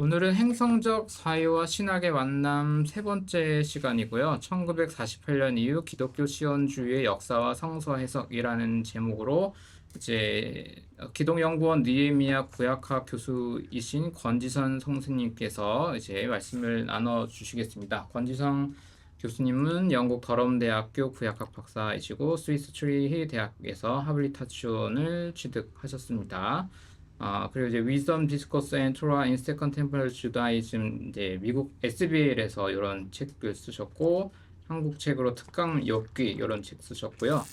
오늘은 행성적 사회와 신학의 만남 세 번째 시간이고요. 1948년 이후 기독교 시온주의의 역사와 성서 해석이라는 제목으로 이제 기독연구원 느헤미야 구약학 교수이신 권지선 선생님께서 이제 말씀을 나눠 주시겠습니다. 권지선 교수님은 영국 더럼대학교 구약학 박사이시고 스위스 추리히 대학에서 하빌리타치온을 취득하셨습니다. 그리고 이제 Wisdom Discourse and Torah in Second Temple Judaism 이제 미국 SBL에서 이런 책을 쓰셨고 한국 책으로 특강 엽기 이런 책 쓰셨고요.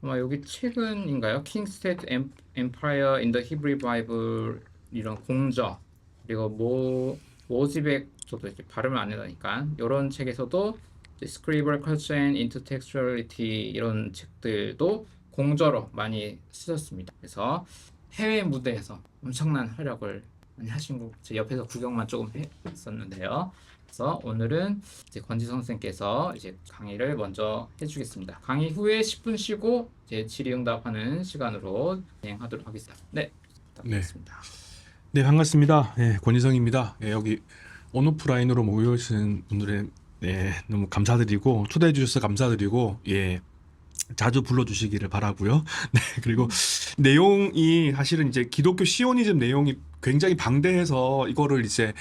아마 여기 최근인가요? King State Empire in the Hebrew Bible 이런 공저 그리고 모지백 저도 이렇게 발음을 안 해다니까 이런 책에서도 Scribal Culture and Intertextuality 이런 책들도 공저로 많이 쓰셨습니다. 그래서 해외 무대에서 엄청난 활약을 많이 하신 거 제 옆에서 구경만 조금 했었는데요. 그래서 오늘은 이제 권지성 선생님께서 이제 강의를 먼저 해주겠습니다. 강의 후에 10분 쉬고 이제 질의응답하는 시간으로 진행하도록 하겠습니다. 네, 네, 부탁드리겠습니다. 네 반갑습니다. 권희성입니다. 여기 온오프라인으로 모여주신 분들의 너무 감사드리고 초대해 주셔서 감사드리고 자주 불러주시기를 바라고요. 네, 그리고 내용이 사실은 이제 기독교 시오니즘 내용이 굉장히 방대해서 이거를 이제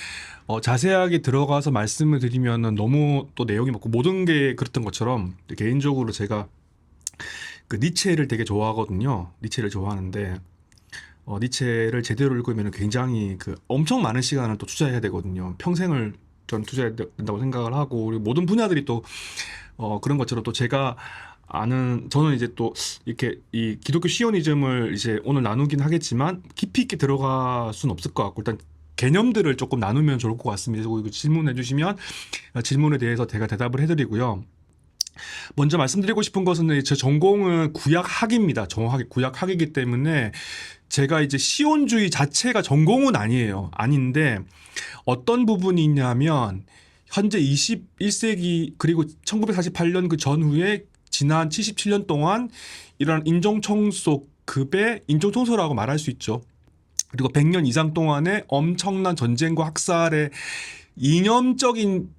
자세하게 들어가서 말씀을 드리면은 너무 또 내용이 많고 모든 게 그랬던 것처럼 개인적으로 제가 그 니체를 되게 좋아하거든요. 니체를 좋아하는데 니체를 제대로 읽으면 굉장히 그 엄청 많은 시간을 또 투자해야 되거든요. 평생을 전 투자해야 된다고 생각을 하고 그리고 모든 분야들이 또 그런 것처럼 또 제가 아는 저는 이제 또 이렇게 이 기독교 시오니즘을 이제 오늘 나누긴 하겠지만 깊이 있게 들어갈 수는 없을 것 같고 일단 개념들을 조금 나누면 좋을 것 같습니다. 그리고 질문해 주시면 질문에 대해서 제가 대답을 해드리고요. 먼저 말씀드리고 싶은 것은 제 전공은 구약학입니다. 정확하게 구약학이기 때문에 제가 이제 시온주의 자체가 전공은 아니에요. 아닌데 어떤 부분이 있냐면 현재 21세기 그리고 1948년 그 전후에 지난 77년 동안 이런 인종청소급의 인종청소라고 말할 수 있죠. 그리고 100년 이상 동안의 엄청난 전쟁과 학살의 이념적인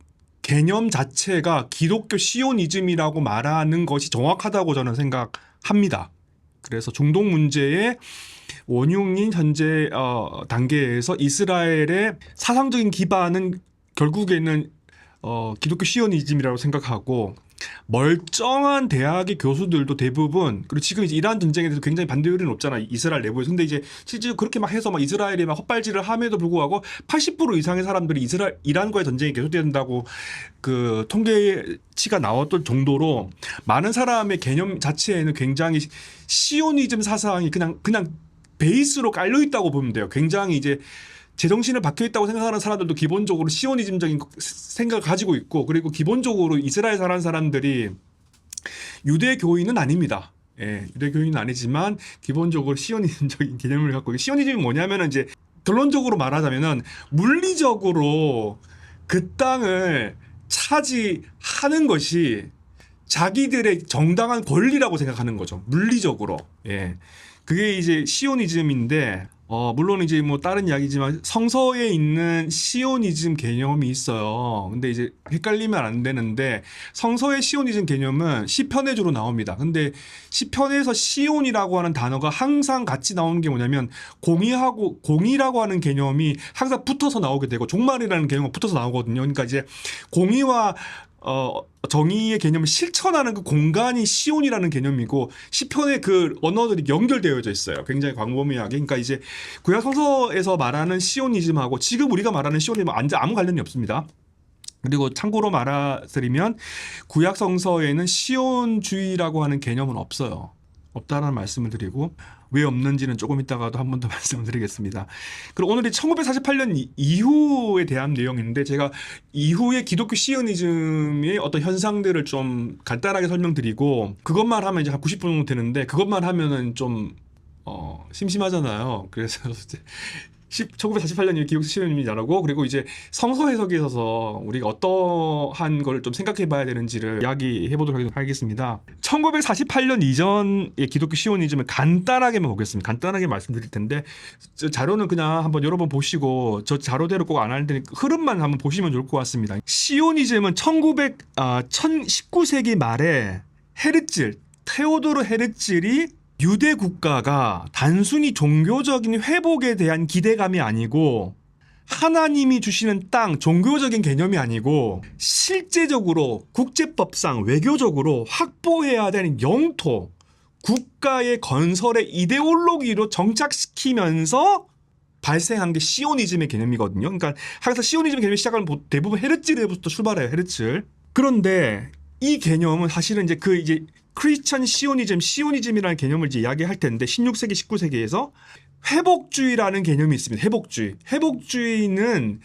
개념 자체가 기독교 시오니즘이라고 말하는 것이 정확하다고 저는 생각합니다. 그래서 중동 문제의 원흉인 현재 단계에서 이스라엘의 사상적인 기반은 결국에는 기독교 시오니즘이라고 생각하고 멀쩡한 대학의 교수들도 대부분 그리고 지금 이제 이란 전쟁에 대해서 굉장히 반대 의견이 높잖아 이스라엘 내부에서. 근데 이제 실제로 그렇게 막 해서 막 이스라엘이 막 헛발질을 함에도 불구하고 80% 이상의 사람들이 이란과의 전쟁이 계속된다고 그 통계치가 나왔던 정도로 많은 사람의 개념 자체에는 굉장히 시오니즘 사상이 그냥 베이스로 깔려 있다고 보면 돼요. 굉장히 이제 제정신을 박혀 있다고 생각하는 사람들도 기본적으로 시오니즘적인 생각을 가지고 있고 그리고 기본적으로 이스라엘 사는 사람들이 유대교인은 아닙니다. 유대교인은 아니지만 기본적으로 시오니즘적인 개념을 갖고 있고 시오니즘이 뭐냐면은 이제 결론적으로 말하자면은 물리적으로 그 땅을 차지하는 것이 자기들의 정당한 권리라고 생각하는 거죠. 물리적으로. 그게 이제 시오니즘인데 물론 이제 뭐 다른 이야기지만 성서에 있는 시오니즘 개념이 있어요. 근데 이제 헷갈리면 안 되는데 성서의 시오니즘 개념은 시편에 주로 나옵니다. 근데 시편에서 시온이라고 하는 단어가 항상 같이 나오는 게 뭐냐면 공의라고 하는 개념이 항상 붙어서 나오게 되고 종말이라는 개념이 붙어서 나오거든요. 그러니까 이제 공의와 정의의 개념을 실천하는 그 공간이 시온이라는 개념이고 시편의 그 언어들이 연결되어져 있어요. 굉장히 광범위하게. 그러니까 이제 구약 성서에서 말하는 시오니즘하고 지금 우리가 말하는 시오니즘은 아무 관련이 없습니다. 그리고 참고로 말씀드리면 구약 성서에는 시온주의라고 하는 개념은 없어요. 없다는 말씀을 드리고 왜 없는지는 조금 이따가도 한 번 더 말씀을 드리겠습니다. 그리고 오늘이 1948년 이후에 대한 내용인데 제가 이후의 기독교 시오니즘의 어떤 현상들을 좀 간단하게 설명드리고 그것만 하면 이제 한 90분 정도 되는데 그것만 하면은 좀 심심하잖아요. 그래서 1948년 기독교 시온이즘이라고, 그리고 이제 성서 해석에 있어서 우리가 어떠한 걸 좀 생각해 봐야 되는지를 이야기해 보도록 하겠습니다. 1948년 이전의 기독교 시오니즘을 간단하게만 보겠습니다. 간단하게 말씀드릴 텐데, 저 자료는 그냥 한번 여러 번 보시고 저 자료대로 꼭 안 할 테니까 흐름만 한번 보시면 좋을 것 같습니다. 시오니즘은 19세기 말에 테오도르 헤르즐이 유대 국가가 단순히 종교적인 회복에 대한 기대감이 아니고 하나님이 주시는 땅, 종교적인 개념이 아니고 실제적으로 국제법상 외교적으로 확보해야 되는 영토, 국가의 건설의 이데올로기로 정착시키면서 발생한 게 시오니즘의 개념이거든요. 그러니까 항상 시오니즘 개념이 시작하면 대부분 헤르츠르부터 출발해요. 헤르츠. 그런데 이 개념은 사실은 이제 크리스천 시오니즘이라는 개념을 이제 이야기할 텐데 16세기, 19세기에서 회복주의라는 개념이 있습니다. 회복주의는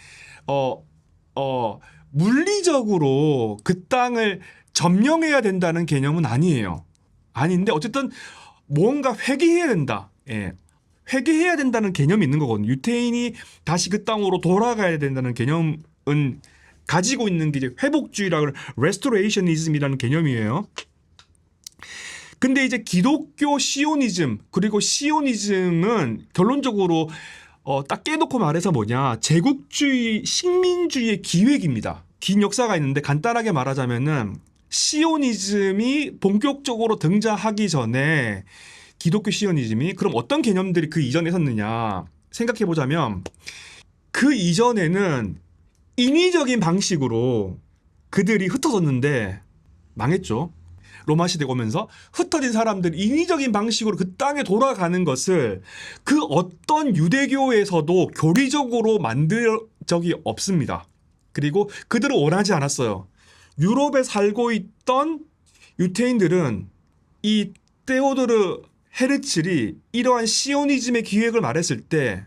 물리적으로 그 땅을 점령해야 된다는 개념은 아니에요. 아닌데 어쨌든 뭔가 회개해야 된다. 예. 회개해야 된다는 개념이 있는 거거든요. 유태인이 다시 그 땅으로 돌아가야 된다는 개념은 가지고 있는 게 이제 회복주의라고 하는 레스토레이셔니즘이라는 개념이에요. 근데 이제 기독교 시오니즘 그리고 시오니즘은 결론적으로 딱 깨놓고 말해서 뭐냐, 제국주의 식민주의의 기획입니다. 긴 역사가 있는데 간단하게 말하자면은 시오니즘이 본격적으로 등장하기 전에 기독교 시오니즘이 그럼 어떤 개념들이 그 이전에 있었느냐 생각해 보자면, 그 이전에는 인위적인 방식으로 그들이 흩어졌는데 망했죠. 로마 시대가 오면서 흩어진 사람들이 인위적인 방식으로 그 땅에 돌아가는 것을 그 어떤 유대교에서도 교리적으로 만들 적이 없습니다. 그리고 그들은 원하지 않았어요. 유럽에 살고 있던 유태인들은 이 테오도르 헤르즐이 이러한 시오니즘의 기획을 말했을 때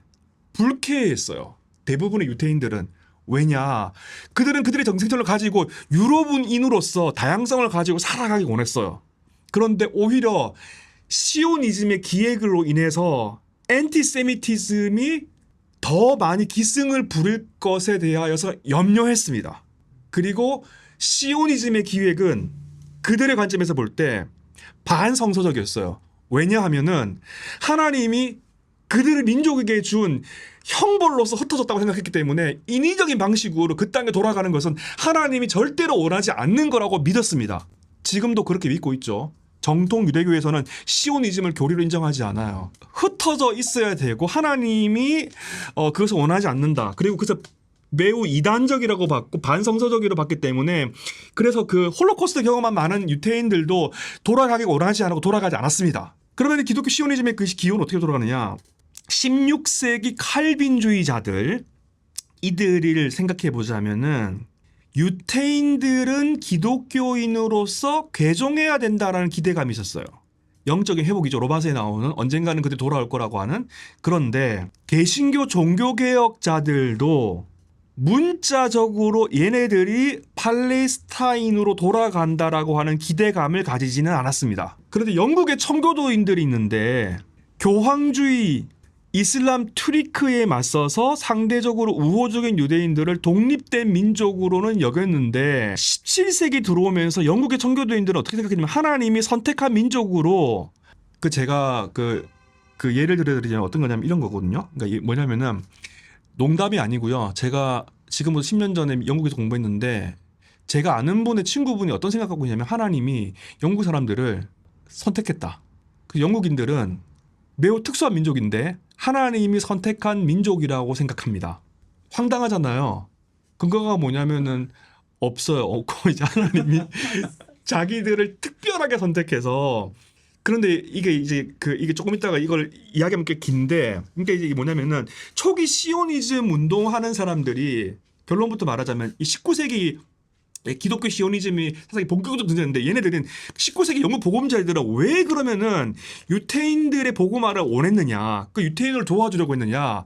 불쾌했어요. 대부분의 유태인들은. 왜냐? 그들은 그들의 정체성을 가지고 유럽인으로서 다양성을 가지고 살아가기 원했어요. 그런데 오히려 시오니즘의 기획으로 인해서 엔티세미티즘이 더 많이 기승을 부릴 것에 대하여서 염려했습니다. 그리고 시오니즘의 기획은 그들의 관점에서 볼 때 반성서적이었어요. 왜냐하면은 하나님이 그들의 민족에게 준 형벌로서 흩어졌다고 생각했기 때문에 인위적인 방식으로 그 땅에 돌아가는 것은 하나님이 절대로 원하지 않는 거라고 믿었습니다. 지금도 그렇게 믿고 있죠. 정통 유대교에서는 시오니즘을 교리로 인정하지 않아요. 흩어져 있어야 되고 하나님이 그것을 원하지 않는다. 그리고 그래서 매우 이단적이라고 봤고 반성서적이라고 봤기 때문에, 그래서 그 홀로코스트 경험한 많은 유태인들도 돌아가기 원하지 않고 돌아가지 않았습니다. 그러면 기독교 시오니즘의 그 기원은 어떻게 돌아가느냐? 16세기 칼빈주의자들, 이들을 생각해 보자면은 유태인들은 기독교인으로서 개종해야 된다라는 기대감이 있었어요. 영적인 회복이죠. 로마서에 나오는 언젠가는 그들 돌아올 거라고 하는. 그런데 개신교 종교개혁자들도 문자적으로 얘네들이 팔레스타인으로 돌아간다라고 하는 기대감을 가지지는 않았습니다. 그런데 영국의 청교도인들이 있는데 교황주의 이슬람 튀리크에 맞서서 상대적으로 우호적인 유대인들을 독립된 민족으로는 여겼는데 17세기 들어오면서 영국의 청교도인들은 어떻게 생각했냐면 하나님이 선택한 민족으로, 제가 그 예를 들어드리자면 어떤 거냐면 이런 거거든요. 그러니까 뭐냐면은 농담이 아니고요. 제가 지금부터 10년 전에 영국에서 공부했는데 제가 아는 분의 친구분이 어떤 생각하고 있냐면 하나님이 영국 사람들을 선택했다. 그 영국인들은 매우 특수한 민족인데 하나님이 선택한 민족이라고 생각합니다. 황당하잖아요. 근거가 뭐냐면은 없어요. 없고 이제 하나님이 자기들을 특별하게 선택해서. 그런데 이게 조금 있다가 이걸 이야기하면 꽤 긴데, 그러니까 이제 이게 뭐냐면은 초기 시오니즘 운동하는 사람들이 결론부터 말하자면 이 19세기 기독교 시오니즘이 사실 본격적으로 등장했는데, 얘네들은 19세기 영국 복음자들은 왜 그러면은 유태인들의 복음화를 원했느냐, 그 유태인을 도와주려고 했느냐,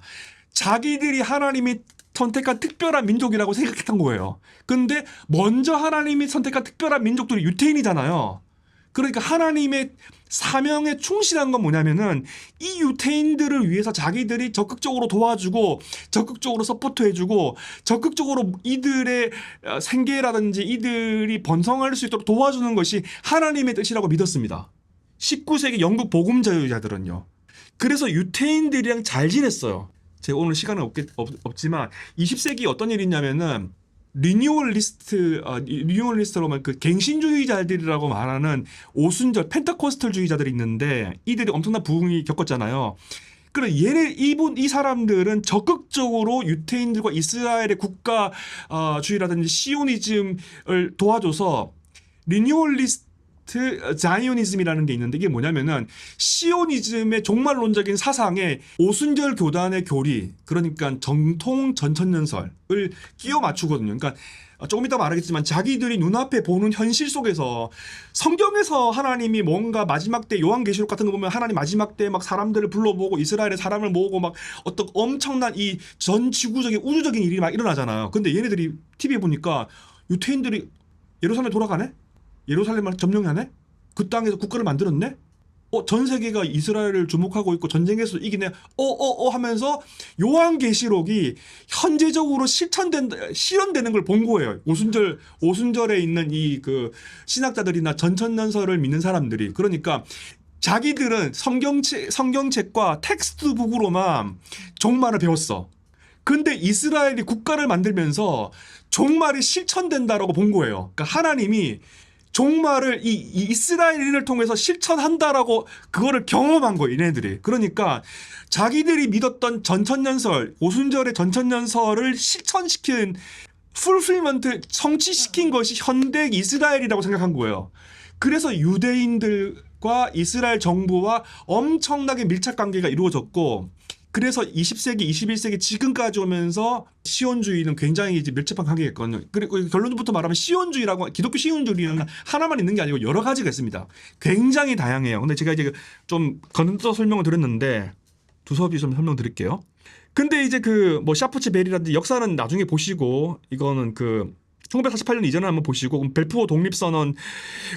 자기들이 하나님이 선택한 특별한 민족이라고 생각했던 거예요. 근데 먼저 하나님이 선택한 특별한 민족들이 유태인이잖아요. 그러니까 하나님의 사명에 충실한 건 뭐냐면은 이 유태인들을 위해서 자기들이 적극적으로 도와주고 적극적으로 서포트해주고 적극적으로 이들의 생계라든지 이들이 번성할 수 있도록 도와주는 것이 하나님의 뜻이라고 믿었습니다. 19세기 영국 복음자유자들은요. 그래서 유태인들이랑 잘 지냈어요. 제가 오늘 시간은 없지만 20세기 어떤 일이 있냐면은 리뉴얼리스트로 말하면 그 갱신주의자들이라고 말하는 오순절 펜타코스탈주의자들이 있는데 이들이 엄청난 부흥이 겪었잖아요. 그래 이 사람들은 적극적으로 유태인들과 이스라엘의 국가주의라든지 시오니즘을 도와줘서 리뉴얼리스트 자이오니즘이라는 게 있는데 이게 뭐냐면은 시오니즘의 종말론적인 사상에 오순절 교단의 교리, 그러니까 정통 전천년설을 끼워 맞추거든요. 그러니까 조금 이따 말하겠지만 자기들이 눈앞에 보는 현실 속에서 성경에서 하나님이 뭔가 마지막 때 요한계시록 같은 거 보면 하나님 마지막 때 막 사람들을 불러보고 이스라엘의 사람을 모으고 막 어떤 엄청난 이 전 지구적인 우주적인 일이 막 일어나잖아요. 근데 얘네들이 TV에 보니까 유태인들이 예루살렘에 돌아가네? 예루살렘을 점령하네? 그 땅에서 국가를 만들었네? 전 세계가 이스라엘을 주목하고 있고 전쟁에서 이기네? 하면서 요한계시록이 현재적으로 실현되는 걸 본 거예요. 오순절에 있는 이 그 신학자들이나 전천년설을 믿는 사람들이. 그러니까 자기들은 성경책과 텍스트북으로만 종말을 배웠어. 근데 이스라엘이 국가를 만들면서 종말이 실천된다라고 본 거예요. 그러니까 하나님이 종말을 이 이스라엘인을 통해서 실천한다라고 그거를 경험한 거예요, 얘네들이. 그러니까 자기들이 믿었던 전천년설, 오순절의 전천년설을 실천시킨 풀필먼트 성취시킨 것이 현대 이스라엘이라고 생각한 거예요. 그래서 유대인들과 이스라엘 정부와 엄청나게 밀착 관계가 이루어졌고, 그래서 20세기, 21세기 지금까지 오면서 시온주의는 굉장히 이제 밀접한 관계가 있거든요. 그리고 결론부터 말하면 시온주의라고, 기독교 시온주의는 하나만 있는 게 아니고 여러 가지가 있습니다. 굉장히 다양해요. 근데 제가 이제 좀 건너 설명을 드렸는데 두서없이 좀 설명드릴게요. 근데 이제 그 뭐 샤프츠 벨이라든지 역사는 나중에 보시고, 이거는 그 1948년 이전에 한번 보시고, 벨푸어 독립선언,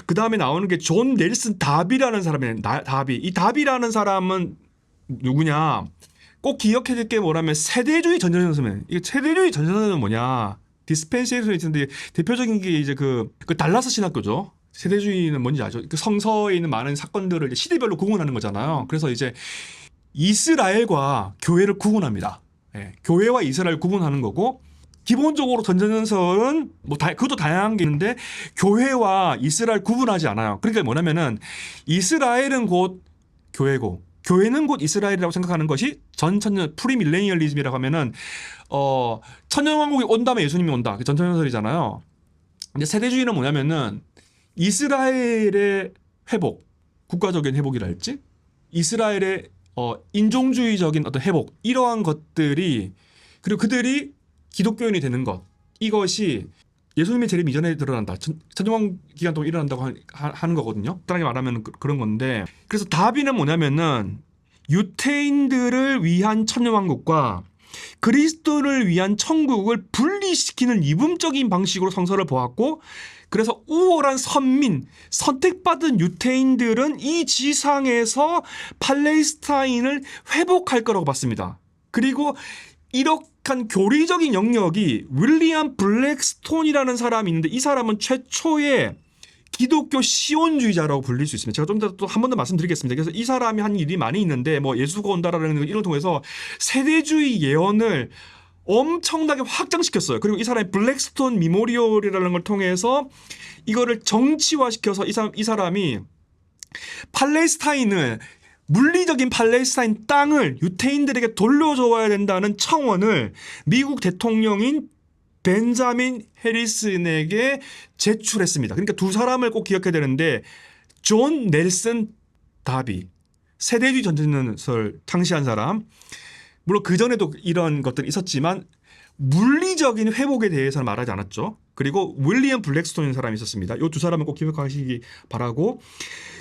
그 다음에 나오는 게 존 넬슨 다비라는 사람이에요. 다비. 이 다비라는 사람은 누구냐? 꼭 기억해야 될 게 뭐라면 세대주의 전전선언. 이게 세대주의 전전선언은 뭐냐? 디스펜세이션인데 대표적인 게 이제 그 달라스 신학교죠. 세대주의는 뭔지 알죠? 그 성서에 있는 많은 사건들을 이제 시대별로 구분하는 거잖아요. 그래서 이제 이스라엘과 교회를 구분합니다. 예, 교회와 이스라엘 구분하는 거고, 기본적으로 전전선언은 뭐 그것도 다양한 게 있는데 교회와 이스라엘 구분하지 않아요. 그러니까 뭐냐면은 이스라엘은 곧 교회고 교회는 곧 이스라엘이라고 생각하는 것이 전천년 프리밀레니얼리즘이라고 하면은 천년왕국이 온 다음에 예수님이 온다. 그 전천년설이잖아요. 근데 세대주의는 뭐냐면은 이스라엘의 회복, 국가적인 회복이랄지, 이스라엘의 인종주의적인 어떤 회복, 이러한 것들이, 그리고 그들이 기독교인이 되는 것, 이것이 예수님의 재림 이전에 드러난다. 천년왕 기간 동안 일어난다고 하는 거거든요. 다르게 말하면 그런 건데, 그래서 다비는 뭐냐면은 유태인들을 위한 천년왕국과 그리스도를 위한 천국을 분리시키는 이분적인 방식으로 성서를 보았고, 그래서 우월한 선민, 선택받은 유태인들은 이 지상에서 팔레스타인을 회복할 거라고 봤습니다. 그리고 이렇게 교리적인 영역이 윌리엄 블랙스톤이라는 사람이 있는데, 이 사람은 최초의 기독교 시온주의자라고 불릴 수 있습니다. 제가 좀 더 또 한 번 더 말씀드리겠습니다. 그래서 이 사람이 한 일이 많이 있는데, 뭐 예수가 온다라는 이걸 통해서 세대주의 예언을 엄청나게 확장시켰어요. 그리고 이 사람이 블랙스톤 미모리얼이라는 걸 통해서 이거를 정치화시켜서 이 사람이 팔레스타인을, 물리적인 팔레스타인 땅을 유태인들에게 돌려줘야 된다는 청원을 미국 대통령인 벤자민 해리슨에게 제출했습니다. 그러니까 두 사람을 꼭 기억해야 되는데, 존 넬슨 다비, 세대주의 전천년설 창시한 사람, 물론 그전에도 이런 것들이 있었지만 물리적인 회복에 대해서는 말하지 않았죠. 그리고 윌리엄 블랙스톤이라는 사람이 있었습니다. 이 두 사람을 꼭 기억하시기 바라고,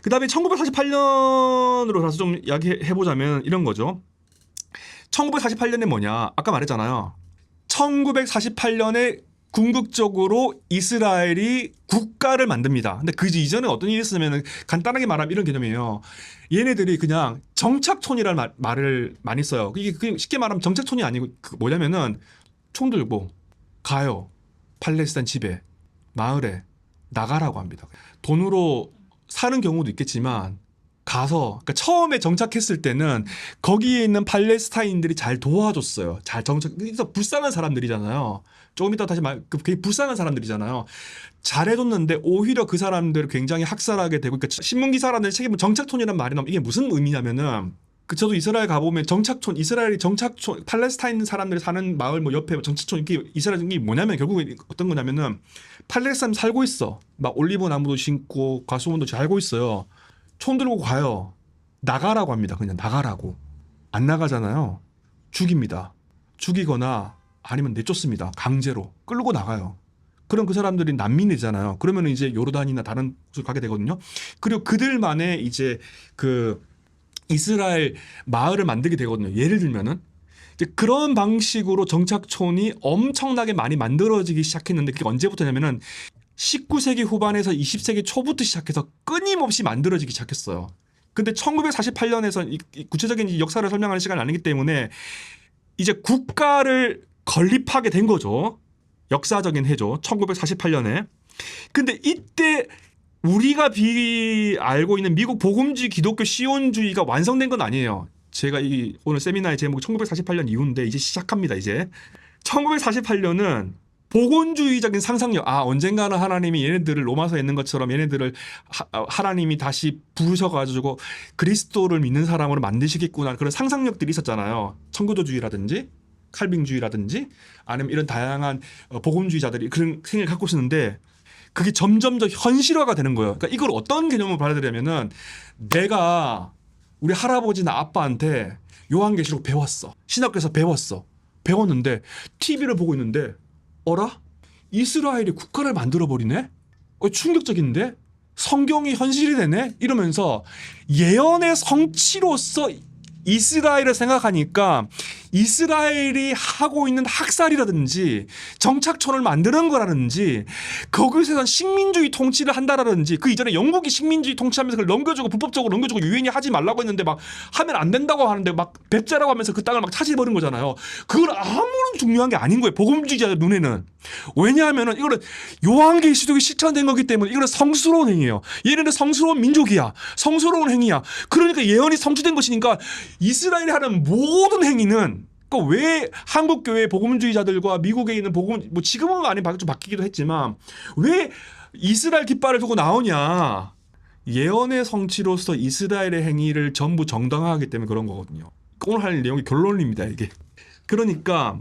그 다음에 1948년으로 가서 좀 이야기해보자면 이런 거죠. 1948년에 뭐냐, 아까 말했잖아요. 1948년에 궁극적으로 이스라엘이 국가를 만듭니다. 근데 그 이전에 어떤 일이 있었냐면 간단하게 말하면 이런 개념이에요. 얘네들이 그냥 정착촌이라는 말을 많이 써요. 이게 쉽게 말하면 정착촌이 아니고 뭐냐면은 총 들고 가요. 팔레스타인 집에, 마을에 나가라고 합니다. 돈으로 사는 경우도 있겠지만 가서 그러니까 처음에 정착했을 때는 거기에 있는 팔레스타인들이 잘 도와줬어요. 잘 그래서 불쌍한 사람들이잖아요. 조금 이따 다시 그게 불쌍한 사람들이잖아요. 잘해줬는데 오히려 그 사람들을 굉장히 학살하게 되고, 그러니까 신문기사라는 책에 보면 정착촌이라는 말이 나오면 이게 무슨 의미냐면은 저도 이스라엘 가보면 정착촌, 이스라엘이 정착촌, 팔레스타인 사람들이 사는 마을 뭐 옆에 정착촌, 이게 이스라엘이 뭐냐면 결국에 어떤 거냐면은 팔레스타인 살고 있어. 막 올리브 나무도 심고 과수원도 잘고 있어요. 총 들고 가요. 나가라고 합니다. 그냥 나가라고. 안 나가잖아요. 죽입니다. 죽이거나 아니면 내쫓습니다. 강제로 끌고 나가요. 그럼 그 사람들이 난민이잖아요. 그러면 이제 요르단이나 다른 곳을 가게 되거든요. 그리고 그들만의 이제 그 이스라엘 마을을 만들게 되거든요. 예를 들면은 이제 그런 방식으로 정착촌이 엄청나게 많이 만들어지기 시작했는데 그게 언제부터냐면은 19세기 후반에서 20세기 초부터 시작해서 끊임없이 만들어지기 시작했어요. 근데 1948년에서 이 구체적인 역사를 설명하는 시간이 아니기 때문에 이제 국가를 건립하게 된 거죠. 역사적인 해죠. 1948년에. 근데 이때 우리가 알고 있는 미국 복음주의 기독교 시온주의가 완성된 건 아니에요. 제가 오늘 세미나의 제목이 1948년 이후인데 이제 시작합니다. 이제 1948년은 복원주의적인 상상력. 언젠가는 하나님이 얘네들을 로마서에 있는 것처럼 얘네들을 하나님이 다시 부르셔가지고 그리스도를 믿는 사람으로 만드시겠구나. 그런 상상력들이 있었잖아요. 청교도주의라든지 칼빈주의라든지 아니면 이런 다양한 복음주의자들이 그런 생각을 갖고 있었는데 그게 점점 더 현실화가 되는 거예요. 그러니까 이걸 어떤 개념으로 받아들이냐면은 내가 우리 할아버지나 아빠한테 요한계시록 배웠어. 신학교에서 배웠는데 TV를 보고 있는데 어라? 이스라엘이 국가를 만들어버리네? 충격적인데? 성경이 현실이 되네? 이러면서 예언의 성취로서 이스라엘을 생각하니까 이스라엘이 하고 있는 학살이라든지 정착촌을 만드는 거라든지 거기서 식민주의 통치를 한다라든지 그 이전에 영국이 식민주의 통치하면서 그걸 넘겨주고 불법적으로 넘겨주고 유엔이 하지 말라고 했는데 막 하면 안 된다고 하는데 막 뵙자라고 하면서 그 땅을 막 차지해버린 거잖아요. 그건 아무런 중요한 게 아닌 거예요. 복음주의자들 눈에는. 왜냐하면은 이거는 요한계시록이 실천된 거기 때문에 이거는 성스러운 행위예요. 얘네는 성스러운 민족이야. 성스러운 행위야. 그러니까 예언이 성취된 것이니까 이스라엘이 하는 모든 행위는 왜 한국 교회 복음주의자들과 미국에 있는 뭐 지금은 많이 좀 바뀌기도 했지만 왜 이스라엘 깃발을 두고 나오냐? 예언의 성취로서 이스라엘의 행위를 전부 정당화하기 때문에 그런 거거든요. 오늘 할 내용이 결론입니다, 이게. 그러니까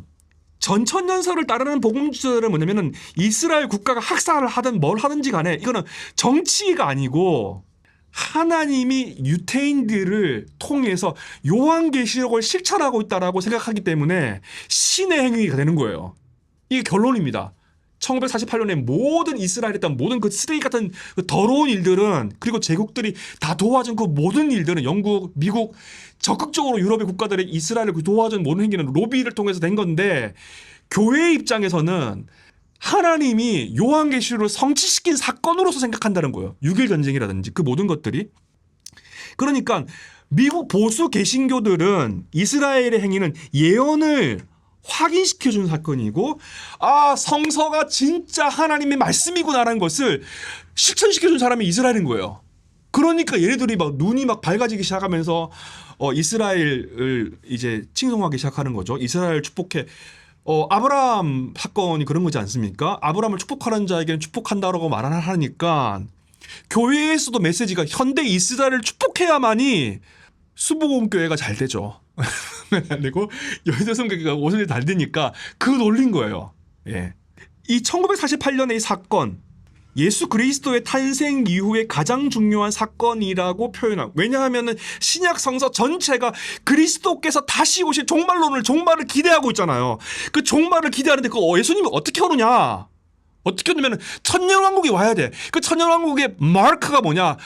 전천년설을 따르는 복음주의자들은 뭐냐면은 이스라엘 국가가 학살을 하든 뭘 하든지 간에 이거는 정치가 아니고 하나님이 유태인들을 통해서 요한계시록을 실천하고 있다라고 생각하기 때문에 신의 행위가 되는 거예요. 이게 결론입니다. 1948년에 모든 이스라엘에 있던 모든 그 쓰레기 같은 그 더러운 일들은 그리고 제국들이 다 도와준 그 모든 일들은 영국, 미국 적극적으로 유럽의 국가들이 이스라엘을 도와준 모든 행위는 로비를 통해서 된 건데 교회의 입장에서는 하나님이 요한계시록을 성취시킨 사건으로서 생각한다는 거예요. 6.1 전쟁이라든지 그 모든 것들이. 그러니까 미국 보수 개신교들은 이스라엘의 행위는 예언을 확인시켜준 사건이고 성서가 진짜 하나님의 말씀이구나라는 것을 실천시켜준 사람이 이스라엘인 거예요. 그러니까 얘네들이 막 눈이 막 밝아지기 시작하면서 이스라엘을 이제 칭송하기 시작하는 거죠. 이스라엘 축복해. 아브라함 사건이 그런 거지 않습니까? 아브라함을 축복하는 자에게는 축복한다라고 말하니까 교회에서도 메시지가 현대 이스라엘을 축복해야만이 수복음교회가 잘 되죠. 그리고 여자성교회가 오순이 잘 되니까 그 논리인 거예요. 예. 이 1948년의 이 사건 예수 그리스도의 탄생 이후에 가장 중요한 사건이라고 표현하고 왜냐하면은 신약 성서 전체가 그리스도께서 다시 오실 종말을 기대하고 있잖아요. 그 종말을 기대하는데 예수님이 어떻게 오느냐? 어떻게 오냐면 천년왕국이 와야 돼. 그 천년왕국의 마크가 뭐냐?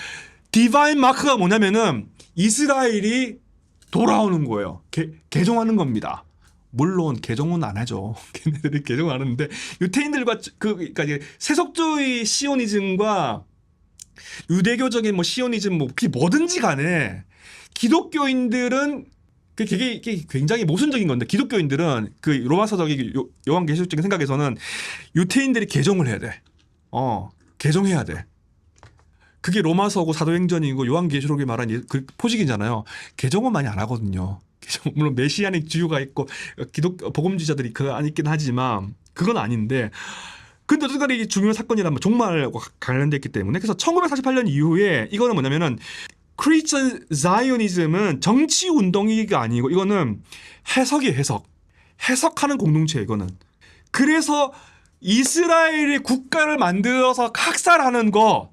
디바인 마크가 뭐냐면은 이스라엘이 돌아오는 거예요. 개종하는 겁니다. 물론 개종은 안 하죠. 걔네들이 개종을 안 하는데 유태인들과 그러니까 이제 세속주의 시오니즘과 유대교적인 뭐 시오니즘 뭐 그게 뭐든지 간에 기독교인들은 그게 굉장히 모순적인 건데 기독교인들은 그 로마서적인 요한계시록적인 생각에서는 유태인들이 개종을 해야 돼. 개종해야 돼. 그게 로마서고 사도행전이고 요한계시록이 말한 그 포식이잖아요. 개종은 많이 안 하거든요. 물론 메시아닉 주요가 있고 복음주의자들이 그거 안 있긴 하지만 그건 아닌데 근데 어쨌든 이게 중요한 사건이라면 종말과 관련됐기 때문에 그래서 1948년 이후에 이거는 뭐냐면은 크리스천 자이오니즘은 정치 운동이가 아니고 이거는 해석이에요. 해석하는 공동체예요. 이거는. 그래서 이스라엘이 국가를 만들어서 학살하는 거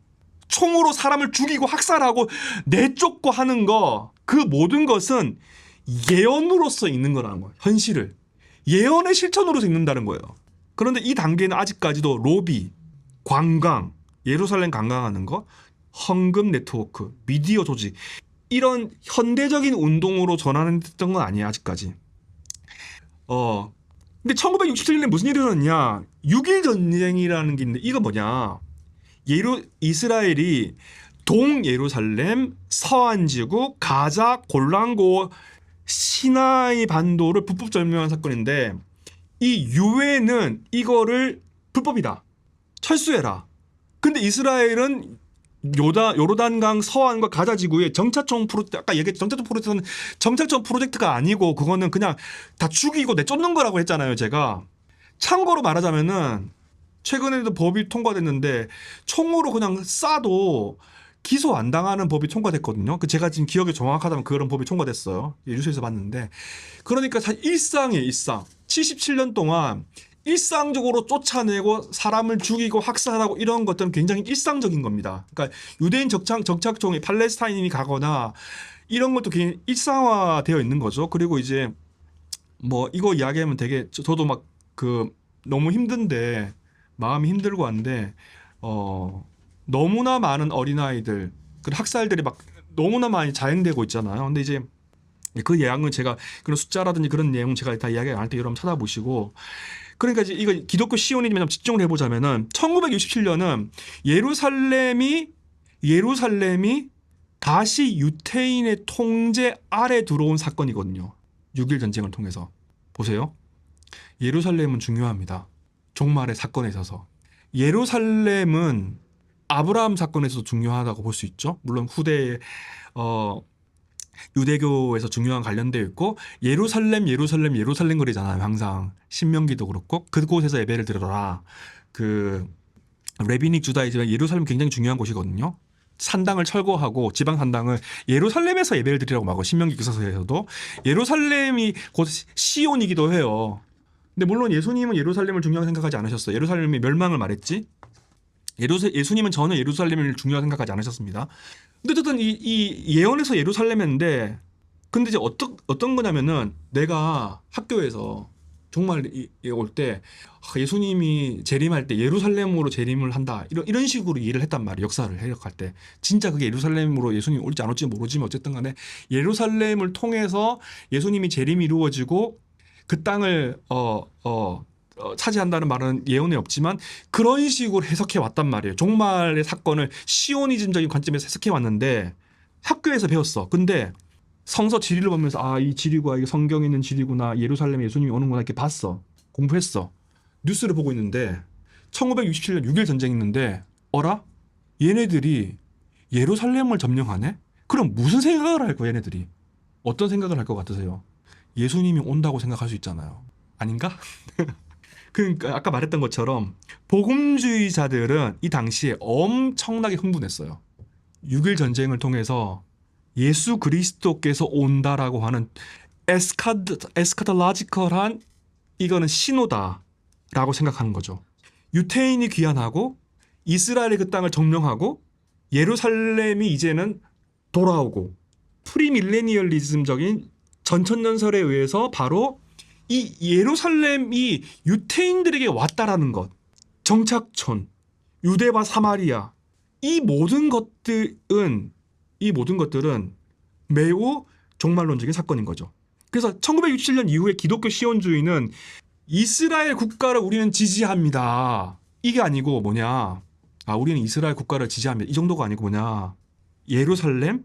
총으로 사람을 죽이고 학살하고 내쫓고 하는 거 그 모든 것은 예언으로서 있는 거라는 거예요. 현실을. 예언의 실천으로서 있는다는 거예요. 그런데 이 단계는 아직까지도 로비, 관광, 예루살렘 관광하는 거, 헌금 네트워크, 미디어 조직 이런 현대적인 운동으로 전환했던 건 아니야 아직까지. 근데 1967년에 무슨 일이 일어났냐? 6.1 전쟁이라는 게 있는데 이거 뭐냐? 이스라엘이 동예루살렘, 서안지구, 가자, 골란고, 시나이 반도를 불법 점령한 사건인데 이 유엔은 이거를 불법이다. 철수해라. 근데 이스라엘은 요르단강 서안과 가자 지구에 정착촌 프로젝트 아까 얘기했던 정착촌 프로젝트는 정착촌 프로젝트가 아니고 그거는 그냥 다 죽이고 내쫓는 거라고 했잖아요, 제가. 참고로 말하자면은 최근에도 법이 통과됐는데 총으로 그냥 쏴도 기소 안 당하는 법이 통과됐거든요. 그 제가 지금 기억이 정확하다면 그런 법이 통과됐어요. 뉴스에서 봤는데. 그러니까 사실 일상이에요, 일상. 77년 동안 일상적으로 쫓아내고 사람을 죽이고 학살하고 이런 것들은 굉장히 일상적인 겁니다. 그러니까 유대인 정착촌이 팔레스타인이 가거나 이런 것도 굉장히 일상화되어 있는 거죠. 그리고 이제 뭐 이거 이야기하면 되게 저도 막 그 너무 힘든데 마음이 힘들고 한데 너무나 많은 어린아이들 그 학살들이 막 너무나 많이 자행되고 있잖아요. 근데 이제 그 내용은 제가 그런 숫자라든지 그런 내용 제가 다 이야기 안 할 때 여러분 찾아보시고 그러니까 이제 이거 기독교 시오니즘에 좀 집중을 해보자면은 1967년은 예루살렘이 다시 유태인의 통제 아래 들어온 사건이거든요. 6.1 전쟁을 통해서 보세요. 예루살렘은 중요합니다. 종말의 사건에 있어서 예루살렘은 아브라함 사건에서도 중요하다고 볼 수 있죠. 물론 후대에 유대교에서 중요한 관련되어 있고 예루살렘 거리잖아요. 항상 신명기도 그렇고 그곳에서 예배를 드려라. 그 레비닉 주다이즘은 예루살렘 굉장히 중요한 곳이거든요. 산당을 철거하고 지방 산당을 예루살렘에서 예배를 드리라고 막고 신명기 교사서에서도 예루살렘이 곧 시온이기도 해요. 근데 물론 예수님은 예루살렘을 중요하게 생각하지 않으셨어요. 예루살렘이 멸망을 말했지. 예수님은 전혀 예루살렘을 중요하게 생각하지 않으셨습니다. 근데 어쨌든 이 예언에서 예루살렘인데 근데 이제 어떤 거냐면은 내가 학교에서 정말 올 때 예수님이 재림할 때 예루살렘으로 재림을 한다 이런 식으로 이해를 했단 말이에요. 역사를 해석할 때 진짜 그게 예루살렘으로 예수님이 올지 안 올지 모르지만 어쨌든 간에 예루살렘을 통해서 예수님이 재림이 이루어지고 그 땅을 차지한다는 말은 예언에 없지만 그런 식으로 해석해 왔단 말이에요. 종말의 사건을 시오니즘적인 관점에서 해석해 왔는데 학교에서 배웠어. 근데 성서 지리를 보면서 아, 이 지리가 이게 성경에 있는 지리구나. 예루살렘에 예수님이 오는구나 이렇게 봤어. 공부했어. 뉴스를 보고 있는데 1967년 6.1 전쟁이 있는데 어라? 얘네들이 예루살렘을 점령하네? 그럼 무슨 생각을 할 거야 얘네들이? 어떤 생각을 할 것 같으세요? 예수님이 온다고 생각할 수 있잖아요. 아닌가? 그러니까 아까 말했던 것처럼 복음주의자들은 이 당시에 엄청나게 흥분했어요. 6.1 전쟁을 통해서 예수 그리스도께서 온다라고 하는 에스카톨로지컬한 이거는 신호다라고 생각하는 거죠. 유태인이 귀환하고 이스라엘이 그 땅을 점령하고 예루살렘이 이제는 돌아오고 프리밀레니얼리즘적인 전천년설에 의해서 바로 이 예루살렘이 유태인들에게 왔다라는 것, 정착촌, 유대와 사마리아 이 모든 것들은 매우 종말론적인 사건인 거죠. 그래서 1967년 이후에 기독교 시온주의는 이스라엘 국가를 우리는 지지합니다. 이게 아니고 뭐냐? 우리는 이스라엘 국가를 지지합니다. 이 정도가 아니고 뭐냐? 예루살렘,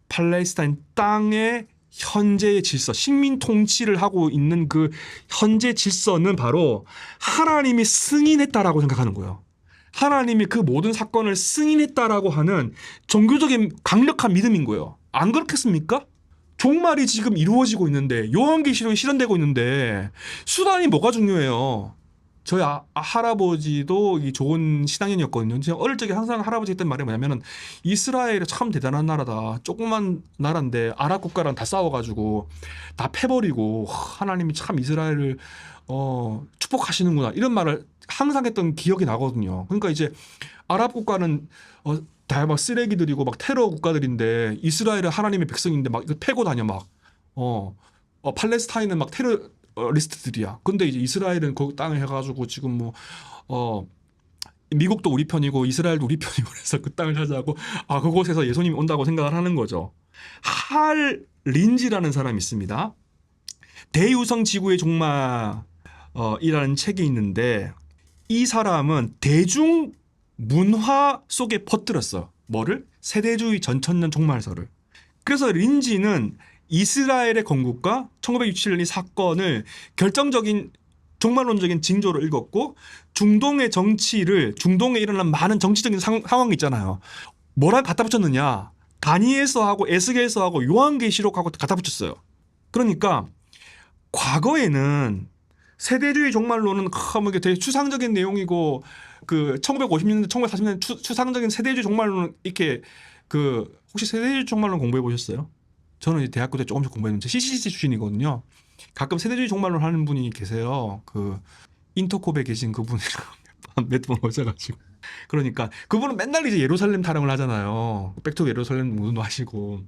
팔레스타인 땅의 현재의 질서, 식민 통치를 하고 있는 그 현재 질서는 바로 하나님이 승인했다라고 생각하는 거예요. 하나님이 그 모든 사건을 승인했다라고 하는 종교적인 강력한 믿음인 거예요. 안 그렇겠습니까? 종말이 지금 이루어지고 있는데, 요한계시록이 실현되고 있는데 수단이 뭐가 중요해요? 저희 할아버지도 이 좋은 신앙인이었거든요. 제가 어릴 적에 항상 할아버지 했던 말이 뭐냐면은 이스라엘이 참 대단한 나라다. 조그만 나라인데 아랍 국가랑 다 싸워가지고 다 패버리고 하나님이 참 이스라엘을 축복하시는구나. 이런 말을 항상 했던 기억이 나거든요. 그러니까 이제 아랍 국가는 다 막 쓰레기들이고 막 테러 국가들인데 이스라엘은 하나님의 백성인데 막 이거 패고 다녀 막. 팔레스타인은 막 테러 리스트들이야. 근데 이제 이스라엘은 그 땅을 해가지고 지금 미국도 우리 편이고 이스라엘도 우리 편이고 그래서 그 땅을 차지하고 그곳에서 예수님이 온다고 생각을 하는 거죠. 할 린지라는 사람이 있습니다. 대유성 지구의 종말이라는 책이 있는데 이 사람은 대중 문화 속에 퍼뜨렸어요. 뭐를? 세대주의 전천년 종말설을. 그래서 린지는 이스라엘의 건국과 1967년 이 사건을 결정적인 종말론적인 징조로 읽었고 중동의 정치를 중동에 일어난 많은 정치적인 상황이 있잖아요. 뭐랑 갖다 붙였느냐? 다니엘서하고 에스겔서하고 요한계시록하고 갖다 붙였어요. 그러니까 과거에는 세대주의 종말론은 뭐 이게 되게 추상적인 내용이고 그 1950년대 1940년대 추상적인 세대주의 종말론은 이렇게 혹시 세대주의 종말론 공부해 보셨어요? 저는 이제 대학교 때 조금씩 공부했는데 CCC 출신이거든요. 가끔 세대주의 종말론 하는 분이 계세요. 그 인터콥에 계신 그분이랑 몇 번 오셔가지고 그러니까 그분은 맨날 이제 예루살렘 타령을 하잖아요. 백투 예루살렘 운동도 하시고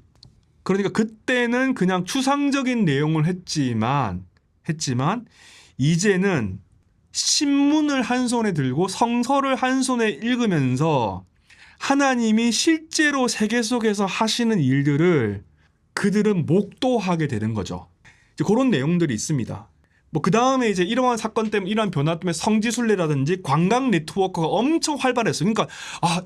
그러니까 그때는 그냥 추상적인 내용을 했지만 이제는 신문을 한 손에 들고 성서를 한 손에 읽으면서 하나님이 실제로 세계 속에서 하시는 일들을 그들은 목도하게 되는 거죠. 이제 그런 내용들이 있습니다. 그 다음에 이제 이러한 사건 때문에 이러한 변화 때문에 성지순례라든지 관광 네트워크가 엄청 활발했어요. 그러니까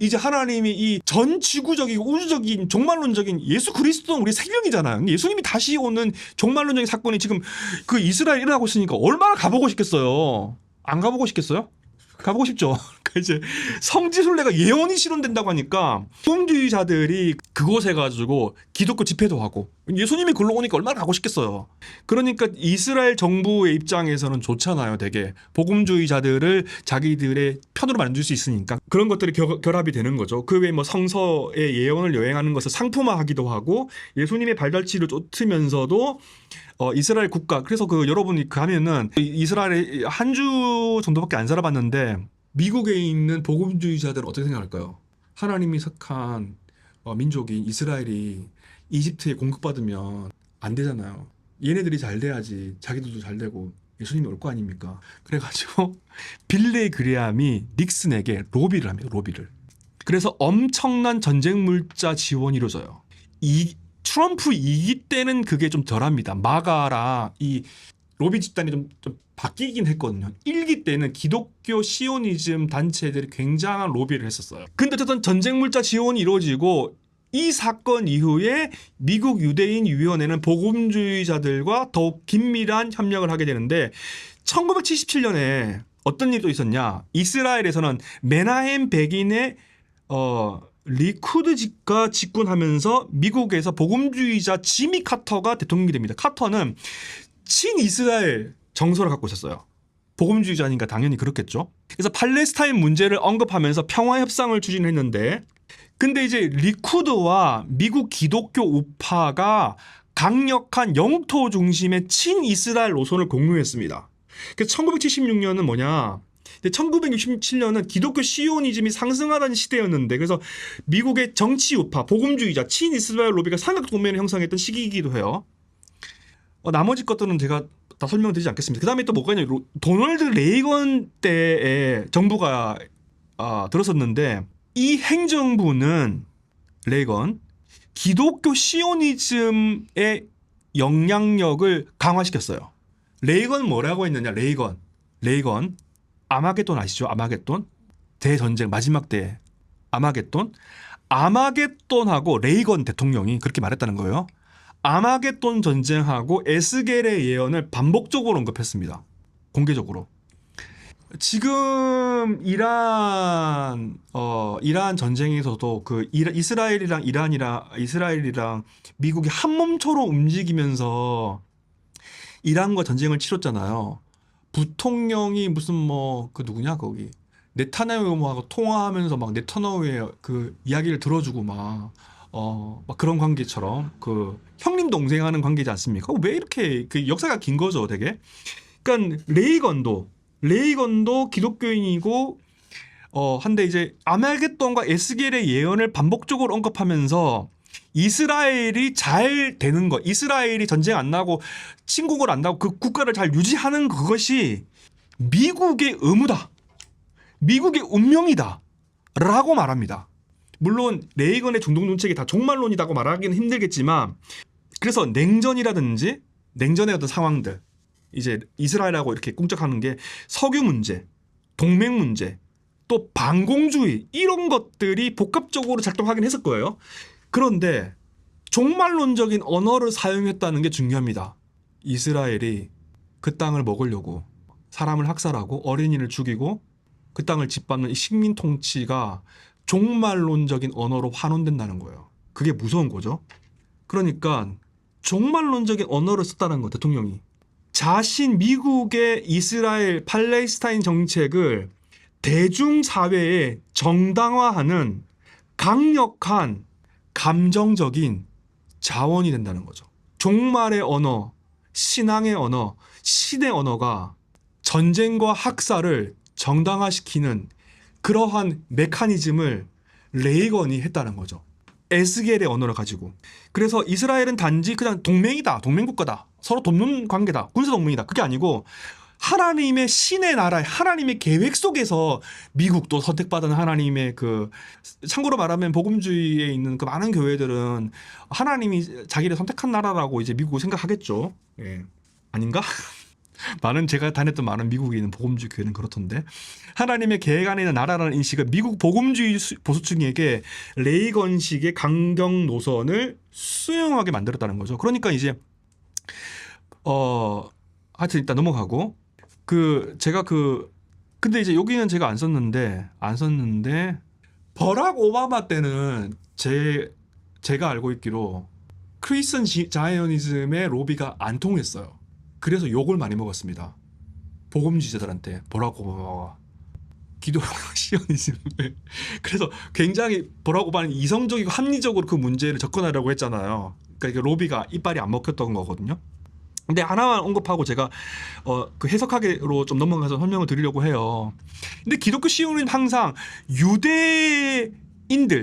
이제 하나님이 이 전 지구적이고 우주적인 종말론적인 예수 그리스도는 우리 생명이잖아요. 예수님이 다시 오는 종말론적인 사건이 지금 그 이스라엘에 일어나고 있으니까 얼마나 가보고 싶겠어요. 안 가보고 싶겠어요? 가보고 싶죠. 그러니까 이제 성지순례가 예언이 실현된다고 하니까 복음주의자들이 그곳에 가지고 기독교 집회도 하고 예수님이 글로 오니까 얼마나 가고 싶겠어요. 그러니까 이스라엘 정부의 입장에서는 좋잖아요. 되게 복음주의자들을 자기들의 편으로 만들 수 있으니까 그런 것들이 결합이 되는 거죠. 그 외에 뭐 성서의 예언을 여행하는 것을 상품화하기도 하고 예수님의 발자취를 쫓으면서도 이스라엘 국가 그래서 여러분이 가면은 이스라엘에 한 주 정도밖에 안 살아봤는데 미국에 있는 복음주의자들은 어떻게 생각할까요? 하나님이 석한 민족인 이스라엘이 이집트에 공격받으면 안 되잖아요. 얘네들이 잘 돼야지 자기들도 잘 되고 예수님이 올 거 아닙니까? 그래가지고 빌레이 그레함이 닉슨에게 로비를 합니다. 로비를. 그래서 엄청난 전쟁 물자 지원이 이루어져요. 트럼프 2기 때는 그게 좀 덜합니다. 마가라 이 로비 집단이 좀 바뀌긴 했거든요. 1기 때는 기독교 시오니즘 단체들이 굉장한 로비를 했었어요. 근데 어쨌든 전쟁 물자 지원이 이루어지고 이 사건 이후에 미국 유대인 위원회는 복음주의자들과 더욱 긴밀한 협력을 하게 되는데 1977년에 어떤 일이 또 있었냐? 이스라엘에서는 메나헴 백인의 리쿠드가 집권하면서 미국에서 복음주의자 지미 카터가 대통령이 됩니다. 카터는 친이스라엘 정서를 갖고 있었어요. 복음주의자니까 당연히 그렇겠죠. 그래서 팔레스타인 문제를 언급하면서 평화협상을 추진했는데 근데 이제 리쿠드와 미국 기독교 우파가 강력한 영토 중심의 친이스라엘 노선을 공유했습니다. 그래서 1976년은 뭐냐? 1967년은 기독교 시오니즘이 상승하던 시대였는데 그래서 미국의 정치 우파, 복음주의자, 친이스라엘 로비가 삼각동맹을 형성했던 시기이기도 해요. 나머지 것들은 제가 다 설명드리지 않겠습니다. 그 다음에 또 뭐가 있냐? 도널드 레이건 때에 정부가 들었었는데 이 행정부는 레이건 기독교 시오니즘의 영향력을 강화시켰어요. 레이건 뭐라고 했느냐? 레이건 아마겟돈 아시죠? 아마겟돈 대전쟁 마지막 때 아마겟돈하고 레이건 대통령이 그렇게 말했다는 거예요. 아마겟돈 전쟁하고 에스겔의 예언을 반복적으로 언급했습니다. 공개적으로. 지금 이란 전쟁에서도 그 이스라엘이랑 미국이 한 몸처럼 움직이면서 이란과 전쟁을 치렀잖아요. 부통령이 무슨 뭐 그 누구냐 거기 네타냐후하고 통화하면서 막 네타냐후의 그 이야기를 들어주고 막 그런 관계처럼 그 형님 동생 하는 관계지 않습니까? 왜 이렇게 그 역사가 긴 거죠, 되게. 그러니까 레이건도 기독교인이고 한데 이제 아말겟돈과 에스겔의 예언을 반복적으로 언급하면서 이스라엘이 잘 되는 것, 이스라엘이 전쟁 안 나고 침공을 안 나고 그 국가를 잘 유지하는 그것이 미국의 의무다. 미국의 운명이다. 라고 말합니다. 물론 레이건의 중동 정책이 다 종말론이라고 말하기는 힘들겠지만 그래서 냉전의 어떤 상황들 이제 이스라엘하고 이렇게 꿈쩍하는 게 석유 문제, 동맹 문제, 또 반공주의 이런 것들이 복합적으로 작동하긴 했을 거예요. 그런데 종말론적인 언어를 사용했다는 게 중요합니다. 이스라엘이 그 땅을 먹으려고 사람을 학살하고 어린이를 죽이고 그 땅을 짓밟는 이 식민 통치가 종말론적인 언어로 환원된다는 거예요. 그게 무서운 거죠. 그러니까 종말론적인 언어를 썼다는 거 대통령이. 미국의 이스라엘 팔레스타인 정책을 대중사회에 정당화하는 강력한 감정적인 자원이 된다는 거죠. 종말의 언어, 신앙의 언어, 신의 언어가 전쟁과 학살을 정당화시키는 그러한 메커니즘을 레이건이 했다는 거죠. 에스겔의 언어를 가지고. 그래서 이스라엘은 단지 그냥 동맹이다, 동맹국가다, 서로 돕는 관계다, 군사동맹이다. 그게 아니고 하나님의 신의 나라, 하나님의 계획 속에서 미국도 선택받은 하나님의 참고로 말하면 복음주의에 있는 그 많은 교회들은 하나님이 자기를 선택한 나라라고 이제 미국을 생각하겠죠. 예. 아닌가? 제가 다녔던 많은 미국에 있는 복음주의 교회는 그렇던데 하나님의 계획 안에 있는 나라라는 인식을 미국 복음주의 보수층에게 레이건식의 강경 노선을 수용하게 만들었다는 거죠. 그러니까 이제 하여튼 일단 넘어가고 근데 이제 여기는 제가 안 썼는데 버락 오바마 때는 제가 알고 있기로 크리스천 자이오니즘의 로비가 안 통했어요. 그래서 욕을 많이 먹었습니다. 복음주의자들한테 버락 오바마가 기독교 시오니즘을 그래서 굉장히 버락 오바마는 이성적이고 합리적으로 그 문제를 접근하려고 했잖아요. 그러니까 이게 로비가 이빨이 안 먹혔던 거거든요. 근데 하나만 언급하고 제가 그 해석하기로 좀 넘어가서 설명을 드리려고 해요. 근데 기독교 시오니즘 항상 유대인들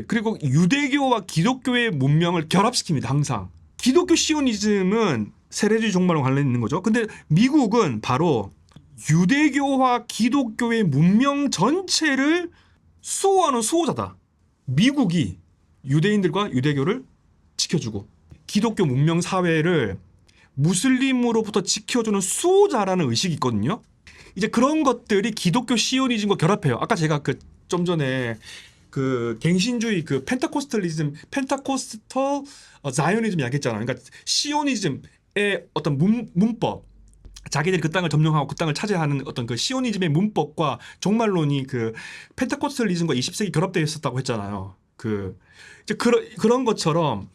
그리고 유대교와 기독교의 문명을 결합시킵니다. 항상 기독교 시오니즘은 세례주의 종말과 관련 있는 거죠. 근데 미국은 바로 유대교와 기독교의 문명 전체를 수호하는 수호자다. 미국이 유대인들과 유대교를 지켜주고 기독교 문명 사회를 무슬림으로부터 지켜주는 수호자라는 의식이 있거든요. 이제 그런 것들이 기독교 시오니즘과 결합해요. 아까 제가 좀 전에 갱신주의 펜타코스털 자이오니즘 이야기했잖아요. 그러니까 시오니즘의 어떤 문법, 자기들이 그 땅을 점령하고 그 땅을 차지하는 어떤 그 시오니즘의 문법과 종말론이 펜타코스털리즘과 20세기 결합되어 있었다고 했잖아요. 이제 그런 것처럼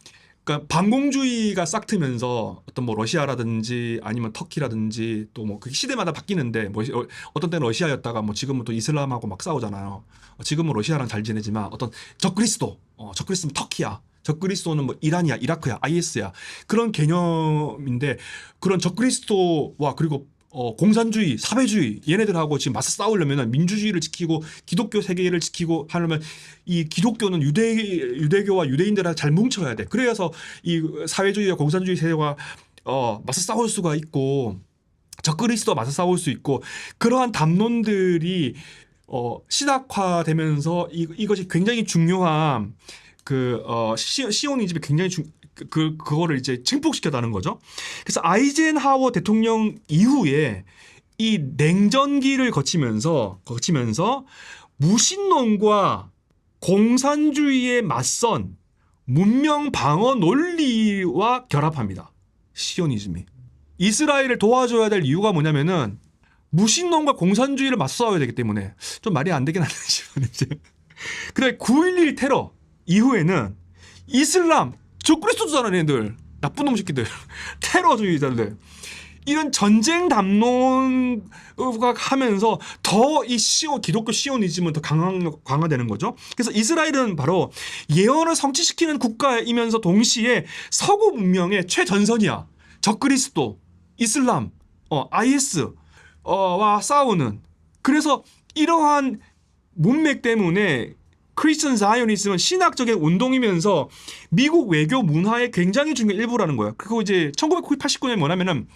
그러니까 반공주의가 싹 트면서 어떤 뭐 러시아라든지 아니면 터키라든지 또 뭐 그 시대마다 바뀌는데 뭐 어떤 때는 러시아였다가 뭐 지금은 또 이슬람하고 막 싸우잖아요. 지금은 러시아랑 잘 지내지만 어떤 적그리스도는 터키야. 적그리스도는 뭐 이란이야, 이라크야, IS야. 그런 개념인데 그런 적그리스도와 그리고 공산주의, 사회주의 얘네들하고 지금 맞서 싸우려면 민주주의를 지키고 기독교 세계를 지키고 하려면 이 기독교는 유대교와 유대인들하고 잘 뭉쳐야 돼. 그래서 이 사회주의와 공산주의 세계와 맞서 싸울 수가 있고 적그리스도와 맞서 싸울 수 있고 그러한 담론들이 신학화되면서 이것이 굉장히 중요한 시오니즘이 굉장히 그거를 이제 증폭시켰다는 거죠. 그래서 아이젠하워 대통령 이후에 이 냉전기를 거치면서 무신론과 공산주의에 맞선 문명 방어 논리와 결합합니다. 시오니즘이. 이스라엘을 도와줘야 될 이유가 뭐냐면은 무신론과 공산주의를 맞서야 되기 때문에 좀 말이 안 되긴 하지만 이제 그다음에 9.11 테러 이후에는 이슬람 적그리스도잖아 얘들 나쁜 놈 새끼들 테러주의자들 이런 전쟁 담론가 하면서 더 이 기독교 시오니즘은 더 강화되는 거죠. 그래서 이스라엘은 바로 예언을 성취시키는 국가이면서 동시에 서구 문명의 최전선이야. 적그리스도, 이슬람, IS 와 싸우는. 그래서 이러한 문맥 때문에 크리스천 자이오니즘은 신학적인 운동이면서 미국 외교 문화의 굉장히 중요한 일부라는 거예요. 그리고 이제 1989년에 뭐냐면은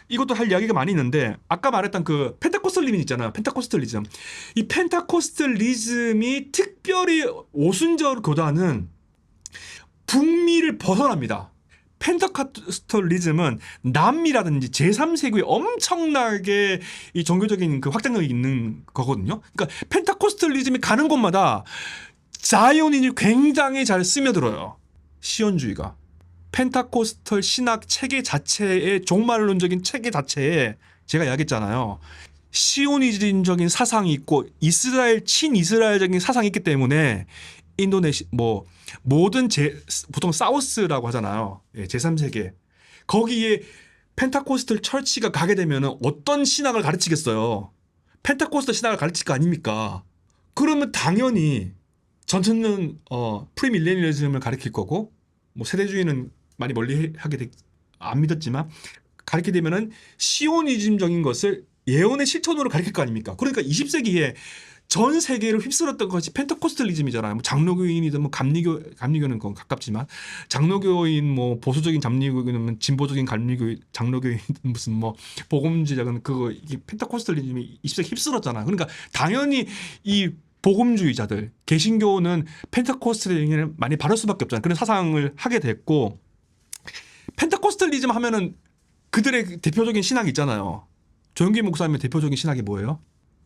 이것도 할 이야기가 많이 있는데 아까 말했던 그 펜타코스탈리즘 있잖아요. 펜타코스탈리즘. 이 펜타코스탈리즘이 특별히 오순절 교단은 북미를 벗어납니다. 펜타코스탈리즘은 남미라든지 제3세계에 엄청나게 이 종교적인 그 확장력이 있는 거거든요. 그러니까 펜타코스탈리즘이 가는 곳마다 자이오니즘이 굉장히 잘 스며들어요. 시온주의가. 펜타코스털 신학 체계 자체의 종말론적인 체계 자체에 제가 이야기했잖아요. 시오니즘적인 사상이 있고 이스라엘 친이스라엘적인 사상이 있기 때문에 모든 보통 사우스라고 하잖아요. 예, 제3세계. 거기에 펜타코스털 처치가 가게 되면 어떤 신학을 가르치겠어요? 펜타코스털 신학을 가르칠 거 아닙니까? 그러면 당연히 전체는 프리밀레니얼즘을 가르칠 거고 뭐 세대주의는 많이 멀리 안 믿었지만 가르치게 되면은 시오니즘적인 것을 예언의 실천으로 가르칠 거 아닙니까? 그러니까 20세기에 전 세계를 휩쓸었던 것이 펜타코스탈리즘이잖아요. 뭐 장로교인이든 뭐 감리교는 그건 가깝지만 장로교인 뭐 보수적인 장로교인은 진보적인 장로교인 무슨 뭐 복음주의자는 그거 이게 펜타코스탈리즘이 20세기 휩쓸었잖아요. 그러니까 당연히 이 복음주의자들 개신교는 펜타코스탈리즘을 많이 바를 수밖에 없잖아요. 그런 사상을 하게 됐고 펜타코스탈리즘 하면은 그들의 대표적인 신학이 있잖아요. 조영기 목사님의 대표적인 신학이 뭐예요?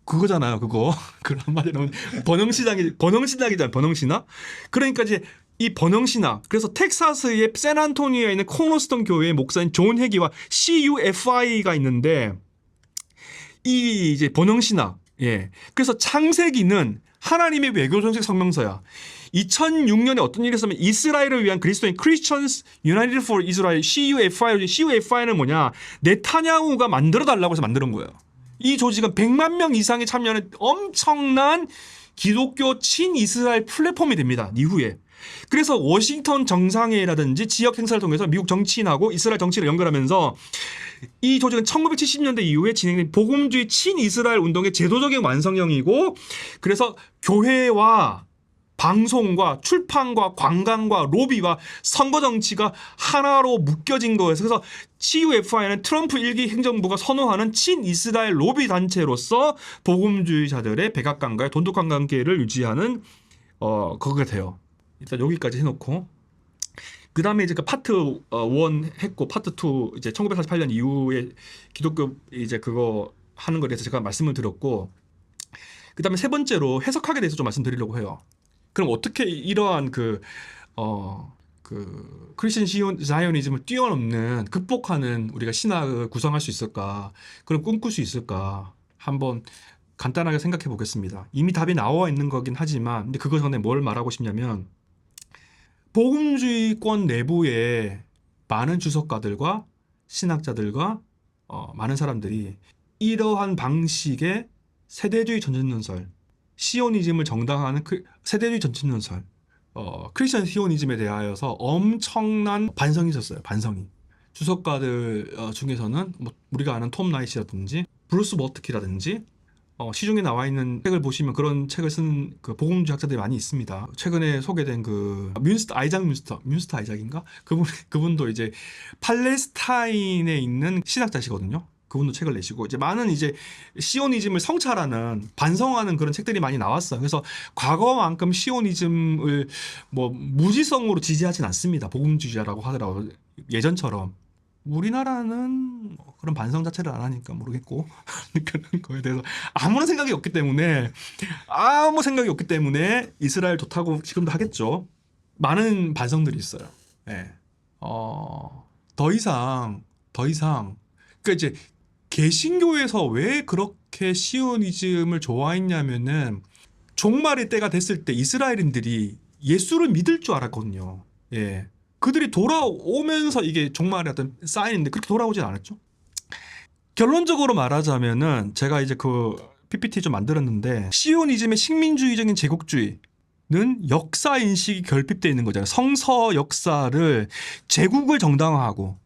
그거잖아요, 그거. 그 한마디로 번영신학이잖아요, 번영신학. 그러니까 이제 이 번영신학. 그래서 텍사스의 샌안토니오에 있는 코너스톤 교회의 목사인 존 해기와 CUFI가 있는데 이 이제 번영신학. 예. 그래서 창세기는 하나님의 외교 정책 성명서야. 2006년에 어떤 일이 있었냐면 이스라엘을 위한 그리스도인 Christians United for Israel CUFI는 뭐냐? 네타냐후가 만들어 달라고 해서 만드는 거예요. 이 조직은 100만 명 이상이 참여하는 엄청난 기독교 친이스라엘 플랫폼이 됩니다. 이후에. 그래서 워싱턴 정상회의라든지 지역 행사를 통해서 미국 정치인하고 이스라엘 정치인을 연결하면서 이 조직은 1970년대 이후에 진행된 복음주의 친이스라엘 운동의 제도적인 완성형이고 그래서 교회와 방송과 출판과 관광과 로비와 선거 정치가 하나로 묶여진 거예요. 그래서 CUFI는 트럼프 1기 행정부가 선호하는 친이스라엘 로비 단체로서 복음주의자들의 백악관과의 돈독한 관계를 유지하는 그거가 돼요. 일단 여기까지 해놓고 그 다음에 이제 그 파트 1 했고 파트 2 이제 1948년 이후에 기독교 이제 그거 하는 거에 대해서 제가 말씀을 드렸고 그 다음에 세 번째로 해석학에 대해서 좀 말씀드리려고 해요. 그럼 어떻게 이러한 그 크리스천 자이오니즘을 뛰어넘는 극복하는 우리가 신학을 구성할 수 있을까? 그럼 꿈꿀 수 있을까? 한번 간단하게 생각해 보겠습니다. 이미 답이 나와 있는 거긴 하지만 근데 그거 전에 뭘 말하고 싶냐면 복음주의권 내부에 많은 주석가들과 신학자들과 많은 사람들이 이러한 방식의 세대주의 전진론설, 시오니즘을 정당화하는 세대주의 전진론설, 크리스천 시오니즘에 대하여서 엄청난 반성이 있었어요. 반성이. 주석가들 중에서는 뭐 우리가 아는 톰 라이시라든지 브루스 머트키라든지 시중에 나와 있는 책을 보시면 그런 책을 쓴 그 복음주의 학자들이 많이 있습니다. 최근에 소개된 그 아이작 아이작인가? 그분도 이제 팔레스타인에 있는 신학자시거든요. 그분도 책을 내시고 이제 많은 이제 시오니즘을 성찰하는 반성하는 그런 책들이 많이 나왔어요. 그래서 과거만큼 시오니즘을 뭐 무지성으로 지지하진 않습니다. 복음주의자라고 하더라도 예전처럼. 우리나라는 그런 반성 자체를 안 하니까 모르겠고 그런 거에 대해서 아무런 생각이 없기 때문에 아무 생각이 없기 때문에 이스라엘 좋다고 지금도 하겠죠. 많은 반성들이 있어요. 예. 더 이상 그러니까 이제 개신교에서 왜 그렇게 시오니즘을 좋아했냐면은 종말의 때가 됐을 때 이스라엘인들이 예수를 믿을 줄 알았거든요. 예. 그들이 돌아오면서 이게 종말의 어떤 사인인데 그렇게 돌아오진 않았죠. 결론적으로 말하자면은 제가 이제 그 PPT 좀 만들었는데 시오니즘의 식민주의적인 제국주의는 역사 인식이 결핍되어 있는 거잖아요. 성서 역사를 제국을 정당화하고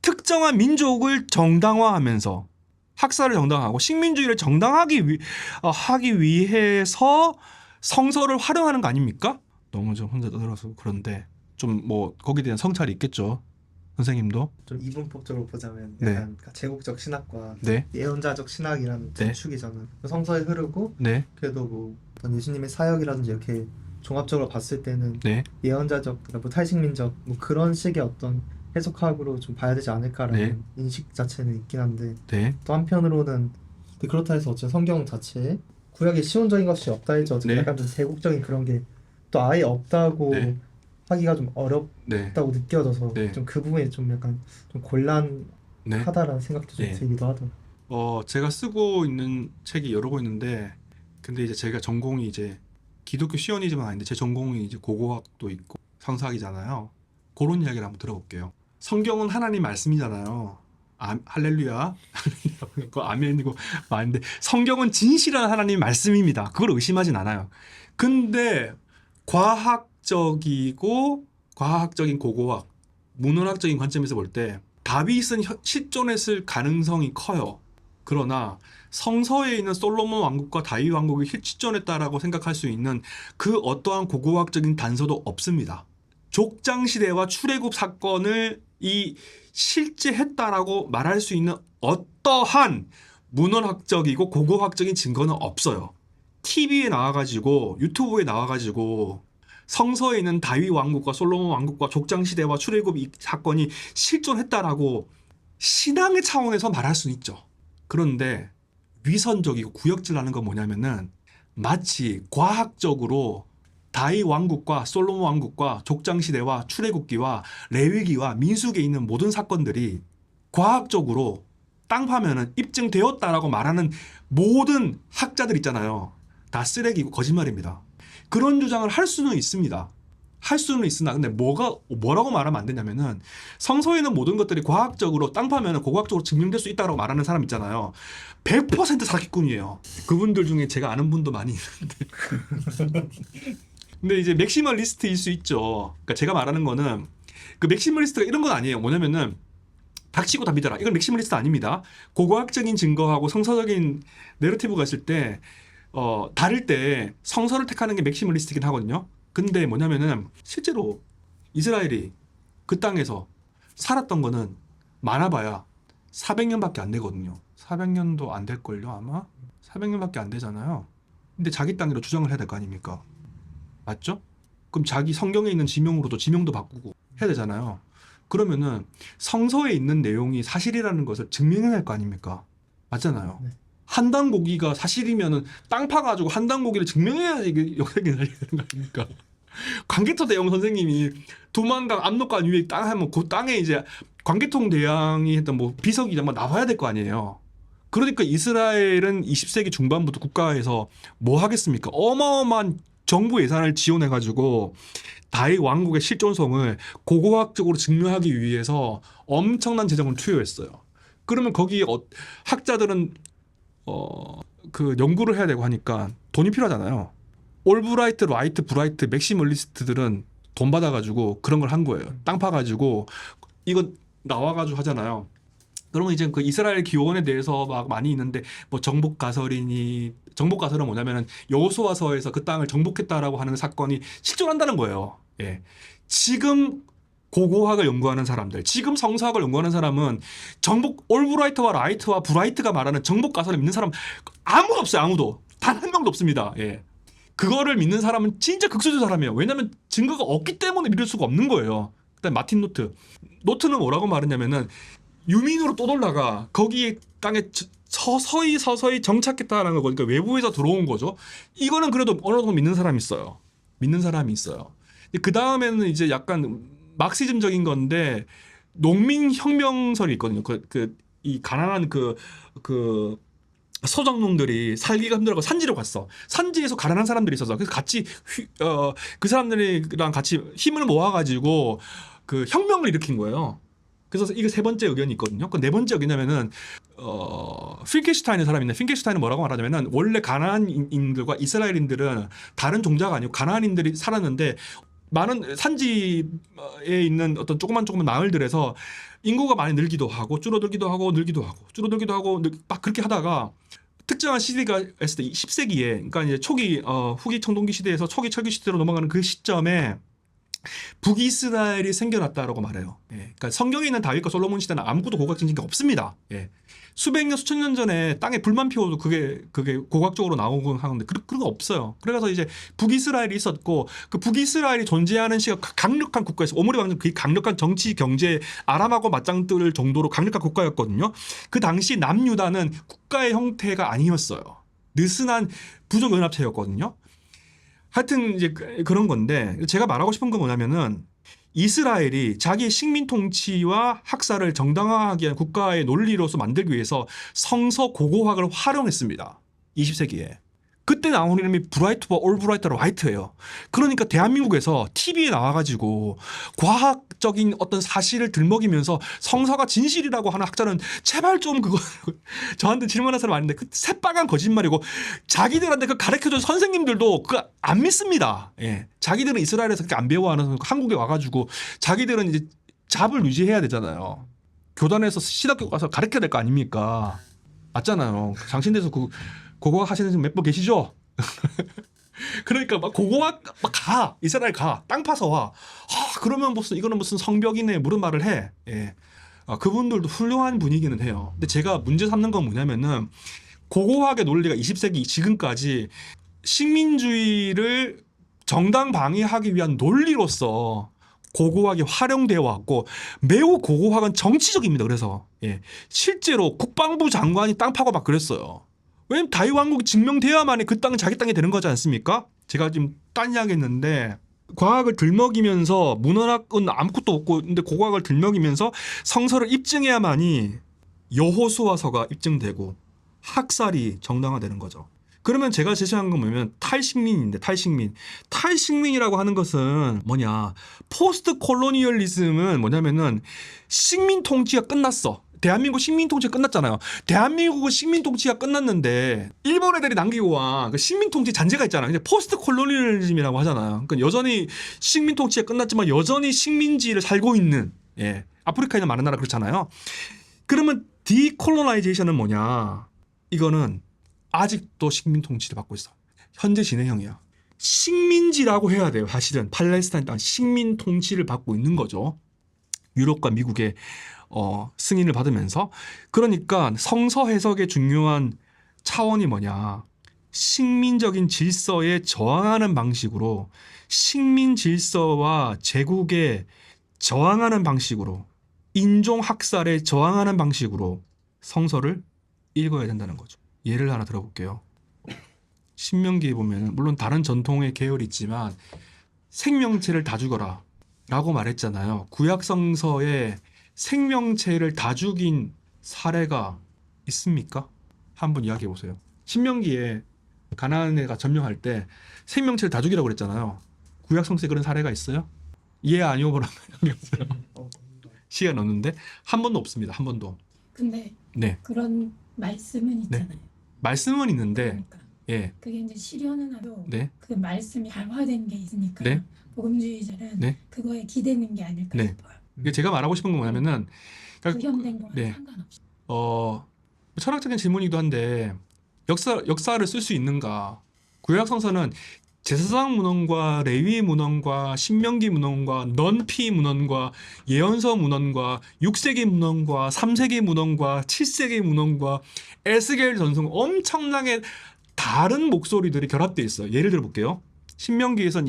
특정한 민족을 정당화하면서 학살을 정당화하고 식민주의를 하기 위해서 성서를 활용하는 거 아닙니까? 너무 좀 혼자 떠들어서 그런데 좀 뭐 거기에 대한 성찰이 있겠죠. 선생님도. 좀 이분법적으로 보자면 네. 약간 제국적 신학과 네. 예언자적 신학이라는 두 네. 축이잖아요. 성서에 흐르고 네. 그래도 뭐 어떤 예수님의 사역이라든지 이렇게 종합적으로 봤을 때는 네. 예언자적, 그러니까 뭐 탈식민적 뭐 그런 식의 어떤 해석학으로 좀 봐야 되지 않을까라는 네. 인식 자체는 있긴 한데 네. 또 한편으로는 근데 그렇다 해서 어쨌든 성경 자체에 구약에 시온적인 것이 없다 해서 어쨌든 네. 약간 좀 제국적인 그런 게 또 아예 없다고 네. 하기가 좀 네. 어렵다고 느껴져서 네. 좀 그 부분이 좀 약간 좀 곤란하다라는 네. 생각도 좀 네. 들기도 하더라고요. 제가 쓰고 있는 책이 여러 권 있는데 근데 이제 제가 전공이 이제 기독교 시오니즘은 아닌데 제 전공이 이제 고고학도 있고 성사학이잖아요. 그런 이야기를 한번 들어볼게요. 성경은 하나님 말씀이잖아요. 할렐루야. 그 아멘이고 맞는데 성경은 진실한 하나님 말씀입니다. 그걸 의심하진 않아요. 근데 과학적인 고고학, 문헌학적인 관점에서 볼 때 다윗은 실존했을 가능성이 커요. 그러나 성서에 있는 솔로몬 왕국과 다윗 왕국이 실존했다라고 생각할 수 있는 그 어떠한 고고학적인 단서도 없습니다. 족장 시대와 출애굽 사건을 실제 했다라고 말할 수 있는 어떠한 문헌학적이고 고고학적인 증거는 없어요. TV에 나와가지고 유튜브에 나와가지고 성서에 있는 다윗 왕국과 솔로몬 왕국과 족장 시대와 출애굽 이 사건이 실존했다라고 신앙의 차원에서 말할 수는 있죠. 그런데 위선적이고 구역질하는 건 뭐냐면은 마치 과학적으로 다윗 왕국과 솔로몬 왕국과 족장 시대와 출애굽기와 레위기와 민수기에 있는 모든 사건들이 과학적으로 땅 파면은 입증되었다라고 말하는 모든 학자들 있잖아요. 다 쓰레기고 거짓말입니다. 그런 주장을 할 수는 있습니다. 할 수는 있으나 근데 뭐라고 말하면 안 되냐면은 성서에 있는 모든 것들이 과학적으로 땅 파면은 고고학적으로 증명될 수 있다고 말하는 사람 있잖아요. 100% 사기꾼이에요. 그분들 중에 제가 아는 분도 많이 있는데. 근데 이제 맥시멀리스트일 수 있죠. 그러니까 제가 말하는 거는 그 맥시멀리스트가 이런 건 아니에요. 뭐냐면은 닥치고 다 믿어라. 이건 맥시멀리스트 아닙니다. 고고학적인 증거하고 성서적인 내러티브가 있을 때 다를 때 성서를 택하는 게 맥시멀리스트이긴 하거든요. 근데 뭐냐면은 실제로 이스라엘이 그 땅에서 살았던 거는 많아봐야 400년밖에 안 되거든요. 400년도 안 될걸요 아마? 400년밖에 안 되잖아요. 근데 자기 땅으로 주장을 해야 될 거 아닙니까? 맞죠? 그럼 자기 성경에 있는 지명으로도 지명도 바꾸고 해야 되잖아요. 그러면은 성서에 있는 내용이 사실이라는 것을 증명해야 할 거 아닙니까? 맞잖아요. 네. 한당 고기가 사실이면은 땅 파가지고 한당 고기를 증명해야지 이게 역사적인 사실이 되는 거 아닙니까? 광개토 대왕 선생님이 두만강 압록강 위에 땅 하면 그 땅에 이제 광개토 대왕이 했던 뭐 비석이 뭐 나와야 될 거 아니에요. 그러니까 이스라엘은 20세기 중반부터 국가에서 뭐 하겠습니까? 어마어마한 정부 예산을 지원해가지고 다윗 왕국의 실존성을 고고학적으로 증명하기 위해서 엄청난 재정을 투여했어요. 그러면 거기 학자들은 그 연구를 해야 되고 하니까 돈이 필요하잖아요. 올브라이트, 라이트, 브라이트, 맥시멀리스트들은 돈 받아가지고 그런 걸 한 거예요. 땅 파가지고 이거 나와가지고 하잖아요. 그러면 이제 그 이스라엘 기원에 대해서 막 많이 있는데 뭐 정복 가설은 뭐냐면은 여호수아서에서 그 땅을 정복했다라고 하는 사건이 실존한다는 거예요. 예. 지금 고고학을 연구하는 사람들, 지금 성서학을 연구하는 사람은 정복 올브라이트와 라이트와 브라이트가 말하는 정복 가설을 믿는 사람 아무도 없어요. 아무도. 단 한 명도 없습니다. 예. 그거를 믿는 사람은 진짜 극소수 사람이에요. 왜냐하면 증거가 없기 때문에 믿을 수가 없는 거예요. 그다음 마틴 노트. 노트는 뭐라고 말했냐면은 유민으로 떠돌다가 거기에 땅에 서서히 정착했다라는 거. 그러니까 외부에서 들어온 거죠. 이거는 그래도 어느 정도 믿는 사람이 있어요. 믿는 사람이 있어요. 그 다음에는 이제 약간 막시즘적인 건데 농민혁명설이 있거든요. 이 가난한 그 소작농들이 살기가 힘들어서 산지로 갔어. 산지에서 가난한 사람들이 있어서 그래서 같이 그 사람들이랑 같이 힘을 모아가지고 그 혁명을 일으킨 거예요. 그래서 이게 세 번째 의견이 있거든요. 그 네 번째 의견이냐면은 핑케슈타인의 사람인데 핑케슈타인은 뭐라고 말하냐면은 원래 가나안인들과 이스라엘인들은 다른 종자가 아니고 가나안인들이 살았는데 많은 산지에 있는 어떤 조그만 마을들에서 인구가 많이 늘기도 하고 줄어들기도 하고 늘기도 하고 줄어들기도 하고 막 그렇게 하다가 특정한 시대가 있을 때 10세기에 그러니까 이제 초기 후기 청동기 시대에서 초기 철기 시대로 넘어가는 그 시점에 북이스라엘이 생겨났다라고 말해요. 예. 그러니까 성경에 있는 다윗과 솔로몬 시대는 아무것도 고고학적인 게 없습니다. 예. 수백 년 수천 년 전에 땅에 불만 피워도 그게 고고학적으로 나오고 하는데 그런 거 없어요. 그래서 이제 북이스라엘이 있었고 그 북이스라엘이 존재하는 시가 강력한 국가에서 오므리 왕정 그 강력한 정치 경제 아람하고 맞짱 뜰 정도로 강력한 국가였거든요. 그 당시 남유다는 국가의 형태가 아니었어요. 느슨한 부족연합체였거든요. 하여튼 이제 그런 건데 제가 말하고 싶은 건 뭐냐면은 이스라엘이 자기의 식민 통치와 학살을 정당화하기 위한 국가의 논리로서 만들기 위해서 성서 고고학을 활용했습니다. 20세기에. 그때 나온 이름이 브라이트와 올브라이트 라이트예요. 그러니까 대한민국에서 TV에 나와가지고 과학적인 어떤 사실을 들먹이면서 성서가 진실이라고 하는 학자는 제발 좀 그거 저한테 질문한 사람 아닌데 그 새빨간 거짓말이고 자기들한테 그 가르쳐준 선생님들도 그거 안 믿습니다. 예. 자기들은 이스라엘에서 그렇게 안 배워하는 한국에 와가지고 자기들은 이제 잡을 유지해야 되잖아요. 교단에서 신학교 가서 가르쳐야 될 거 아닙니까? 맞잖아요. 장신대에서 고고학 하시는 분 몇 분 계시죠? 그러니까 막 고고학 막 가 이스라엘 가 땅 파서 와. 그러면 이거는 무슨 성벽이네 무슨 말을 해. 예. 그분들도 훌륭한 분이기는 해요. 근데 제가 문제 삼는 건 뭐냐면은 고고학의 논리가 20세기 지금까지 식민주의를 정당 방위하기 위한 논리로서 고고학이 활용되어 왔고 매우 고고학은 정치적입니다. 그래서 예. 실제로 국방부 장관이 땅 파고 막 그랬어요. 왜냐면 다윗 왕국이 증명돼야만이 그 땅은 자기 땅이 되는 거지 않습니까? 제가 지금 딴 이야기 했는데 과학을 들먹이면서 문헌학은 아무것도 없고 근데 고고학을 들먹이면서 성서를 입증해야만이 여호수아서가 입증되고 학살이 정당화되는 거죠. 그러면 제가 제시한 건 뭐냐면 탈식민인데 탈식민이라고 하는 것은 뭐냐 포스트 콜로니얼리즘은 뭐냐면은 식민 통치가 끝났어. 대한민국 식민 통치가 끝났잖아요. 대한민국은 식민 통치가 끝났는데 일본 애들이 남기고 와 그 식민 통치 잔재가 있잖아요. 근데 포스트 콜로니얼리즘이라고 하잖아요. 그러니까 여전히 식민 통치가 끝났지만 여전히 식민지를 살고 있는 예. 아프리카에 있는 많은 나라 그렇잖아요. 그러면 디콜로나이제이션은 뭐냐? 이거는 아직도 식민 통치를 받고 있어. 현재 진행형이야. 식민지라고 해야 돼요. 사실은 팔레스타인 땅 식민 통치를 받고 있는 거죠. 유럽과 미국의 승인을 받으면서 그러니까 성서 해석의 중요한 차원이 뭐냐 식민적인 질서에 저항하는 방식으로 식민 질서와 제국에 저항하는 방식으로 인종 학살에 저항하는 방식으로 성서를 읽어야 된다는 거죠. 예를 하나 들어볼게요. 신명기에 보면 물론 다른 전통의 계열이 있지만 생명체를 다 죽어라 라고 말했잖아요. 구약 성서에 생명체를 다 죽인 사례가 있습니까? 한번 이야기해 보세요. 신명기에 가나안에가 점령할 때 생명체를 다 죽이라고 그랬잖아요. 구약 성서에 그런 사례가 있어요? 예 아니요 보라고 시간 없는데 한 번도 없습니다. 한 번도. 근데 네. 그런 말씀은 있잖아요. 말씀은 있는데 그러니까 예. 그게 이제 실현은 하도 네. 그 말씀이 발화된 게 있으니까 네. 복음주의자는 네. 그거에 기대는 게 아닐까 네. 싶어요. 이게 제가 말하고 싶은 건 뭐냐면은 구현된 거랑 네. 상관없이. 철학적인 질문이기도 한데 역사를 쓸 수 있는가? 구약 성서는 제사장 문헌과 레위 문헌과 신명기 문헌과 넌피 문헌과 예언서 문헌과 6세기 문헌과 3세기 문헌과 7세기 문헌과 에스겔 전승 엄청나게 다른 목소리들이 결합되어 있어요. 예를 들어 볼게요. 신명기에선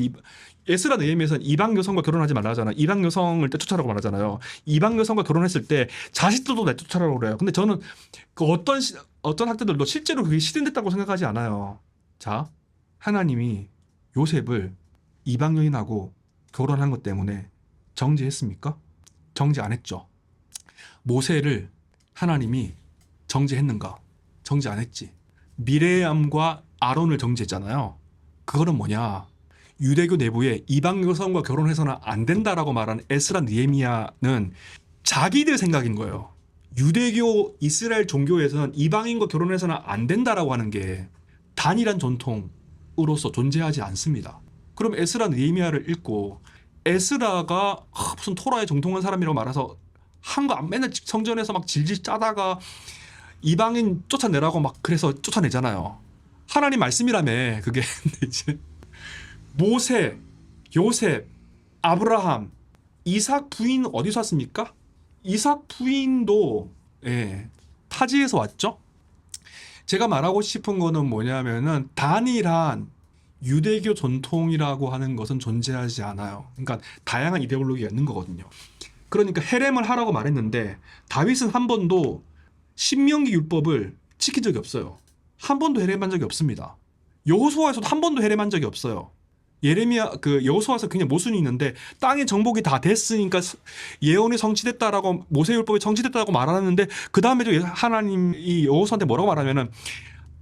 에스라 느헤미야에서는 이방 여성과 결혼하지 말라 하잖아. 이방 여성을 떼쫓아라고 말하잖아요. 이방 여성과 결혼했을 때 자식들도 내쫓아라고 그래요. 근데 저는 그 어떤 학자들도 실제로 그게 실현됐다고 생각하지 않아요. 자, 하나님이 요셉을 이방 여인하고 결혼한 것 때문에 정죄했습니까? 정죄 안 했죠. 모세를 하나님이 정죄했는가? 정죄 안 했지. 미레암과 아론을 정죄했잖아요. 그거는 뭐냐? 유대교 내부에 이방 여성과 결혼해서는 안 된다라고 말하는 에스라 느헤미야는 자기들 생각인 거예요. 유대교 이스라엘 종교에서는 이방인과 결혼해서는 안 된다라고 하는 게 단일한 전통으로서 존재하지 않습니다. 그럼 에스라 느헤미야를 읽고 에스라가 무슨 토라에 정통한 사람이라고 말해서 한 거 맨날 성전에서 막 질질 짜다가 이방인 쫓아내라고 막 그래서 쫓아내잖아요. 하나님 말씀이라며 그게. 이제 모세, 요셉, 아브라함, 이삭 부인 어디서 왔습니까? 이삭 부인도 타지에서 왔죠. 제가 말하고 싶은 거는 뭐냐면은 단일한 유대교 전통이라고 하는 것은 존재하지 않아요. 그러니까 다양한 이데올로기가 있는 거거든요. 그러니까 헤렘을 하라고 말했는데 다윗은 한 번도 신명기 율법을 지킨 적이 없어요. 한 번도 헤렘한 적이 없습니다. 여호수아에서도 한 번도 헤렘한 적이 없어요. 여호수아에서 그냥 모순이 있는데 땅의 정복이 다 됐으니까 예언이 성취됐다라고 모세율법이 성취됐다고 말하는데 그 다음에 하나님이 여호수아한테 뭐라고 말하면은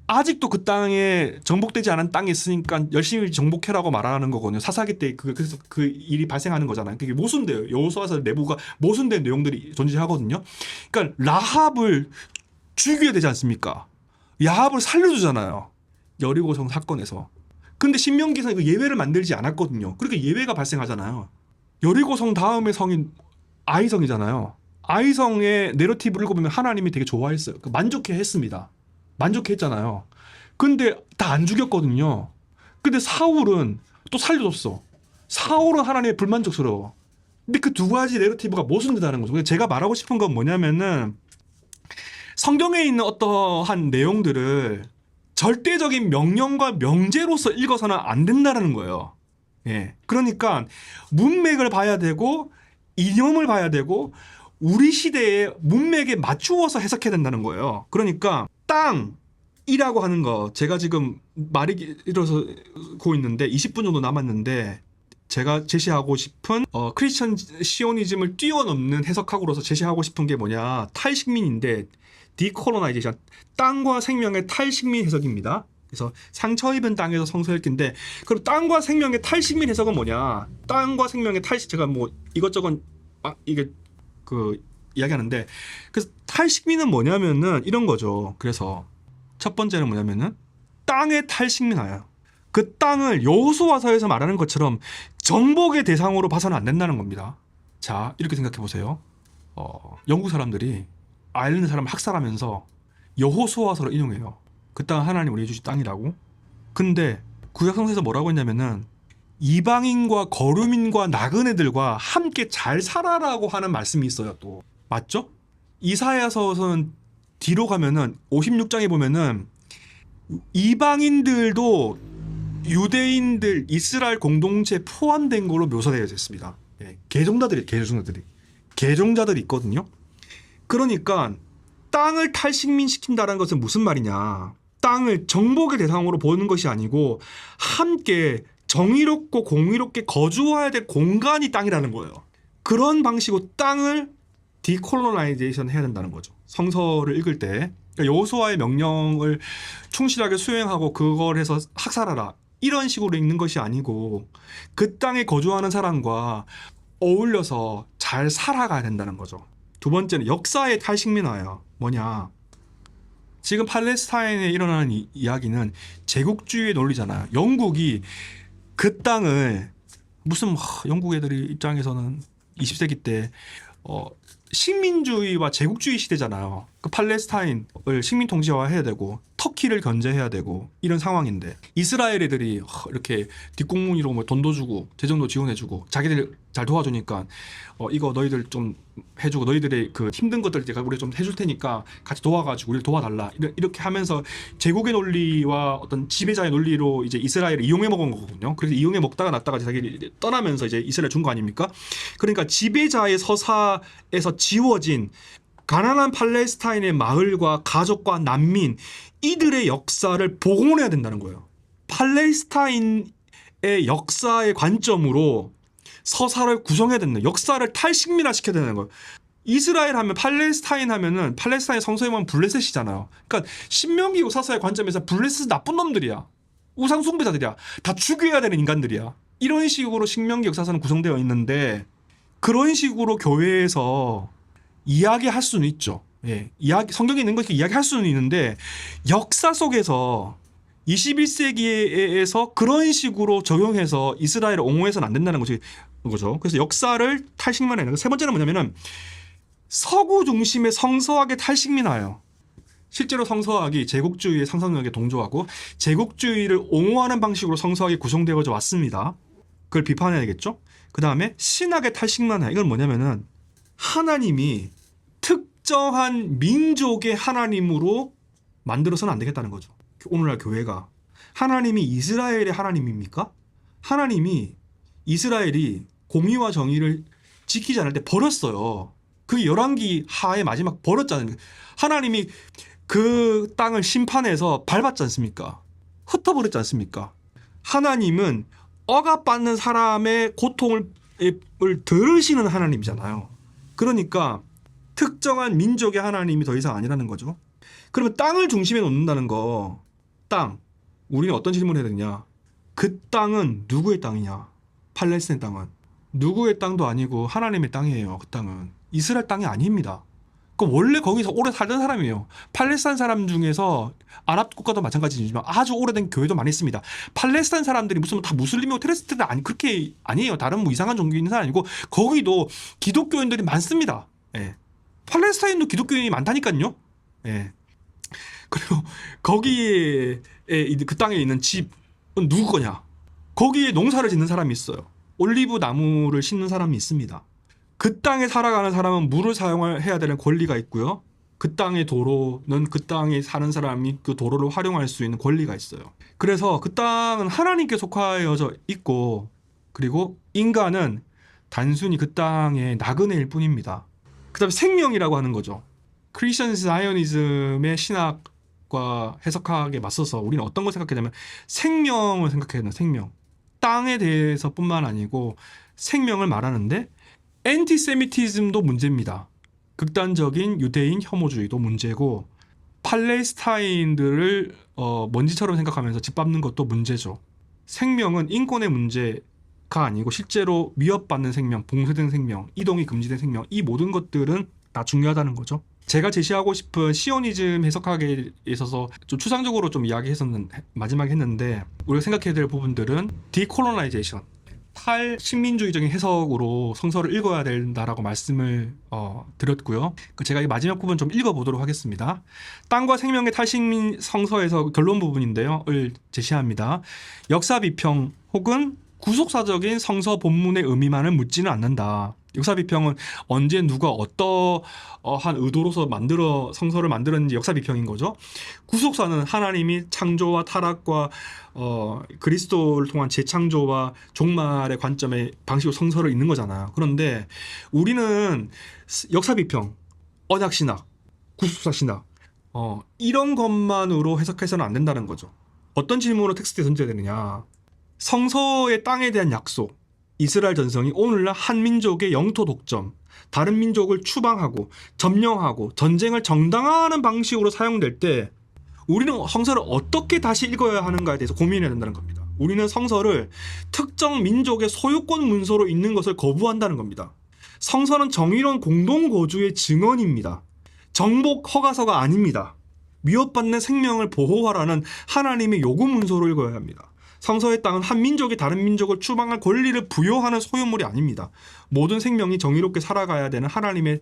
아직도 그 땅에 정복되지 않은 땅이 있으니까 열심히 정복해라고 말하는 거거든요. 사사기 때 그래서 그 일이 발생하는 거잖아요. 그게 모순돼요. 여호수아서 내부가 모순된 내용들이 존재하거든요. 그러니까 라합을 죽여야 되지 않습니까? 야합을 살려주잖아요. 여리고성 사건에서. 근데 신명기에서 그 예외를 만들지 않았거든요. 그러니까 예외가 발생하잖아요. 여리고성 다음의 성이 아이성이잖아요. 아이성의 내러티브를 읽어보면 하나님이 되게 좋아했어요. 만족해했습니다. 만족했잖아요. 근데 다 안 죽였거든요. 근데 사울은 또 살려줬어. 사울은 하나님의 불만족스러워. 근데 그 두 가지 내러티브가 모순되다는 거죠. 제가 말하고 싶은 건 뭐냐면은 성경에 있는 어떠한 내용들을 절대적인 명령과 명제로서 읽어서는 안 된다는 거예요. 예. 그러니까 문맥을 봐야 되고 이념을 봐야 되고 우리 시대의 문맥에 맞추어서 해석해야 된다는 거예요. 그러니까 땅이라고 하는 거 제가 지금 말이 이뤄서고 있는데 20분 정도 남았는데 제가 제시하고 싶은 크리스천 시오니즘을 뛰어넘는 해석학으로서 제시하고 싶은 게 뭐냐 탈식민인데 디콜로나이제이션 땅과 생명의 탈식민 해석입니다. 그래서 상처 입은 땅에서 성소했긴데 그럼 땅과 생명의 탈식민 해석은 뭐냐? 땅과 생명의 탈식 제가 뭐 이것저것 이게 그 이야기하는데 그래서 탈식민은 뭐냐면은 이런 거죠. 그래서 첫 번째는 뭐냐면은 땅의 탈식민이에요. 그 땅을 여호수아서에서 말하는 것처럼 정복의 대상으로 봐서는 안 된다는 겁니다. 자 이렇게 생각해 보세요. 영국 사람들이 아일랜드 사람을 학살하면서 여호수아서를 인용해요. 그 땅은 하나님 우리 주신 땅이라고. 근데 구약성서에서 뭐라고 했냐면은 이방인과 거류민과 나그네들과 함께 잘 살아라고 하는 말씀이 있어요. 또 맞죠? 이사야서는 뒤로 가면은 56장에 보면은 이방인들도 유대인들 이스라엘 공동체에 포함된 걸로 묘사되어 있습니다. 개종자들이 있거든요. 그러니까 땅을 탈식민시킨다는 것은 무슨 말이냐? 땅을 정복의 대상으로 보는 것이 아니고 함께 정의롭고 공의롭게 거주해야 될 공간이 땅이라는 거예요. 그런 방식으로 땅을 디콜로나이제이션 해야 된다는 거죠. 성서를 읽을 때 그러니까 여호수아의 명령을 충실하게 수행하고 그걸 해서 학살하라 이런 식으로 읽는 것이 아니고 그 땅에 거주하는 사람과 어울려서 잘 살아가야 된다는 거죠. 두 번째는 역사의 탈식민화예요. 뭐냐? 지금 팔레스타인에 일어나는 이야기는 제국주의의 논리잖아요. 영국이 그 땅을 무슨 영국 애들이 입장에서는 20세기 때 식민주의와 제국주의 시대잖아요. 그 팔레스타인을 식민 통치화해야 되고 터키를 견제해야 되고 이런 상황인데 이스라엘 애들이 이렇게 뒷공문으로 뭐 돈도 주고 재정도 지원해주고 자기들 잘 도와주니까 이거 너희들 좀 해주고 너희들의 그 힘든 것들 제가 우리 좀 해줄 테니까 같이 도와가지고 우리 도와달라 이렇게 하면서 제국의 논리와 어떤 지배자의 논리로 이제 이스라엘을 이용해 먹은 거거든요. 그래서 이용해 먹다가 났다가 자기 떠나면서 이제 이스라엘 준 거 아닙니까? 그러니까 지배자의 서사에서 지워진 가난한 팔레스타인의 마을과 가족과 난민 이들의 역사를 복원해야 된다는 거예요. 팔레스타인의 역사의 관점으로 서사를 구성해야 된다. 역사를 탈식민화시켜야 되는 거예요. 이스라엘 하면 팔레스타인 하면은 팔레스타인 성서에 보면 블레셋이잖아요. 그러니까 신명기 역사서의 관점에서 블레셋은 나쁜 놈들이야. 우상 숭배자들이야. 다 죽여야 되는 인간들이야. 이런 식으로 신명기 역사서는 구성되어 있는데 그런 식으로 교회에서 이야기할 수는 있죠. 예, 성경에 있는 거 이야기할 수는 있는데 역사 속에서 21세기에서 그런 식으로 적용해서 이스라엘을 옹호해서는 안 된다는 거죠. 그래서 역사를 탈식민화해요. 세 번째는 뭐냐면은 서구 중심의 성서학의 탈식민화예요. 실제로 성서학이 제국주의의 상상력에 동조하고 제국주의를 옹호하는 방식으로 성서학이 구성되어져 왔습니다. 그걸 비판해야겠죠. 그 다음에 신학의 탈식민화. 이건 뭐냐면은 하나님이 특정한 민족의 하나님으로 만들어서는 안 되겠다는 거죠. 오늘날 교회가 하나님이 이스라엘의 하나님입니까? 하나님이 이스라엘이 공의와 정의를 지키지 않을 때 버렸어요. 그게 열왕기 하의 마지막 버렸잖아요. 하나님이 그 땅을 심판해서 밟았지 않습니까? 흩어버렸지 않습니까? 하나님은 억압받는 사람의 고통을 들으시는 하나님이잖아요. 그러니까 특정한 민족의 하나님이 더 이상 아니라는 거죠. 그러면 땅을 중심에 놓는다는 거, 땅. 우리는 어떤 질문을 해야 되냐? 그 땅은 누구의 땅이냐? 팔레스타인 땅은 누구의 땅도 아니고 하나님의 땅이에요. 그 땅은 이스라엘 땅이 아닙니다. 그 원래 거기서 오래 살던 사람이에요. 팔레스타인 사람 중에서 아랍 국가도 마찬가지지만 아주 오래된 교회도 많이 있습니다. 팔레스타인 사람들이 무슨 다 무슬림이고 테레스트들 아니 그렇게 아니에요. 다른 뭐 이상한 종교 있는 사람 아니고 거기도 기독교인들이 많습니다. 예. 팔레스타인도 기독교인이 많다니까요. 예. 그리고 거기에 그 땅에 있는 집은 누구 거냐? 거기에 농사를 짓는 사람이 있어요. 올리브 나무를 심는 사람이 있습니다. 그 땅에 살아가는 사람은 물을 사용해야 되는 권리가 있고요. 그 땅의 도로는 그 땅에 사는 사람이 그 도로를 활용할 수 있는 권리가 있어요. 그래서 그 땅은 하나님께 속하여져 있고 그리고 인간은 단순히 그 땅의 나그네일 뿐입니다. 그 다음에 생명이라고 하는 거죠. 크리스천 자이오니즘의 신학과 해석학에 맞서서 우리는 어떤 걸 생각하냐면 생명을 생각해야 된다. 생명. 땅에 대해서 뿐만 아니고 생명을 말하는데 엔티세미티즘도 문제입니다. 극단적인 유대인 혐오주의도 문제고 팔레스타인들을 먼지처럼 생각하면서 짓밟는 것도 문제죠. 생명은 인권의 문제가 아니고 실제로 위협받는 생명, 봉쇄된 생명, 이동이 금지된 생명 이 모든 것들은 다 중요하다는 거죠. 제가 제시하고 싶은 시오니즘 해석학에 있어서 좀 추상적으로 좀 마지막에 했는데 우리가 생각해야 될 부분들은 디콜로나이제이션 탈식민주의적인 해석으로 성서를 읽어야 된다라고 말씀을 드렸고요. 제가 이 마지막 부분 좀 읽어보도록 하겠습니다. 땅과 생명의 탈식민 성서에서 결론 부분인데요. 을 제시합니다. 역사 비평 혹은 구속사적인 성서 본문의 의미만을 묻지는 않는다. 역사 비평은 언제 누가 어떠한 의도로서 성서를 만들었는지 역사 비평인 거죠. 구속사는 하나님이 창조와 타락과 그리스도를 통한 재창조와 종말의 관점의 방식으로 성서를 읽는 거잖아요. 그런데 우리는 역사 비평, 언약 신학, 구속사 신학 이런 것만으로 해석해서는 안 된다는 거죠. 어떤 질문으로 텍스트에 던져야 되느냐? 성서의 땅에 대한 약속, 이스라엘 전성이 오늘날 한 민족의 영토 독점, 다른 민족을 추방하고 점령하고 전쟁을 정당화하는 방식으로 사용될 때 우리는 성서를 어떻게 다시 읽어야 하는가에 대해서 고민해야 된다는 겁니다. 우리는 성서를 특정 민족의 소유권 문서로 읽는 것을 거부한다는 겁니다. 성서는 정의로운 공동거주의 증언입니다. 정복 허가서가 아닙니다. 위협받는 생명을 보호하라는 하나님의 요구 문서로 읽어야 합니다. 성서의 땅은 한 민족이 다른 민족을 추방할 권리를 부여하는 소유물이 아닙니다. 모든 생명이 정의롭게 살아가야 되는 하나님의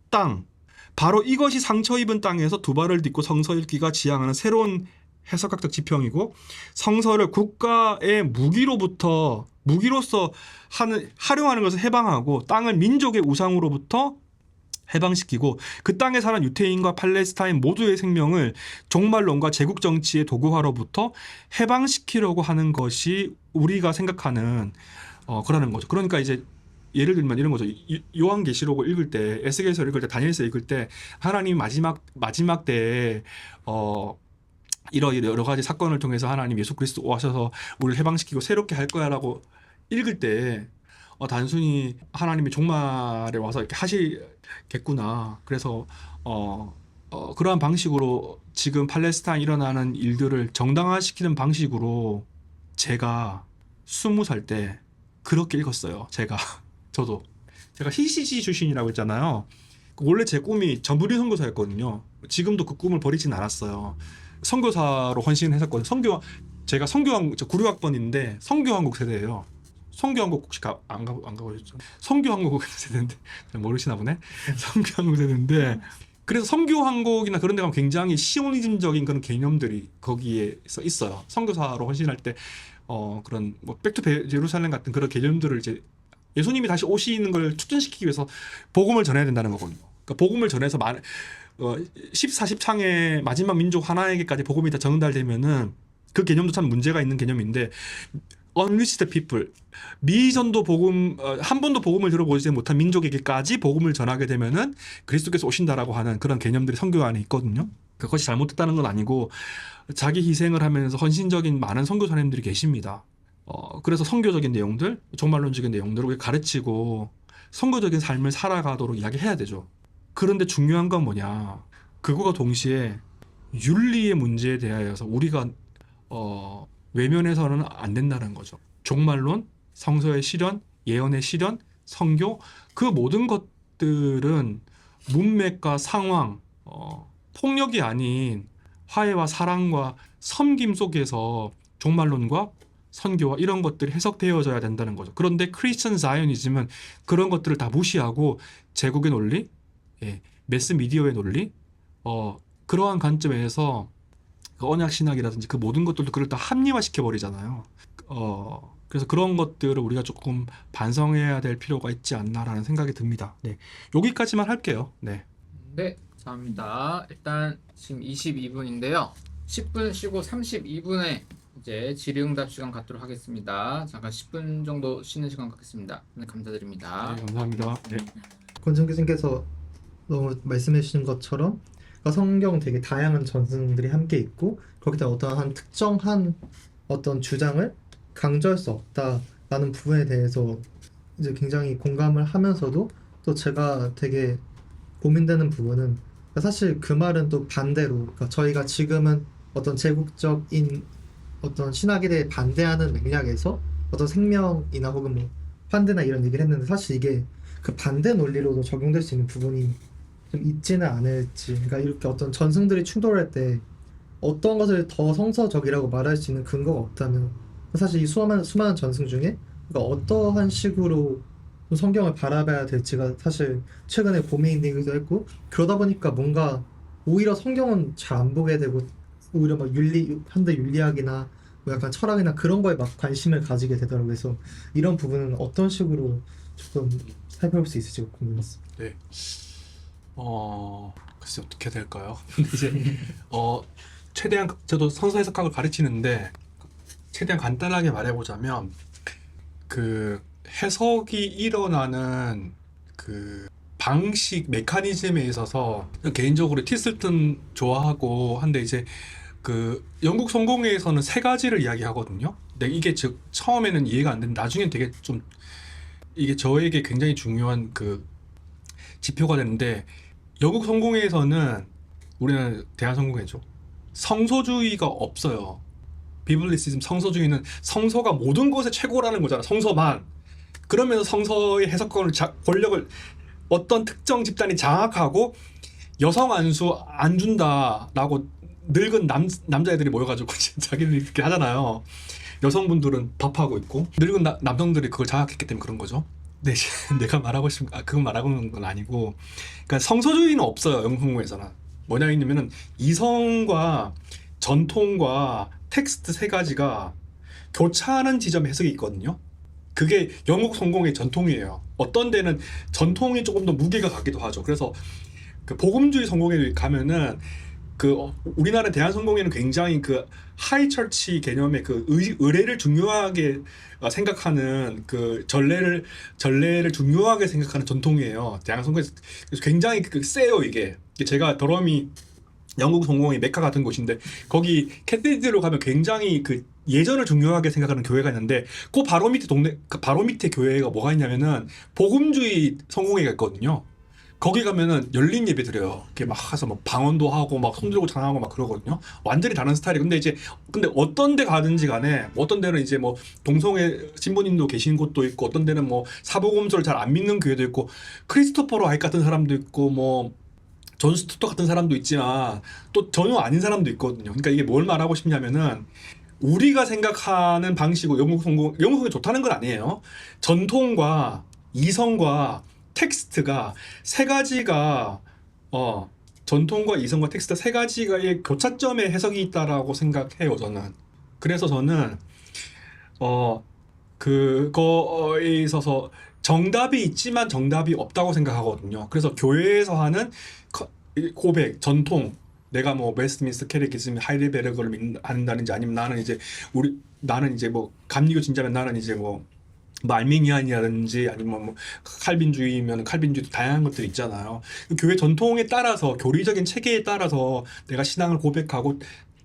땅, 바로 이것이 상처 입은 땅에서 두 발을 딛고 성서 읽기가 지향하는 새로운 해석학적 지평이고 성서를 국가의 무기로서 활용하는 것을 해방하고 땅을 민족의 우상으로부터 해방시키고 그 땅에 사는 유태인과 팔레스타인 모두의 생명을 종말론과 제국 정치의 도구화로부터 해방시키려고 하는 것이 우리가 생각하는 그러는 거죠. 그러니까 이제 예를 들면 이런 거죠. 요한계시록을 읽을 때, 에스겔서 읽을 때, 다니엘서 읽을 때 하나님 마지막 때에 이런 여러 가지 사건을 통해서 하나님 예수 그리스도 오셔서 우리를 해방시키고 새롭게 할 거야라고 읽을 때 단순히 하나님이 종말에 와서 이렇게 하시겠구나. 그래서 그러한 방식으로 지금 팔레스타인 일어나는 일들을 정당화시키는 방식으로 제가 20살 때 그렇게 읽었어요. 저도 제가 CCG 출신이라고 했잖아요. 원래 제 꿈이 전부리 선교사였거든요. 지금도 그 꿈을 버리진 않았어요. 선교사로 헌신했었거든요. 제가 저 96학번인데 선교한국 세대예요. 선교한국 혹시 안 가보셨죠? 선교한국 세대인데 모르시나 보네. 선교한국 세대인데 그래서 선교한국이나 그런 데 가면 굉장히 시오니즘적인 그런 개념들이 거기에서 있어요. 선교사로 헌신할 때 그런 뭐 백투 제루살렘 같은 그런 개념들을 이제 예수님이 다시 오시는 걸 추진시키기 위해서 복음을 전해야 된다는 거거든요. 그러니까 복음을 전해서 14십창의 마지막 민족 하나에게까지 복음이 다 전달되면은 그 개념도 참 문제가 있는 개념인데 unreached people 미전도 복음 한 번도 복음을 들어보지 못한 민족에게까지 복음을 전하게 되면은 그리스도께서 오신다라고 하는 그런 개념들이 선교 안에 있거든요. 그것이 잘못됐다는 건 아니고 자기 희생을 하면서 헌신적인 많은 선교사님들이 계십니다. 그래서 선교적인 내용들, 종말론적인 내용들을 우리 가르치고 선교적인 삶을 살아가도록 이야기해야 되죠. 그런데 중요한 건 뭐냐? 그거가 동시에 윤리의 문제에 대하여서 우리가 외면해서는 안 된다는 거죠. 종말론, 성서의 실현, 예언의 실현, 선교 그 모든 것들은 문맥과 상황, 폭력이 아닌 화해와 사랑과 섬김 속에서 종말론과 선교와 이런 것들이 해석되어져야 된다는 거죠. 그런데 크리스천 자이오니즘은 그런 것들을 다 무시하고 제국의 논리, 매스 미디어의 논리, 그러한 관점에서 그 언약 신학이라든지 그 모든 것들도 그걸 다 합리화시켜 버리잖아요. 그래서 그런 것들을 우리가 조금 반성해야 될 필요가 있지 않나라는 생각이 듭니다. 네, 여기까지만 할게요. 네. 네, 감사합니다. 일단 지금 22분인데요. 10분 쉬고 32분에 이제 질의응답 시간 갖도록 하겠습니다. 잠깐 10분 정도 쉬는 시간 갖겠습니다. 네, 감사드립니다. 네, 감사합니다. 네. 권정 교수님께서 너무 말씀해 주신 것처럼 그러니까 성경 되게 다양한 전승들이 함께 있고 거기다 어떠한 특정한 어떤 주장을 강조할 수 없다라는 부분에 대해서 이제 굉장히 공감을 하면서도 또 제가 되게 고민되는 부분은 사실 그 말은 또 반대로 그러니까 저희가 지금은 어떤 제국적인 어떤 신학에 대해 반대하는 맥락에서 어떤 생명이나 혹은 뭐 환대나 이런 얘기를 했는데 사실 이게 그 반대 논리로도 적용될 수 있는 부분이 좀 있지는 않을지. 그러니까 이렇게 어떤 전승들이 충돌할 때 어떤 것을 더 성서적이라고 말할 수 있는 근거가 없다면 사실 이 수많은 전승 중에 그러니까 어떠한 식으로 성경을 바라봐야 될지가 사실 최근에 고민되기도 했고 그러다 보니까 뭔가 오히려 성경은 잘 안 보게 되고 오히려 막 현대 윤리학이나 뭐 약간 철학이나 그런 거에 막 관심을 가지게 되더라고요. 그래서 이런 부분은 어떤 식으로 조금 살펴볼 수 있을지 궁금했어요. 네. 글쎄 어떻게 해야 될까요? 근데 이제 최대한 저도 선서 해석학을 가르치는데 최대한 간단하게 말해보자면 그 해석이 일어나는 그 방식 메커니즘에 있어서 개인적으로 티슬튼 좋아하고 한데 이제 그 영국 성공회에서는 세 가지를 이야기하거든요. 근데 이게 즉 처음에는 이해가 안 되는데 나중엔 되게 좀 이게 저에게 굉장히 중요한 그 지표가 되는데 영국 성공회에서는 우리는 대한성공회죠. 성서주의가 없어요. 비블리시즘 성서주의는 성서가 모든 것의 최고라는 거잖아. 성서만. 그러면서 성서의 해석권을 권력을 어떤 특정 집단이 장악하고 여성 안수 안 준다라고 늙은 남자애들이 모여가지고 자기들이 그렇게 하잖아요. 여성분들은 밥하고 있고 늙은 남성들이 그걸 장악했기 때문에 그런 거죠. 네, 내가 말하고 싶은 그건 말하고 있는 건 아니고, 그러니까 성서주의는 없어요. 영성공에서는 뭐냐 했냐면은 이성과 전통과 텍스트 세 가지가 교차하는 지점 해석이 있거든요. 그게 영국 성공의 전통이에요. 어떤 데는 전통이 조금 더 무게가 가기도 하죠. 그래서 그 복음주의 성공에 가면은 우리나라 대한 성공회는 굉장히 그 하이처치 개념의 그 의례를 중요하게 생각하는 그 전례를 중요하게 생각하는 전통이에요. 대한 성공회에서 굉장히 세요 이게. 제가 더러미 영국 성공회 메카 같은 곳인데 거기 캐티드로 가면 굉장히 그 예전을 중요하게 생각하는 교회가 있는데 그 바로 밑에 바로 밑에 교회가 뭐가 있냐면은 복음주의 성공회가 있거든요. 거기 가면은 열린 예배 드려요. 이렇게 막 가서 막 방언도 하고 막 손 들고 찬양하고 막 그러거든요. 완전히 다른 스타일이. 근데 어떤 데 가든지 간에 어떤 데는 이제 뭐 동성애 신부님도 계신 곳도 있고 어떤 데는 뭐 사복음서를 잘 안 믿는 교회도 있고 크리스토퍼로 하이크 같은 사람도 있고 뭐 존 스투터 같은 사람도 있지만 또 전혀 아닌 사람도 있거든요. 그러니까 이게 뭘 말하고 싶냐면은 우리가 생각하는 방식으로 영국 성공이 좋다는 건 아니에요. 전통과 이성과 텍스트가 세 가지가 전통과 이성과 텍스트 세 가지가의 교차점에 해석이 있다라고 생각해요, 저는. 그래서 저는 그거에 있어서 정답이 있지만 정답이 없다고 생각하거든요. 그래서 교회에서 하는 고백, 전통, 내가 뭐 웨스트민스터 캐테키즘, 하이델베르그를 믿는다든지 아니면 나는 이제 뭐 감리교 신자면 나는 이제 뭐 알미니안이라든지 아니면 뭐 칼빈주의면 칼빈주의도 다양한 것들이 있잖아요. 교회 전통에 따라서 교리적인 체계에 따라서 내가 신앙을 고백하고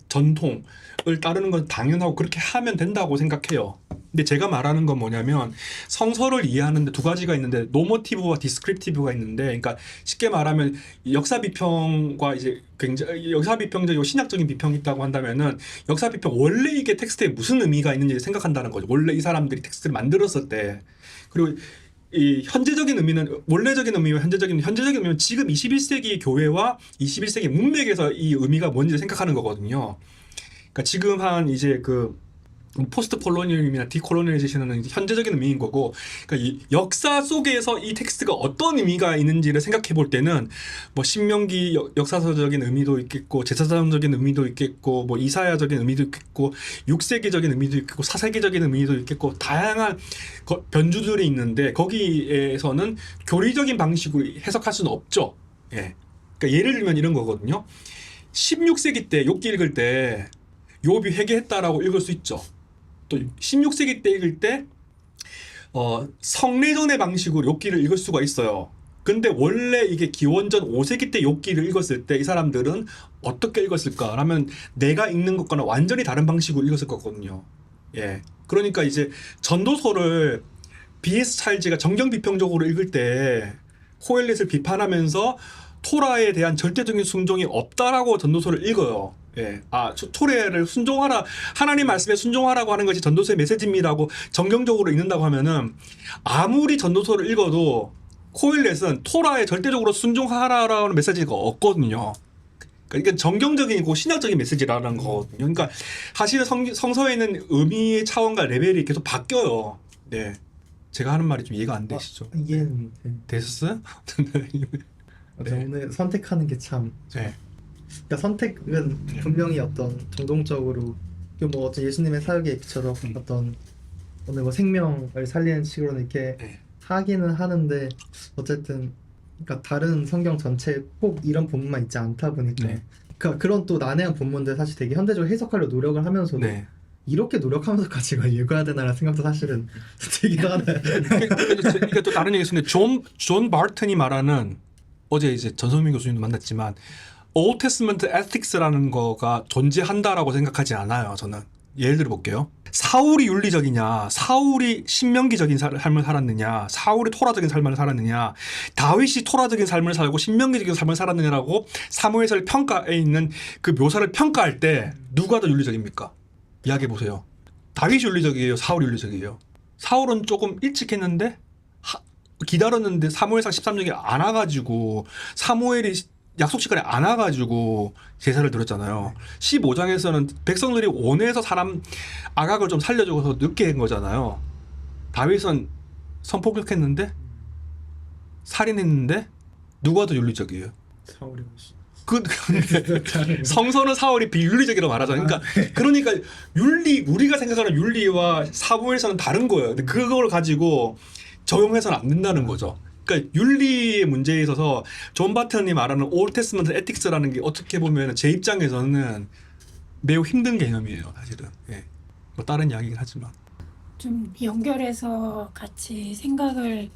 전통을 따르는 건 당연하고 그렇게 하면 된다고 생각해요. 근데 제가 말하는 건 뭐냐면 성서를 이해하는데 두 가지가 있는데 노모티브와 디스크립티브가 있는데, 그러니까 쉽게 말하면 역사 비평과 이제 굉장히 역사 비평적이고 신학적인 비평이 있다고 한다면은 역사 비평 원래 이게 텍스트에 무슨 의미가 있는지 생각한다는 거죠. 원래 이 사람들이 텍스트를 만들었을 때. 그리고 이 현재적인 의미는 원래적인 의미와 현재적인 의미는 지금 21세기 교회와 21세기 문맥에서 이 의미가 뭔지 생각하는 거거든요. 그러니까 지금 한 이제 그 포스트 콜로니얼이나 디콜로니얼리제이션은 현재적인 의미인 거고, 그러니까 이 역사 속에서 이 텍스트가 어떤 의미가 있는지를 생각해 볼 때는 뭐 신명기 역사서적인 의미도 있겠고 제사장적인 의미도 있겠고 뭐 이사야적인 의미도 있겠고 6세기적인 의미도 있겠고 4세기적인 의미도 있겠고 다양한 변주들이 있는데 거기에서는 교리적인 방식으로 해석할 수는 없죠. 예. 그러니까 예를 들면 이런 거거든요. 16세기 때 욥기 읽을 때 욥이 회개했다라고 읽을 수 있죠. 또 16세기 때 읽을 때 성례전의 방식으로 욥기를 읽을 수가 있어요. 근데 원래 이게 기원전 5세기 때 욥기를 읽었을 때 이 사람들은 어떻게 읽었을까? 라면 내가 읽는 것과는 완전히 다른 방식으로 읽었을 거거든요. 예. 그러니까 이제 전도서를 B.S. 찰즈가 정경 비평적으로 읽을 때 코엘렛을 비판하면서 토라에 대한 절대적인 순종이 없다라고 전도서를 읽어요. 예. 토라를 순종하라, 하나님 말씀에 순종하라고 하는 것이 전도서의 메시지입니다고 정경적으로 읽는다고 하면은 아무리 전도서를 읽어도 코일렛은 토라에 절대적으로 순종하라라는 메시지가 없거든요. 그러니까 정경적이고 신학적인 메시지라는 거거든요. 그러니까 사실은 성서에 있는 의미의 차원과 레벨이 계속 바뀌어요. 네. 제가 하는 말이 좀 이해가 안 되시죠? 이해는 되셨어요? 네. 오늘 선택하는 게 참. 네. 그러니까 선택은 분명히 어떤 정동적으로 뭐 어떤 예수님의 사역의 빛처럼 어떤 오늘 뭐 생명을 살리는 식으로는 이렇게 네. 하기는 하는데 어쨌든 그러니까 다른 성경 전체에 꼭 이런 본문만 있지 않다 보니까 네. 그러니까 그런 또 난해한 본문들 사실 되게 현대적으로 해석하려 노력을 하면서도 네. 이렇게 노력하면서까지 이걸 읽어야 되나라는 생각도 사실은 들기도 하나요. 그러니까 또 다른 얘기 있었는데 존 바튼이 말하는, 어제 이제 전성민 교수님도 만났지만 Old Testament Ethics라는 거가 존재한다라고 생각하지 않아요. 저는 예를 들어 볼게요. 사울이 윤리적이냐, 사울이 신명기적인 삶을 살았느냐, 사울이 토라적인 삶을 살았느냐, 다윗이 토라적인 삶을 살고 신명기적인 삶을 살았느냐라고 사무엘서의 평가에 있는 그 묘사를 평가할 때 누가 더 윤리적입니까? 이야기해 보세요. 다윗이 윤리적이에요, 사울이 윤리적이에요? 사울은 조금 일찍 했는데 기다렸는데 사무엘상 13장에 안 와가지고 사무엘이 약속 시간에 안 와가지고 제사를 드렸잖아요. 15장에서는 백성들이 원해서 사람 아각을 좀 살려줘서 늦게 한 거잖아요. 다윗은 성폭력했는데 살인했는데 누가 더 윤리적이에요? 사울이 훨씬. 성서는 사울이 비윤리적이라고 말하잖아요. 그러니까 우리가 생각하는 윤리와 사무엘서는 다른 거예요. 근데 그걸 가지고 적용해서는 안 된다는 거죠. 그러니까 윤리의 문제에 있어서 존 바튼이 말하는 올 테스먼트 에틱스라는 게 어떻게 보면 제 입장에서는 매우 힘든 개념이에요, 사실은. 예. 뭐 다른 이야기긴 하지만. 좀 연결해서 같이 생각을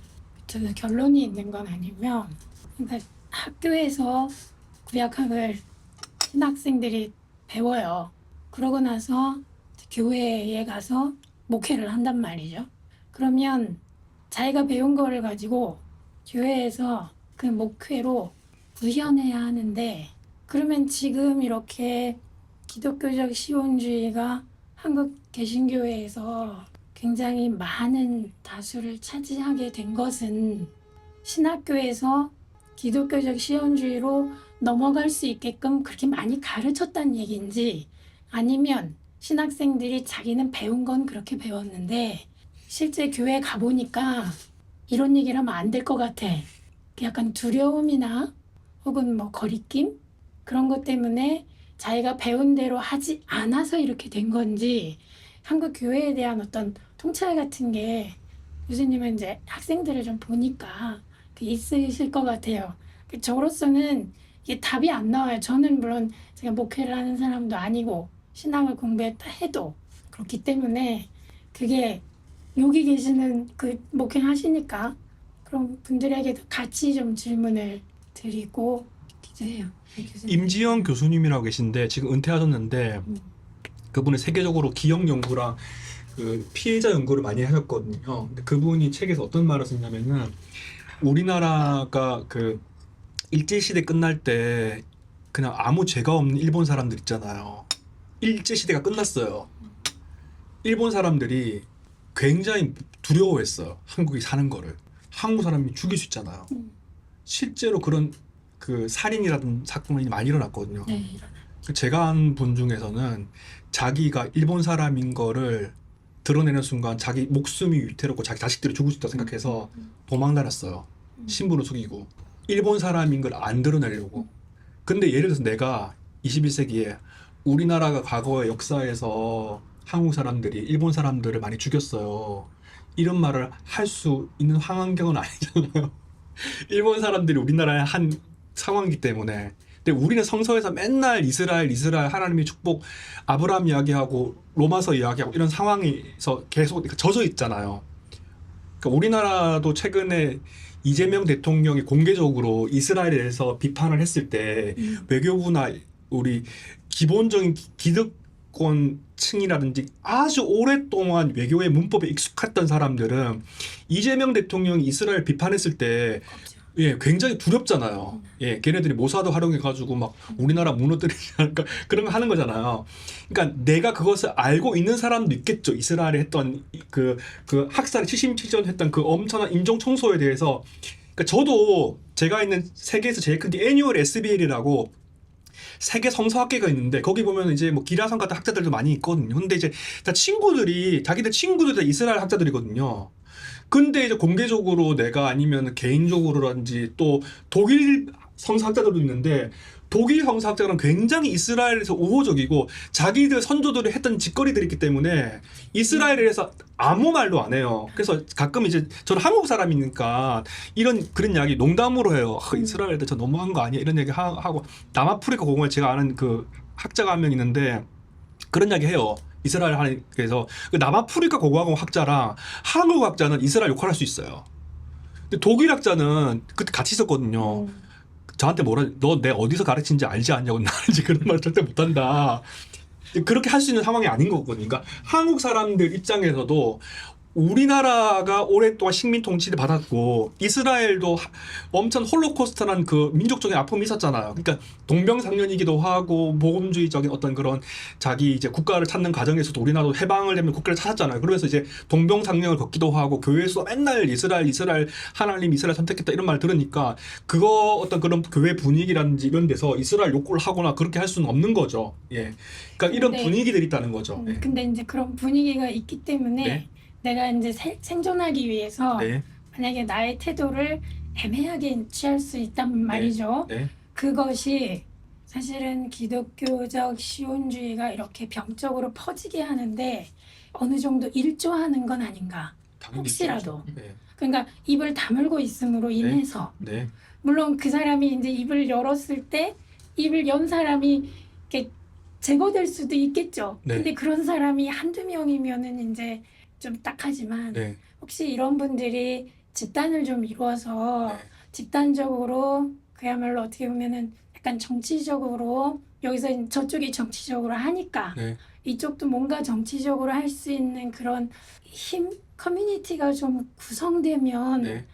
결론이 있는 건 아니면, 그러니까 학교에서 구약학을 신학생들이 배워요. 그러고 나서 교회에 가서 목회를 한단 말이죠. 그러면 자기가 배운 거를 가지고 교회에서 그 목회로 구현해야 하는데, 그러면 지금 이렇게 기독교적 시온주의가 한국 개신교회에서 굉장히 많은 다수를 차지하게 된 것은 신학교에서 기독교적 시온주의로 넘어갈 수 있게끔 그렇게 많이 가르쳤다는 얘기인지, 아니면 신학생들이 자기는 배운 건 그렇게 배웠는데 실제 교회에 가보니까 이런 얘기를 하면 안 될 것 같아. 약간 두려움이나 혹은 뭐 거리낌? 그런 것 때문에 자기가 배운 대로 하지 않아서 이렇게 된 건지, 한국 교회에 대한 어떤 통찰 같은 게 교수님은 이제 학생들을 좀 보니까 있으실 것 같아요. 저로서는 이게 답이 안 나와요. 저는 물론 제가 목회를 하는 사람도 아니고 신앙을 공부했다 해도 그렇기 때문에, 그게 여기 계시는 그 목회하시니까 그런 분들에게도 같이 좀 질문을 드리고 기도해요. 네, 교수님. 임지영 교수님이라고 계신데 지금 은퇴하셨는데 그분은 세계적으로 기억 연구랑 그 피해자 연구를 많이 하셨거든요. 근데 그분이 책에서 어떤 말을 썼냐면은 우리나라가 그 일제시대 끝날 때 그냥 아무 죄가 없는 일본 사람들 있잖아요. 일제시대가 끝났어요. 일본 사람들이 굉장히 두려워했어요. 한국에 사는 거를. 한국 사람이 죽일 수 있잖아요. 실제로 그런 그 살인이라든 사건이 많이 일어났거든요. 네. 제가 한 분 중에서는 자기가 일본 사람인 거를 드러내는 순간 자기 목숨이 위태롭고 자기 자식들이 죽을 수 있다고 생각해서 도망 다녔어요. 신분을 속이고 일본 사람인 걸 안 드러내려고. 근데 예를 들어서 내가 21세기에 우리나라가 과거의 역사에서 한국 사람들이 일본 사람들을 많이 죽였어요, 이런 말을 할 수 있는 환경은 아니잖아요. 일본 사람들이 우리나라의 한 상황이기 때문에. 근데 우리는 성서에서 맨날 이스라엘 하나님의 축복, 아브라함 이야기하고 로마서 이야기하고 이런 상황에서 계속 젖어 있잖아요. 그러니까 우리나라도 최근에 이재명 대통령이 공개적으로 이스라엘에 대해서 비판을 했을 때 외교부나 우리 기본적인 기득권층이라든지 아주 오랫동안 외교의 문법에 익숙했던 사람들은 이재명 대통령이 이스라엘 비판했을 때 예, 굉장히 두렵잖아요. 예, 걔네들이 모사드 활용해가지고 막 우리나라 무너뜨리지 않을까 그런 거 하는 거잖아요. 그러니까 내가 그것을 알고 있는 사람도 있겠죠. 이스라엘에 했던 그 학살을 77년 했던 그 엄청난 인종 청소에 대해서. 그러니까 저도 제가 있는 세계에서 제일 큰 게 애니얼 SBL이라고 세계 성서학계가 있는데 거기 보면 이제 뭐 기라성 같은 학자들도 많이 있거든요. 근데 이제 다 자기들 친구들이 다 이스라엘 학자들이거든요. 근데 이제 공개적으로 내가 아니면 개인적으로라든지 또 독일 성서학자들도 있는데 독일 성서학자들은 굉장히 이스라엘에서 우호적이고 자기들 선조들이 했던 짓거리들이 있기 때문에 이스라엘에 대해서 아무 말도 안 해요. 그래서 가끔 이제 저는 한국 사람이니까 그런 이야기 농담으로 해요. 이스라엘에 대해서 너무한 거 아니야? 이런 얘기 하고 남아프리카 공원에 제가 아는 그 학자가 한 명 있는데 그런 이야기 해요. 이스라엘 하니까서 남아프리카 고고학원 학자랑 한국 학자는 이스라엘 욕할 수 있어요. 근데 독일 학자는 그때 같이 있었거든요. 저한테 너 내가 어디서 가르친지 알지 않냐고 나는지 그런 말 절대 못한다. 그렇게 할 수 있는 상황이 아닌 거거든요. 그러니까 한국 사람들 입장에서도 우리나라가 오랫동안 식민 통치를 받았고 이스라엘도 엄청 홀로코스트라는 그 민족적인 아픔이 있었잖아요. 그러니까 동병상련이기도 하고 복음주의적인 어떤 그런 자기 이제 국가를 찾는 과정에서도 우리나라도 해방을 되면 국가를 찾았잖아요. 그러면서 이제 동병상련을 걷기도 하고 교회에서 맨날 이스라엘 하나님 이스라엘 선택했다 이런 말 들으니까 그거 어떤 그런 교회 분위기라든지 이런 데서 이스라엘 욕을 하거나 그렇게 할 수는 없는 거죠. 예. 그러니까 이런 분위기들이 있다는 거죠. 예. 근데 이제 그런 분위기가 있기 때문에 네. 내가 이제 생존하기 위해서 네. 만약에 나의 태도를 애매하게 취할 수 있단 말이죠. 네. 그것이 사실은 기독교적 시온주의가 이렇게 병적으로 퍼지게 하는데 어느 정도 일조하는 건 아닌가. 당연히 혹시라도. 있겠죠. 네. 그러니까 입을 다물고 있음으로 인해서 네. 물론 그 사람이 이제 입을 열었을 때 입을 연 사람이 이렇게 제거될 수도 있겠죠. 네. 근데 그런 사람이 한두 명이면은 이제 좀 딱하지만 네. 혹시 이런 분들이 집단을 좀 이루어서 네. 집단적으로 그야말로 어떻게 보면은 약간 정치적으로 여기서 저쪽이 정치적으로 하니까 네. 이쪽도 뭔가 정치적으로 할 수 있는 그런 힘 커뮤니티가 좀 구성되면 네.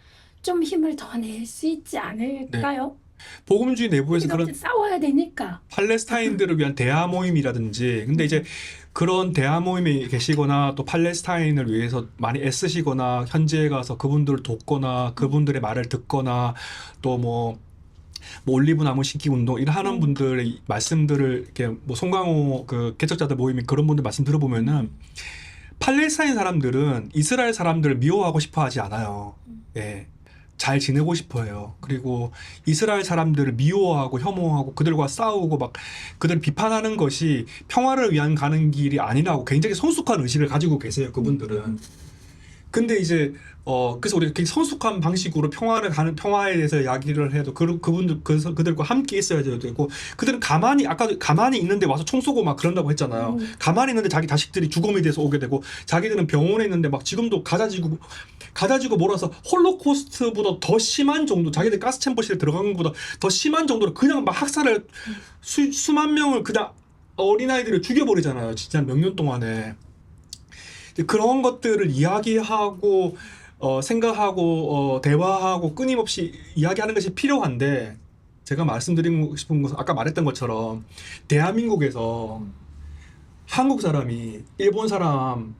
좀 힘을 더 낼 수 있지 않을까요? 복음주의 내부에서 그런 그런 싸워야 되니까. 팔레스타인들을 위한 대화 모임이라든지, 근데 이제 그런 대화 모임에 계시거나 또 팔레스타인을 위해서 많이 애쓰시거나 현지에 가서 그분들을 돕거나 그분들의 말을 듣거나 또 뭐 올리브 나무 심기 운동 이런 하는 분들의 말씀들을 이렇게 뭐 송강호 그 개척자들 모임이 그런 분들 말씀 들어보면은 팔레스타인 사람들은 이스라엘 사람들을 미워하고 싶어 하지 않아요. 예. 잘 지내고 싶어 해요. 그리고 이스라엘 사람들을 미워하고 혐오하고 그들과 싸우고 막 그들 비판하는 것이 평화를 위한 가는 길이 아니라고 굉장히 성숙한 의식을 가지고 계세요. 그분들은. 근데 이제 그래서 우리가 굉장히 성숙한 방식으로 평화에 대해서 이야기를 해도 그분들 그들과 함께 있어야 되고 그들은 아까 가만히 있는데 와서 총 쏘고 막 그런다고 했잖아요. 가만히 있는데 자기 자식들이 죽음이 돼서 오게 되고 자기들은 병원에 있는데 막 지금도 가다지고 몰아서 홀로코스트보다 더 심한 정도 자기들 가스챔버실에 들어간 것보다 더 심한 정도로 그냥 막 학살을 수만 명을 그냥 어린아이들을 죽여버리잖아요. 진짜 몇 년 동안에. 그런 것들을 이야기하고 생각하고 대화하고 끊임없이 이야기하는 것이 필요한데 제가 말씀드리고 싶은 것은 아까 말했던 것처럼 대한민국에서 한국 사람이 일본 사람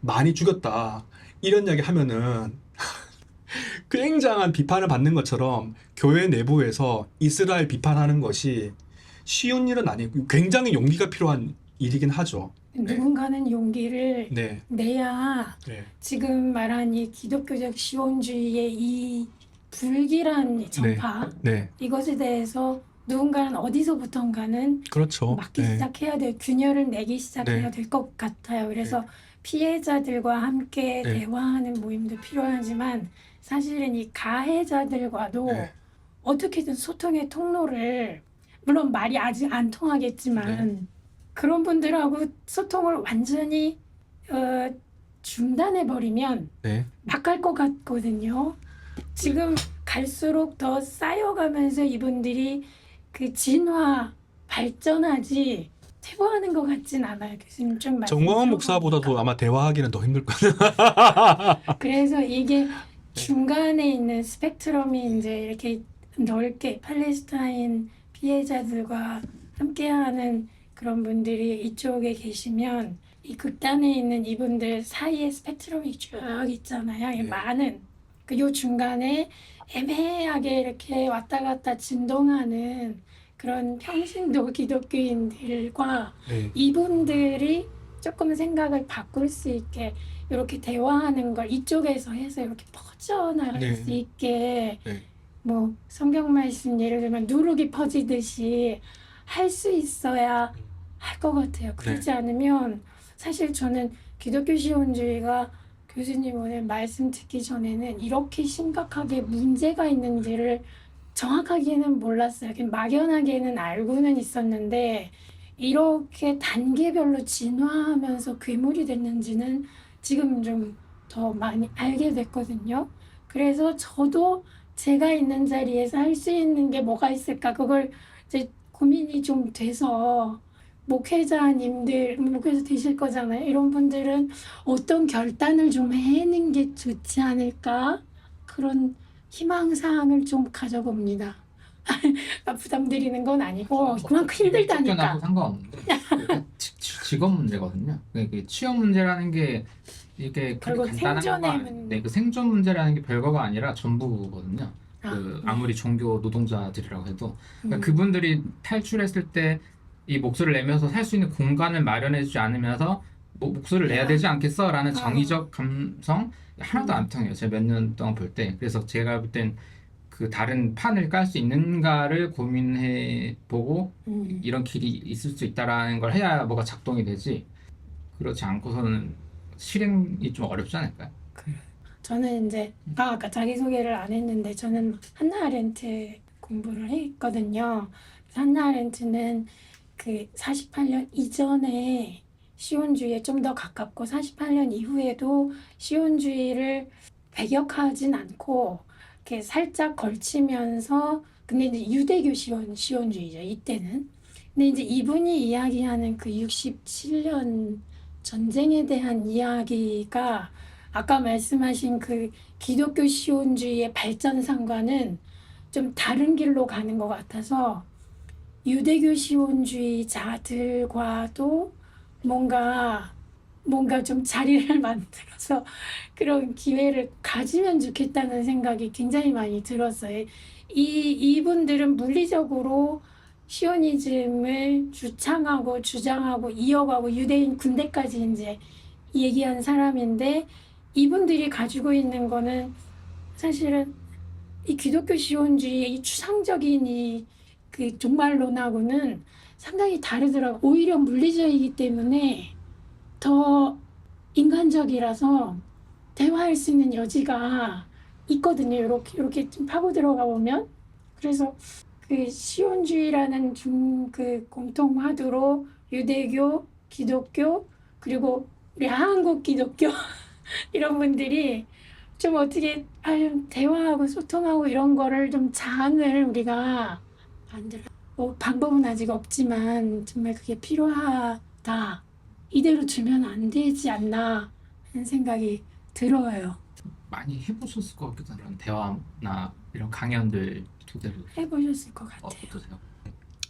많이 죽였다 이런 이야기 하면은 굉장한 비판을 받는 것처럼 교회 내부에서 이스라엘 비판하는 것이 쉬운 일은 아니고 굉장히 용기가 필요한 일이긴 하죠. 누군가는 용기를 네. 내야 네. 지금 말한 이 기독교적 시온주의의 이 불길한 전파 네. 이것에 대해서 누군가는 어디서부턴가는 그렇죠. 막기 네. 시작해야 될 균열을 내기 시작해야 네. 될 것 같아요. 그래서 피해자들과 함께 네. 대화하는 모임도 필요하지만 사실은 이 가해자들과도 네. 어떻게든 소통의 통로를 물론 말이 아직 안 통하겠지만 그런 분들하고 소통을 완전히 중단해 버리면 네. 막 갈 것 같거든요. 지금 갈수록 더 쌓여가면서 이분들이 그 진화 발전하지 퇴보하는 것 같진 않아요. 교수님 좀 말씀 정광훈 들어보니까. 목사보다도 아마 대화하기는 더 힘들 거예요. 그래서 이게 중간에 있는 스펙트럼이 이제 이렇게 넓게 팔레스타인 피해자들과 함께하는 그런 분들이 이쪽에 계시면 이 극단에 있는 이분들 사이에 스펙트럼이 쭉 있잖아요. 이 네. 많은 요 중간에 애매하게 이렇게 왔다 갔다 진동하는 그런 평신도 기독교인들과 네. 이분들이 조금 생각을 바꿀 수 있게 이렇게 대화하는 걸 이쪽에서 해서 이렇게 퍼져나갈 네. 수 있게 네. 뭐 성경 말씀 예를 들면 누룩이 퍼지듯이 할 수 있어야 할 것 같아요. 그렇지 않으면 사실 저는 기독교 시온주의가 교수님 오늘 말씀 듣기 전에는 이렇게 심각하게 문제가 있는지를 정확하게는 몰랐어요. 그냥 막연하게는 알고는 있었는데 이렇게 단계별로 진화하면서 괴물이 됐는지는 지금 좀 더 많이 알게 됐거든요. 그래서 저도 제가 있는 자리에서 할 수 있는 게 뭐가 있을까 그걸 이제 고민이 좀 돼서 목회자님들 목회자 되실 거잖아요. 이런 분들은 어떤 결단을 좀 해는 게 좋지 않을까 그런 희망사항을 좀 가져봅니다. 부담드리는 건 아니고 그만큼 힘들다니까. 쫓겨나도 상관없는데 그게 직업 문제거든요. 그 취업 문제라는 게 이게 그렇게 결국 간단한 생존의 거가 네, 그 생존 문제라는 게 별거가 아니라 전부거든요. 아무리 종교 노동자들이라고 해도 그러니까 그분들이 탈출했을 때 이 목소리를 내면서 살 수 있는 공간을 마련해주지 않으면서 뭐 목소리를 내야 되지 않겠어라는 아. 정의적 감성 하나도 안 통해요. 제가 몇 년 동안 볼 때. 그래서 제가 볼 땐 그 다른 판을 깔 수 있는가를 고민해 보고 이런 길이 있을 수 있다라는 걸 해야 뭐가 작동이 되지. 그렇지 않고서는 실행이 좀 어렵지 않을까요? 저는 이제 아까 자기소개를 안 했는데 저는 한나 아렌트 공부를 했거든요. 한나 아렌트는 그 48년 이전에 시온주의에 좀 더 가깝고 48년 이후에도 시온주의를 배격하진 않고 이렇게 살짝 걸치면서 근데 이제 유대교 시온주의죠 이때는. 근데 이제 이분이 이야기하는 그 67년 전쟁에 대한 이야기가 아까 말씀하신 그 기독교 시온주의의 발전상과는 좀 다른 길로 가는 것 같아서 유대교 시온주의자들과도 뭔가 좀 자리를 만들어서 그런 기회를 가지면 좋겠다는 생각이 굉장히 많이 들었어요. 이분들은 물리적으로 시오니즘을 주창하고 주장하고 이어가고 유대인 군대까지 이제 얘기한 사람인데 이분들이 가지고 있는 거는 사실은 이 기독교 시온주의의 이 추상적인 그 종말론하고는 상당히 다르더라고요. 오히려 물리적이기 때문에 더 인간적이라서 대화할 수 있는 여지가 있거든요. 이렇게 좀 파고 들어가 보면. 그래서 그 시온주의라는 그 공통 화두로 유대교, 기독교, 그리고 우리 한국 기독교 이런 분들이 좀 어떻게 대화하고 소통하고 이런 거를 좀 장을 우리가 만들어. 뭐 방법은 아직 없지만 정말 그게 필요하다. 이대로 두면 안 되지 않나 하는 생각이 들어요. 많이 해보셨을 것 같기도 해요. 대화나 이런 강연들 토대로 해보셨을 것 같아요. 어떠세요?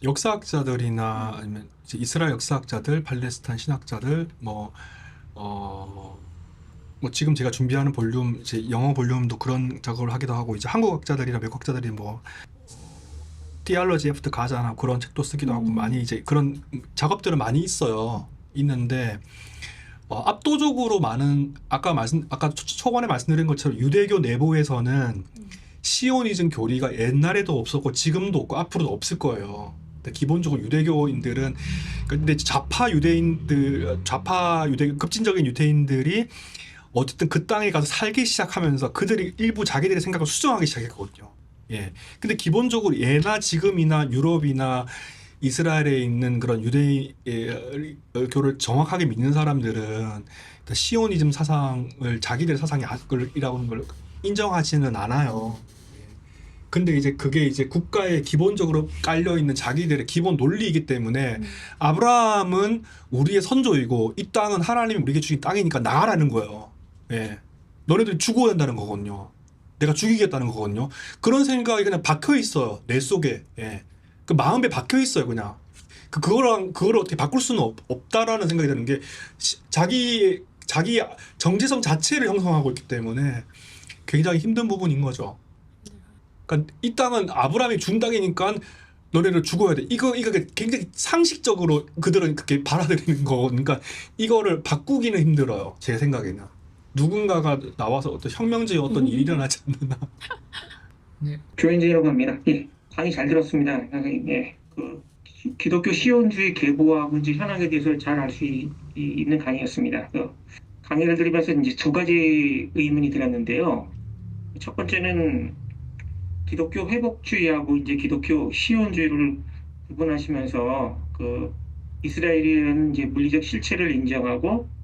역사학자들이나 아니면 이제 이스라엘 역사학자들, 팔레스타인 신학자들, 뭐 지금 제가 준비하는 볼륨, 제 영어 볼륨도 그런 작업을 하기도 하고, 이제 한국 학자들이나 외국 학자들이 뭐 Theology After Gaza나 그런 책도 쓰기도 하고 많이 이제 그런 작업들은 많이 있는데 압도적으로 많은 아까 초반에 말씀드린 것처럼 유대교 내부에서는 시오니즘 교리가 옛날에도 없었고 지금도 없고 앞으로도 없을 거예요. 기본적으로 유대교인들은 근데 좌파 급진적인 유대인들이 어쨌든 그 땅에 가서 살기 시작하면서 그들이 일부 자기들의 생각을 수정하기 시작했거든요. 예. 근데 기본적으로 예나 지금이나 유럽이나 이스라엘에 있는 그런 유대교를 정확하게 믿는 사람들은 시오니즘 사상을 자기들의 사상이라고 하는 걸 인정하지는 않아요. 근데 이제 그게 이제 국가에 기본적으로 깔려 있는 자기들의 기본 논리이기 때문에 아브라함은 우리의 선조이고 이 땅은 하나님이 우리에게 주신 땅이니까 나가라는 거예요. 예. 너네들이 죽어야 한다는 거거든요. 내가 죽이겠다는 거거든요. 그런 생각이 그냥 박혀 있어요. 내 속에. 예. 그 마음에 박혀 있어요, 그냥. 그거를 어떻게 바꿀 수는 없다라는 생각이 드는 게 자기 정체성 자체를 형성하고 있기 때문에 굉장히 힘든 부분인 거죠. 그러니까 이 땅은 아브라함이 준 땅이니까 너네를 죽어야 돼. 이거 굉장히 상식적으로 그들은 그렇게 받아들이는 거. 그러니까 이거를 바꾸기는 힘들어요. 제 생각에는. 누군가가 나와서 어떤 혁명적인 어떤 일이 일어나지 않느냐. 네. 조현진이라고 합니다. 예, 강의 잘 들었습니다. 예, 그 기독교 시온주의 계보와 문제 현황에 대해서 잘 알 수 있는 강의였습니다. 강의를 들으면서 이제 두 가지 의문이 들었는데요. 첫 번째는 기독교 회복주의하고 이제 기독교 시온주의를 구분하시면서 그 이스라엘이라는 이제 물리적 실체를 인정하고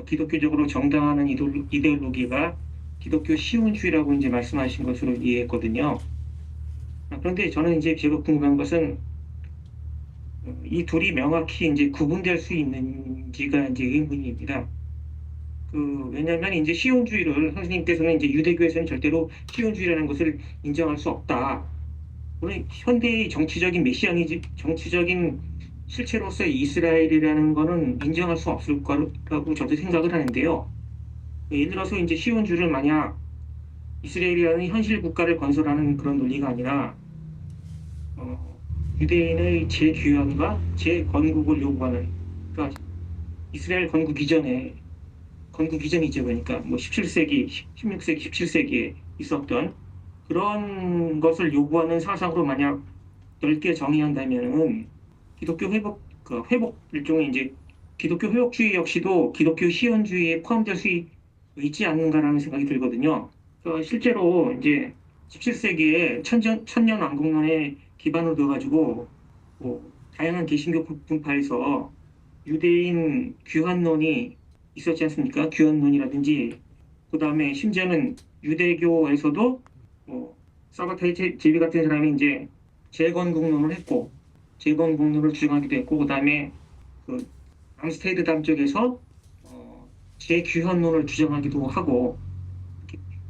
기독교적으로 정당화하는 이데올로기가 기독교 시온주의라고 이제 말씀하신 것으로 이해했거든요. 그런데 저는 이제 제가 궁금한 것은 이 둘이 명확히 이제 구분될 수 있는지가 이제 의문입니다. 왜냐하면 이제 시온주의를 선생님께서는 이제 유대교에서는 절대로 시온주의라는 것을 인정할 수 없다. 물론 현대의 정치적인 실체로서의 이스라엘이라는 거는 인정할 수 없을 거라고 저도 생각을 하는데요. 예를 들어서 이제 시온주의를 만약 이스라엘이라는 현실 국가를 건설하는 그런 논리가 아니라 유대인의 재규현과 재건국을 요구하는, 그러니까 이스라엘 건국 이전이죠. 그러니까 뭐 17세기, 16세기, 17세기에 있었던 그런 것을 요구하는 사상으로 만약 넓게 정의한다면은 기독교 회복 일종의 이제 기독교 회복주의 역시도 기독교 시온주의에 포함될 수 있지 않는가라는 생각이 들거든요. 실제로 이제 17세기에 천년 왕국론에 기반을 둬가지고 뭐 다양한 개신교 분파에서 유대인 규환론이 있었지 않습니까? 규환론이라든지 그 다음에 심지어는 유대교에서도 뭐 사바타이 제비 같은 사람이 이제 재건국론을 했고 재건국론을 주장하기도 했고 그 다음에 그 암스테르담 쪽에서 재규환론을 주장하기도 하고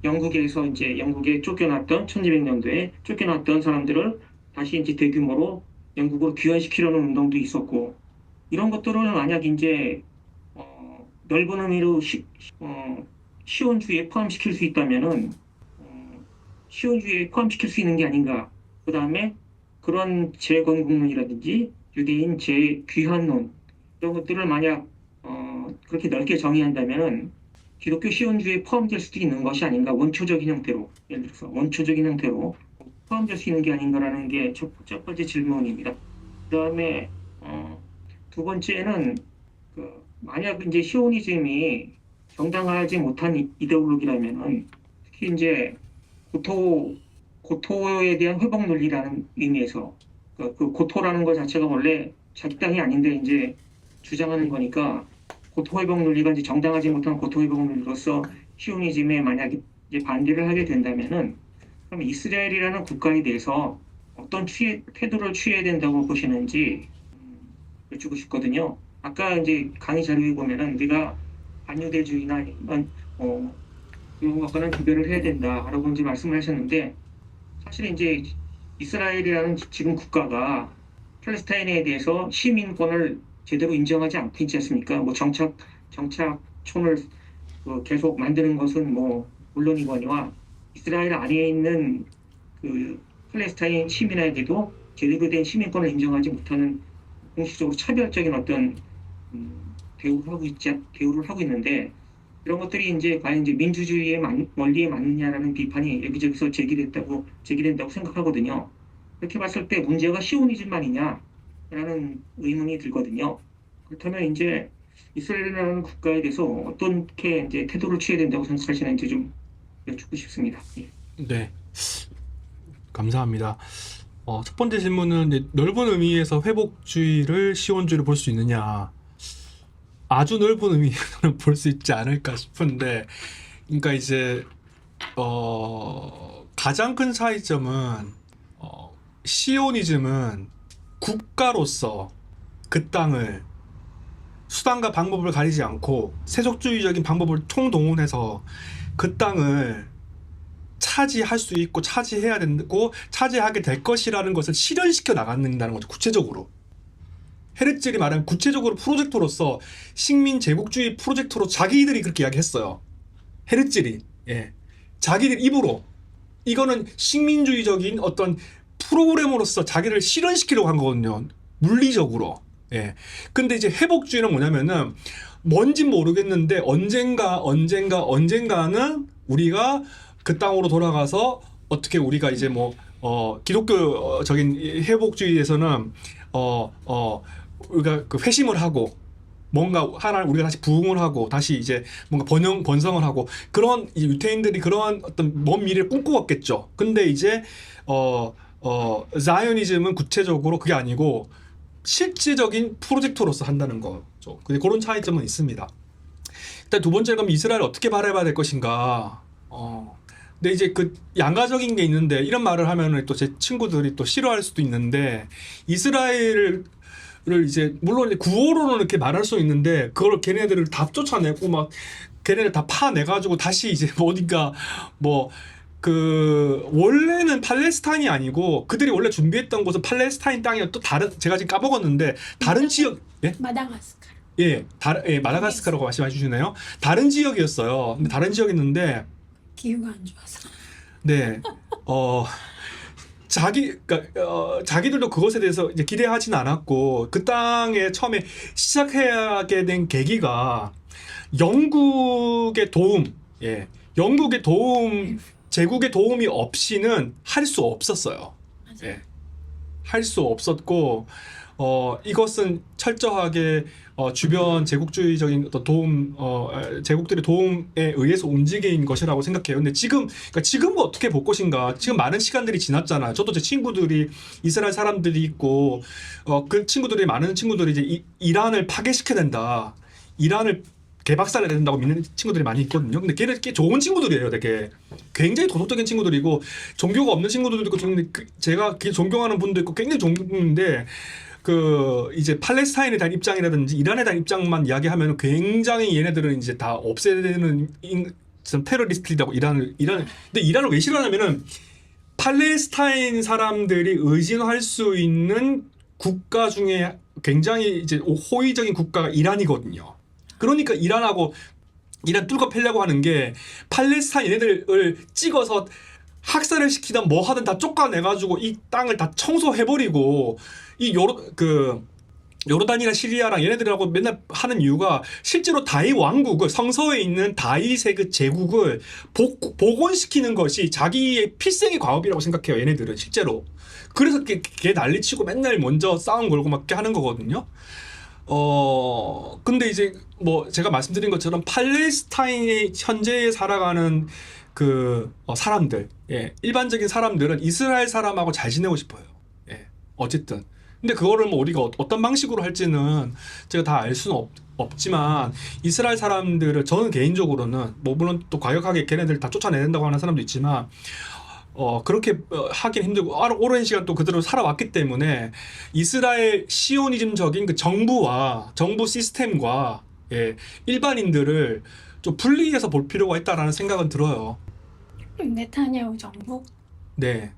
영국에서 이제 영국에 쫓겨났던 1200년도에 쫓겨났던 사람들을 다시 이제 대규모로 영국으로 귀환시키려는 운동도 있었고 이런 것들을 만약 이제 넓은 의미로 시온주의에 포함시킬 수 있다면은 시온주의에 포함시킬 수 있는 게 아닌가. 그 다음에 그런 재건국론이라든지 유대인 재귀환론 이런 것들을 만약 그렇게 넓게 정의한다면은 기독교 시온주의에 포함될 수도 있는 것이 아닌가. 원초적인 형태로 예를 들어서 원초적인 형태로 포함될 수 있는 게 아닌가라는 게 첫 번째 질문입니다. 그 다음에 두 번째는 만약 이제 시오니즘이 정당화하지 못한 이데올로기라면은 특히 이제 고토에 대한 회복 논리라는 의미에서 그 고토라는 것 자체가 원래 자기 땅이 아닌데 이제 주장하는 거니까 고토 회복 논리가 이제 정당하지 못한 고토 회복 논리로서 시오니즘에 만약 이제 반대를 하게 된다면은 그럼 이스라엘이라는 국가에 대해서 어떤 태도를 취해야 된다고 보시는지 여쭙고 싶거든요. 아까 이제 강의 자료에 보면은 우리가 반유대주의나 이런 이런 것과는 구별을 해야 된다라고 이제 말씀을 하셨는데 사실 이제 이스라엘이라는 지금 국가가 팔레스타인에 대해서 시민권을 제대로 인정하지 않고 있지 않습니까? 뭐 정착촌을 계속 만드는 것은 뭐 물론이거니와 이스라엘 안에 있는 그 팔레스타인 시민에게도 제대로 된 시민권을 인정하지 못하는 공식적으로 차별적인 어떤 대우를 하고 있는데 이런 것들이 이제 과연 이제 민주주의의 원리에 맞느냐라는 비판이 여기저기서 제기된다고 생각하거든요. 그렇게 봤을 때 문제가 시오니즘만이냐라는 의문이 들거든요. 그렇다면 이제 이스라엘이라는 국가에 대해서 어떻게 이제 태도를 취해야 된다고 생각하시는지 좀 여쭙고 싶습니다. 예. 네, 감사합니다. 첫 번째 질문은 이제 넓은 의미에서 회복주의를 시온주의로 볼 수 있느냐. 아주 넓은 의미로는 볼 수 있지 않을까 싶은데, 그러니까 이제 가장 큰 차이점은 시오니즘은 국가로서 그 땅을 수단과 방법을 가리지 않고 세속주의적인 방법을 총동원해서 그 땅을 차지할 수 있고 차지해야 되고 차지하게 될 것이라는 것을 실현시켜 나간다는 거죠. 구체적으로. 헤르츠리 말하는 구체적으로 프로젝트로서 식민 제국주의 프로젝트로 자기들이 그렇게 이야기했어요. 헤르츠리. 예. 자기들 입으로. 이거는 식민주의적인 어떤 프로그램으로서 자기를 실현시키려고 한 거거든요. 물리적으로. 예. 근데 이제 회복주의는 뭐냐면은 뭔진 모르겠는데 언젠가는 우리가 그 땅으로 돌아가서 어떻게 우리가 이제 뭐 기독교적인 회복주의에서는 우리가 그 회심을 하고 뭔가 하나 우리가 다시 부흥을 하고 다시 이제 뭔가 번성을 하고 그런 유태인들이 그러한 어떤 먼 미래를 꿈꿔왔겠죠. 근데 이제 자이오니즘은 구체적으로 그게 아니고 실질적인 프로젝트로서 한다는 거죠. 그런 차이점은 있습니다. 일단 두 번째는 그럼 이스라엘을 어떻게 바라봐야 될 것인가. 근데 이제 그 양가적인 게 있는데 이런 말을 하면은 또 제 친구들이 또 싫어할 수도 있는데 이스라엘을 이제 물론 이제 구호로는 이렇게 말할 수 있는데 그걸 걔네들을 다 쫓아내고 막 걔네를 다 파내가지고 다시 이제 어딘가 뭐 그 원래는 팔레스타인이 아니고 그들이 원래 준비했던 곳은 팔레스타인 땅이었 또 다른 제가 지금 까먹었는데 다른 지역 예? 마다가스카르. 예, 마다가스카르라고 말씀해 주시네요. 다른 지역이었어요. 근데 다른 지역이었는데 기후가 안 좋아서. 네, 자기들도 그것에 대해서 이제 기대하진 않았고 그 땅에 처음에 시작하게 된 계기가 영국의 도움, 영국의 도움, 제국의 도움이 없이는 할 수 없었어요. 맞아요. 할 수 없었고 이것은 철저하게 주변 제국주의적인 어떤 도움, 제국들의 도움에 의해서 움직인 것이라고 생각해요. 근데 지금은 어떻게 볼 것인가? 지금 많은 시간들이 지났잖아요. 저도 제 친구들이 이스라엘 사람들이 있고, 많은 친구들이 이제 이란을 파괴시켜야 된다. 이란을 개박살내야 된다고 믿는 친구들이 많이 있거든요. 근데 걔는 꽤 좋은 친구들이에요. 되게 굉장히 도덕적인 친구들이고 종교가 없는 친구들도 있고 제가 존경하는 분도 있고 굉장히 존경하는데 이제 팔레스타인에 대한 입장이라든지 이란에 대한 입장만 이야기하면 굉장히 얘네들은 이제 다 없애야 되는 테러리스트라고 근데 이란을 왜 싫어하냐면은 팔레스타인 사람들이 의진할 수 있는 국가 중에 굉장히 이제 호의적인 국가가 이란이거든요. 그러니까 이란 뚫고 패려고 하는 게 팔레스타인 얘네들을 찍어서 학살을 시키든 뭐 하든 다 쫓아내가지고 이 땅을 다 청소해버리고 요르단이나 시리아랑 얘네들하고 맨날 하는 이유가 실제로 다윗 왕국을 성서에 있는 다윗의 그 제국을 복원시키는 것이 자기의 필생의 과업이라고 생각해요. 얘네들은 실제로. 그래서 걔 난리치고 맨날 먼저 싸움 걸고 막 하는 거거든요. 근데 이제 뭐 제가 말씀드린 것처럼 팔레스타인의 현재에 살아가는 사람들, 일반적인 사람들은 이스라엘 사람하고 잘 지내고 싶어요. 어쨌든. 근데 그거를 뭐 우리가 어떤 방식으로 할지는 제가 다 알 수는 없지만 이스라엘 사람들을 저는 개인적으로는 뭐 물론 또 과격하게 걔네들 다 쫓아내는다고 하는 사람도 있지만 그렇게 하긴 힘들고 오랜 시간 또 그대로 살아왔기 때문에 이스라엘 시오니즘적인 그 정부 시스템과 일반인들을 좀 분리해서 볼 필요가 있다라는 생각은 들어요. 네타냐후 정부? 네.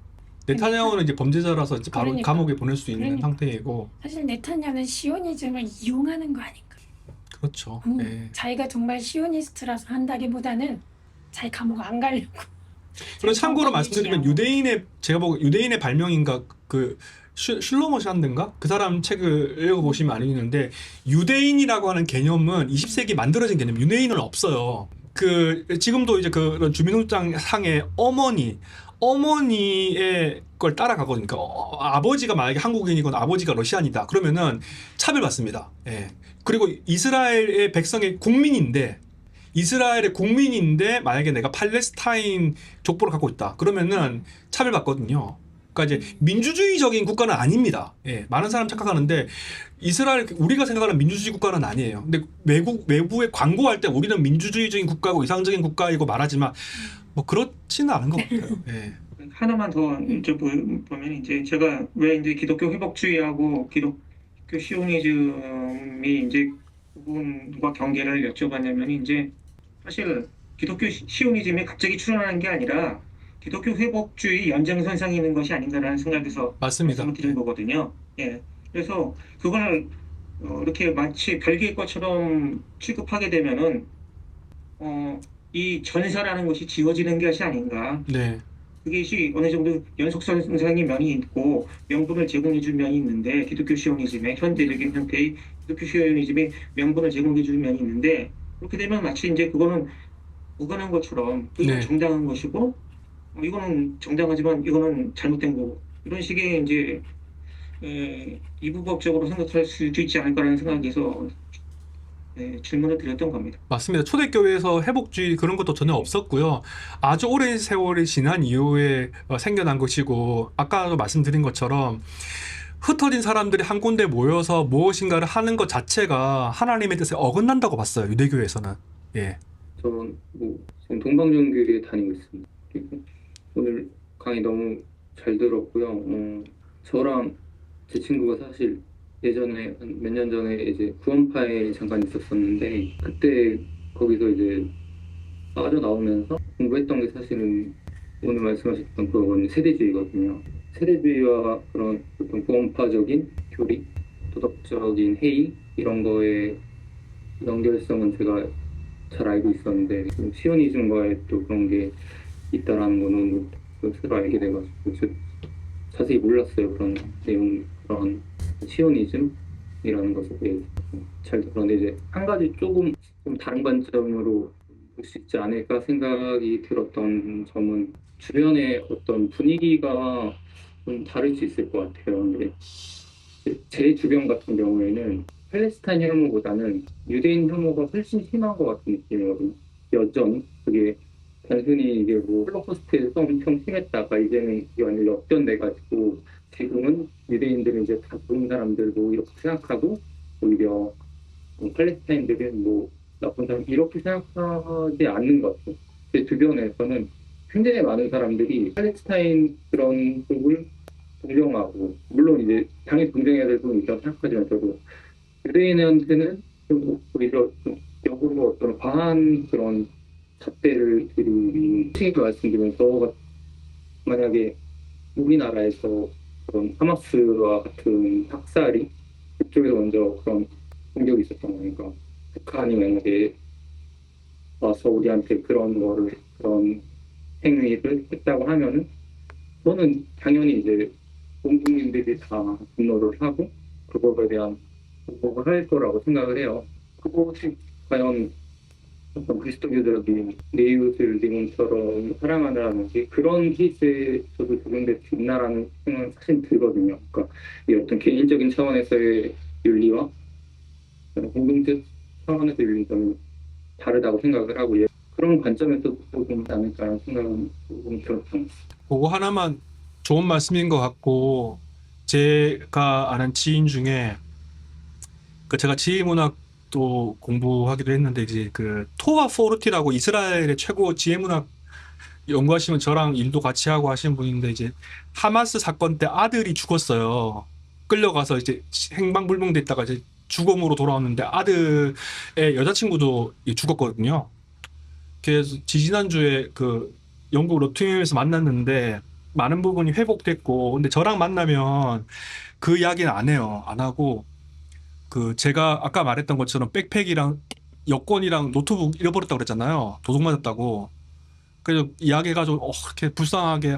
네타냐후는 이제 범죄자라서 이제 바로 그러니까. 감옥에 보낼 수 있는 그러니까. 상태이고. 사실 네타냐후는 시오니즘을 이용하는 거 아닌가? 그렇죠. 자기가 정말 시오니스트라서 한다기보다는 자기 감옥 안 가려고. 그리고 참고로 정권 말씀드리면 유지하고. 제가 보고 유대인의 발명인가 슐로모 샨드인가 그 사람 책을 읽어보시면 알겠는데 유대인이라고 하는 개념은 20세기 만들어진 개념. 유대인은 없어요. 지금도 이제 그런 주민등록장 상에 어머니의 걸 따라가거든요. 그러니까 아버지가 만약에 한국인이거나 아버지가 러시안이다. 그러면은 차별받습니다. 그리고 이스라엘의 백성의 국민인데 만약에 내가 팔레스타인 족보를 갖고 있다. 그러면은 차별받거든요. 그러니까 이제 민주주의적인 국가는 아닙니다. 많은 사람 착각하는데 우리가 생각하는 민주주의 국가는 아니에요. 근데 외부에 광고할 때 우리는 민주주의적인 국가고 이상적인 국가이고 말하지만 뭐 그렇지는 않은 것 같아요. 하나만 더 보면 이제 제가 왜 이제 기독교 회복주의하고 기독교 시오니즘이 이제 부분과 경계를 여쭤봤냐면 이제 사실 기독교 시오니즘이 갑자기 출현하는 게 아니라 기독교 회복주의 연장선상에 있는 것이 아닌가라는 생각에서 맞습니다. 말씀을 드린 거거든요. 그래서 그걸 이렇게 마치 별개의 것처럼 취급하게 되면은 이 전사라는 것이 지워지는 것이 아닌가. 네. 그것이 어느 정도 연속선상의 면이 있고 명분을 제공해줄 면이 있는데 기독교 시오니즘의 현대적인 형태의 기독교 시오니즘의 명분을 제공해주는 면이 있는데 그렇게 되면 마치 이제 그거는 무관한 것처럼 이건 정당한 것이고 이거는 정당하지만 이거는 잘못된 거고 이런 식의 이제 이부법적으로 생각할 수도 있지 않을까라는 생각에서 질문을 드렸던 겁니다. 맞습니다. 초대교회에서 회복주의 그런 것도 전혀 없었고요. 아주 오랜 세월이 지난 이후에 생겨난 것이고 아까도 말씀드린 것처럼 흩어진 사람들이 한 군데 모여서 무엇인가를 하는 것 자체가 하나님의 뜻에 어긋난다고 봤어요. 유대교회에서는. 저는 지금 동방정교회에 다니고 있습니다. 그리고 오늘 강의 너무 잘 들었고요. 저랑 제 친구가 사실 예전에 몇 년 전에 이제 구원파에 잠깐 있었었는데 그때 거기서 이제 빠져나오면서 공부했던 게 사실은 오늘 말씀하셨던 그건 세대주의거든요. 세대주의와 그런 어떤 구원파적인 교리, 도덕적인 회의 이런 거의 연결성은 제가 잘 알고 있었는데 시오니즘과의 또 그런 게 있다라는 거는 새로 알게 돼가지고 자세히 몰랐어요. 그런 내용, 그런 시오니즘이라는 것에 대해서 잘 그런데 이제 한 가지 조금 좀 다른 관점으로 볼 수 있지 않을까 생각이 들었던 점은 주변의 어떤 분위기가 좀 다를 수 있을 것 같아요. 근데 제 주변 같은 경우에는 팔레스타인 혐오보다는 유대인 혐오가 훨씬 심한 것 같은 느낌이거든요. 여전히 그게 단순히 이게 뭐 홀로코스트에서 엄청 심했다가 이제는 이게 완전 역전돼가지고 지금은 유대인들은 이제 다 좋은 사람들 뭐 이렇게 생각하고 오히려 뭐 팔레스타인들은 뭐 나쁜 사람 이렇게 생각하지 않는 것 같아요. 제 주변에서는 굉장히 많은 사람들이 팔레스타인 그런 쪽을 동정하고 물론 이제 당연히 동정해야 될 부분이 있다고 생각하지만 저도 유대인한테는 좀 오히려 좀 역으로 어떤 과한 그런 잣대를 드리는 식으로 말씀드리면 저 만약에 우리나라에서 그런 하마스와 같은 학살이 그쪽에서 먼저 그런 공격이 있었던 거니까 북한이 만약에 와서 우리한테 그런 거를 그런 행위를 했다고 하면은 저는 당연히 이제 온 국민들이 다 분노를 하고 그거에 대한 보복을 할 거라고 생각을 해요. 그것이 과연 어떤 그리스도교적인 내 이웃을 네 몸처럼 사랑하라는 게 그런 케이스에 저도 적용될 수 있나라는 생각은 사실 들거든요. 그러니까 이 어떤 개인적인 차원에서의 윤리와 공동체 차원에서 윤리는 다르다고 생각을 하고 그런 관점에서 보면 않을까라는 생각은 조금 들었던 것 같습니다. 그거 하나만 좋은 말씀인 것 같고 제가 아는 지인 중에 그 제가 지혜문학도 공부하기도 했는데 이제 그 토아 포르티라고 이스라엘의 최고 지혜문학 연구하시면 저랑 일도 같이 하고 하신 분인데 이제 하마스 사건 때 아들이 죽었어요. 끌려가서 이제 행방불명됐다가 이제 죽음으로 돌아왔는데 아들의 여자친구도 죽었거든요. 그래서 지지난주에 그 영국 로팅에서 만났는데 많은 부분이 회복됐고 근데 저랑 만나면 그 이야기는 안 해요. 안 하고 그 제가 아까 말했던 것처럼 백팩이랑 여권이랑 노트북 잃어버렸다고 그랬잖아요. 도둑 맞았다고. 그래서 이야기해가지고 그렇게 불쌍하게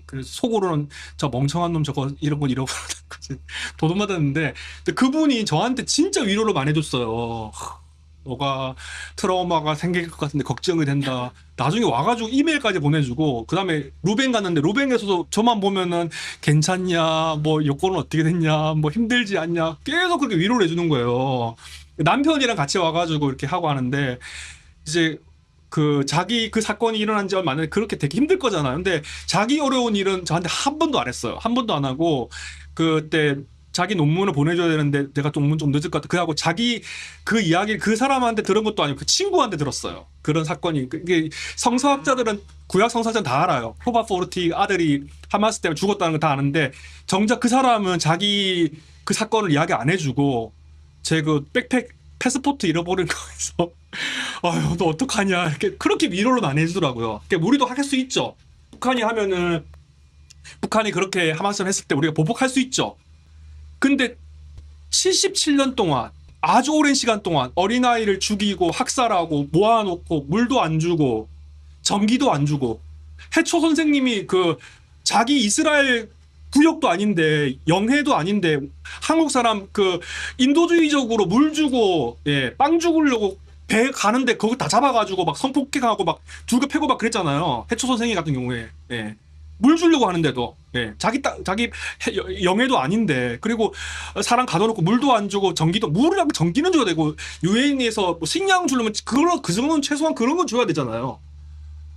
그래서 속으로는 저 멍청한 놈 저거 이런 건 잃어버렸다. 도둑 맞았는데 근데 그분이 저한테 진짜 위로를 많이 해줬어요. 너가 트라우마가 생길 것 같은데 걱정이 된다. 나중에 와가지고 이메일까지 보내주고 그 다음에 루벤 갔는데 루벤에서도 저만 보면은 괜찮냐 뭐 여권은 어떻게 됐냐 뭐 힘들지 않냐 계속 그렇게 위로를 해주는 거예요. 남편이랑 같이 와가지고 이렇게 하고 하는데 이제 그 자기 그 사건이 일어난 지 얼마 안 됐는데 그렇게 되게 힘들 거잖아요. 근데 자기 어려운 일은 저한테 한 번도 안 했어요. 한 번도 안 하고 그때 자기 논문을 보내줘야 되는데 내가 논문 좀 늦을 것 같아. 그래갖고 자기 그 이야기를 그 사람한테 들은 것도 아니고 그 친구한테 들었어요. 그런 사건이. 이게 성서학자들은 구약 성서학자는 다 알아요. 토바 포르티 아들이 하마스 때문에 죽었다는 거 다 아는데 정작 그 사람은 자기 그 사건을 이야기 안 해주고 제 그 백팩 패스포트 잃어버린 거에서 아유 너 어떡하냐 이렇게 그렇게 위로를 많이 해주더라고요. 그러니까 우리도 할 수 있죠. 북한이 하면은 북한이 그렇게 하마스를 했을 때 우리가 보복할 수 있죠. 근데 77년 동안 아주 오랜 시간 동안 어린아이를 죽이고 학살하고 모아놓고 물도 안 주고 전기도 안 주고 해초 선생님이 그 자기 이스라엘 구역도 아닌데 영해도 아닌데 한국 사람 그 인도주의적으로 물 주고 빵 죽으려고 배 가는데 그거 다 잡아가지고 막 성폭행하고 막 줄겨 패고 막 그랬잖아요. 해초 선생님 같은 경우에 물 주려고 하는데도 자기 영해도 아닌데 그리고 사람 가둬놓고 물도 안 주고 전기도 물이랑 전기는 줘야 되고 유엔에서 뭐 식량 주려면 그걸 그 정도는 최소한 그런 건 줘야 되잖아요.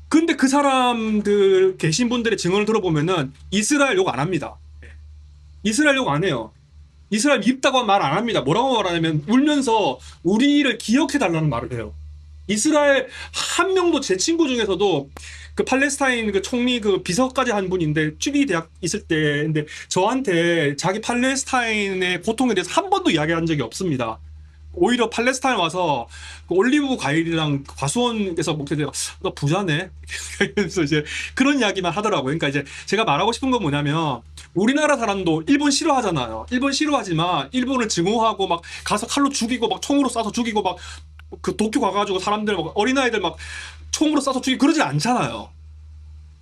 근데 그 사람들 계신 분들의 증언을 들어보면은 이스라엘 욕 안 합니다. 이스라엘 욕 안 해요. 이스라엘 밉다고 말 안 합니다. 뭐라고 말하냐면 울면서 우리를 기억해 달라는 말을 해요. 이스라엘 한 명도 제 친구 중에서도 그 팔레스타인 그 총리 그 비서까지 한 분인데 쭈리 대학 있을 때 근데 저한테 자기 팔레스타인의 고통에 대해서 한 번도 이야기한 적이 없습니다. 오히려 팔레스타인 와서 그 올리브 과일이랑 과수원에서 먹게 돼요. 너 부자네. 그래서 이제 그런 이야기만 하더라고요. 그러니까 이제 제가 말하고 싶은 건 뭐냐면 우리나라 사람도 일본 싫어하잖아요. 일본 싫어하지만 일본을 증오하고 막 가서 칼로 죽이고 막 총으로 쏴서 죽이고 막 그 도쿄 가가지고 사람들 막 어린아이들 막 총으로 쏴서 죽이고 그러지 않잖아요.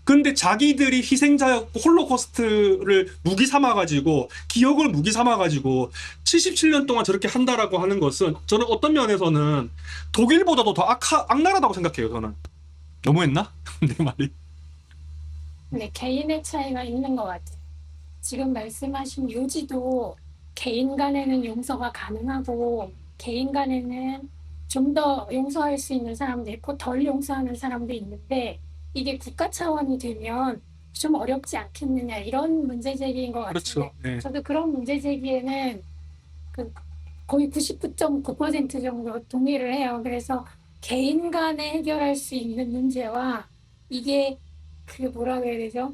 근데 자기들이 희생자였고 홀로코스트를 무기 삼아가지고 기억을 무기 삼아가지고 77년 동안 저렇게 한다라고 하는 것은 저는 어떤 면에서는 독일보다도 더 악랄하다고 생각해요. 저는 너무했나? 내 말이. 근데 개인의 차이가 있는 것 같아요. 지금 말씀하신 요지도 개인 간에는 용서가 가능하고 개인 간에는 좀 더 용서할 수 있는 사람도 있고 덜 용서하는 사람도 있는데 이게 국가 차원이 되면 좀 어렵지 않겠느냐 이런 문제 제기인 것 같은데 그렇죠. 네. 저도 그런 문제 제기에는 그 거의 99.9% 정도 동의를 해요. 그래서 개인 간에 해결할 수 있는 문제와 이게 그 뭐라고 해야 되죠?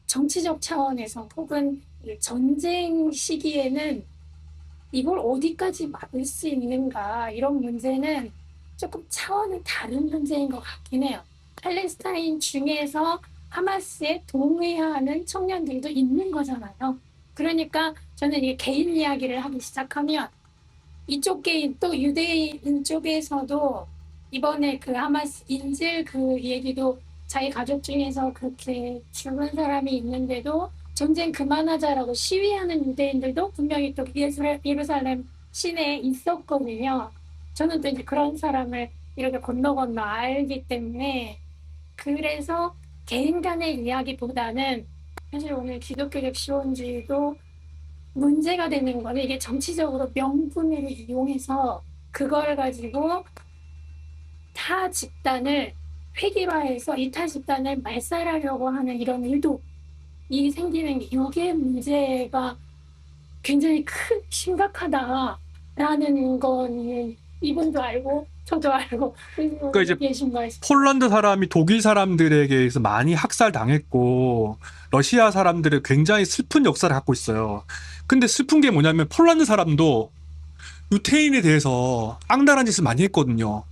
정치적 차원에서 혹은 이 전쟁 시기에는 이걸 어디까지 막을 수 있는가 이런 문제는 조금 차원은 다른 문제인 것 같긴 해요. 팔레스타인 중에서 하마스에 동의하는 청년들도 있는 거잖아요. 그러니까 저는 이게 개인 이야기를 하기 시작하면 이쪽 개인 또 유대인 쪽에서도 이번에 그 하마스 인질 그 얘기도 자기 가족 중에서 그렇게 죽은 사람이 있는데도 전쟁 그만하자라고 시위하는 유대인들도 분명히 또 예루살렘 시내에 있었거든요. 저는 또 이제 그런 사람을 이렇게 건너 알기 때문에 그래서 개인 간의 이야기보다는 사실 오늘 기독교적 시원주의도 문제가 되는 거는 이게 정치적으로 명분을 이용해서 그걸 가지고 타 집단을 획일화해서 이 타 집단을 말살하려고 하는 이런 의도이 생기는 게 이게 문제가 굉장히 심각하다라는 거는 이분도 알고 저도 알고 그러니까 이제 계신 말씀. 폴란드 사람이 독일 사람들에게 의해서 많이 학살당했고 러시아 사람들은 굉장히 슬픈 역사를 갖고 있어요. 근데 슬픈 게 뭐냐면 폴란드 사람도 유태인에 대해서 악랄한 짓을 많이 했거든요.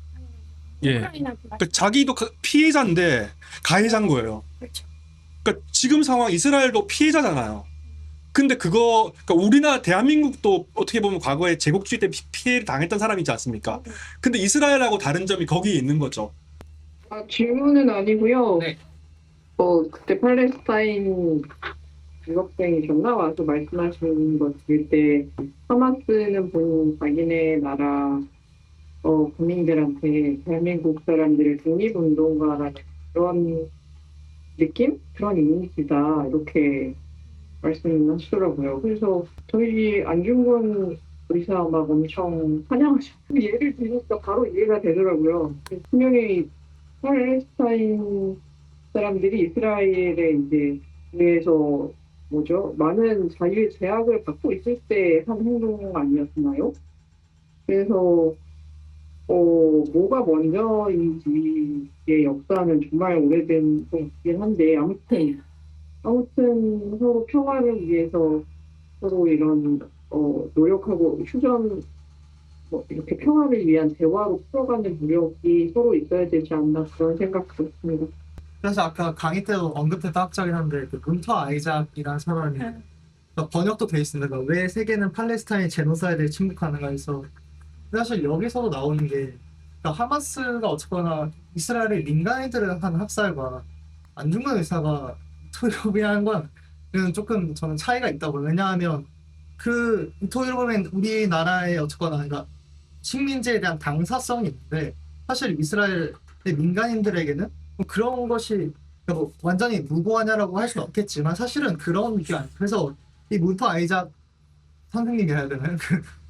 예. 우크라이나 그러니까 자기도 피해자인데 가해자인 거예요. 그렇죠. 그러니까 지금 상황 이스라엘도 피해자잖아요. 근데 그러니까 우리나라 대한민국도 어떻게 보면 과거에 제국주의 때 피해를 당했던 사람이지 않습니까? 근데 이스라엘하고 다른 점이 거기에 있는 거죠. 질문은 아니고요. 네. 그때 팔레스타인 유학생이셨나 와서 말씀하시는 거 들을 때 하마스는 본인 자기네 나라 국민들한테 대한민국 사람들을 독립운동가라는 그런 느낌? 그런 이미지다 이렇게 말씀하시더라고요. 그래서 저희 안중근 의사 막 엄청 찬양하시고 예를 들으니까 바로 이해가 되더라고요. 분명히 팔레스타인 사람들이 이스라엘에 이제 의해서 많은 자유의 제약을 받고 있을 때 한 행동 아니었나요? 그래서 뭐가 먼저인지의 역사는 정말 오래된 것 같긴 한데 아무튼 서로 평화를 위해서 서로 이런 노력하고 이렇게 평화를 위한 대화로 풀어가는 노력이 서로 있어야 되지 않나 그런 생각도 듭니다. 그래서 아까 강의 때도 언급했던 학자긴 한데 그 문터 아이작이라는 사람이 번역도 돼 있습니다. 그러니까 왜 세계는 팔레스타인 제노사이드를 침묵하는가 해서 사실 여기서도 나오는 게 그러니까 하마스가 어쨌거나 이스라엘의 민간인들을 한 학살과 안중근 의사가 토요일보면 건 조금 저는 차이가 있다고. 왜냐하면 그 토요일보면 우리나라의 어쨌거나 그러니까 식민지에 대한 당사성이 있는데 사실 이스라엘의 민간인들에게는 그런 것이 뭐 완전히 무고하냐라고 할 수는 없겠지만 사실은 그런 게 아니에요. 그래서 이 문터 아이작 선생님이 해야 되나요?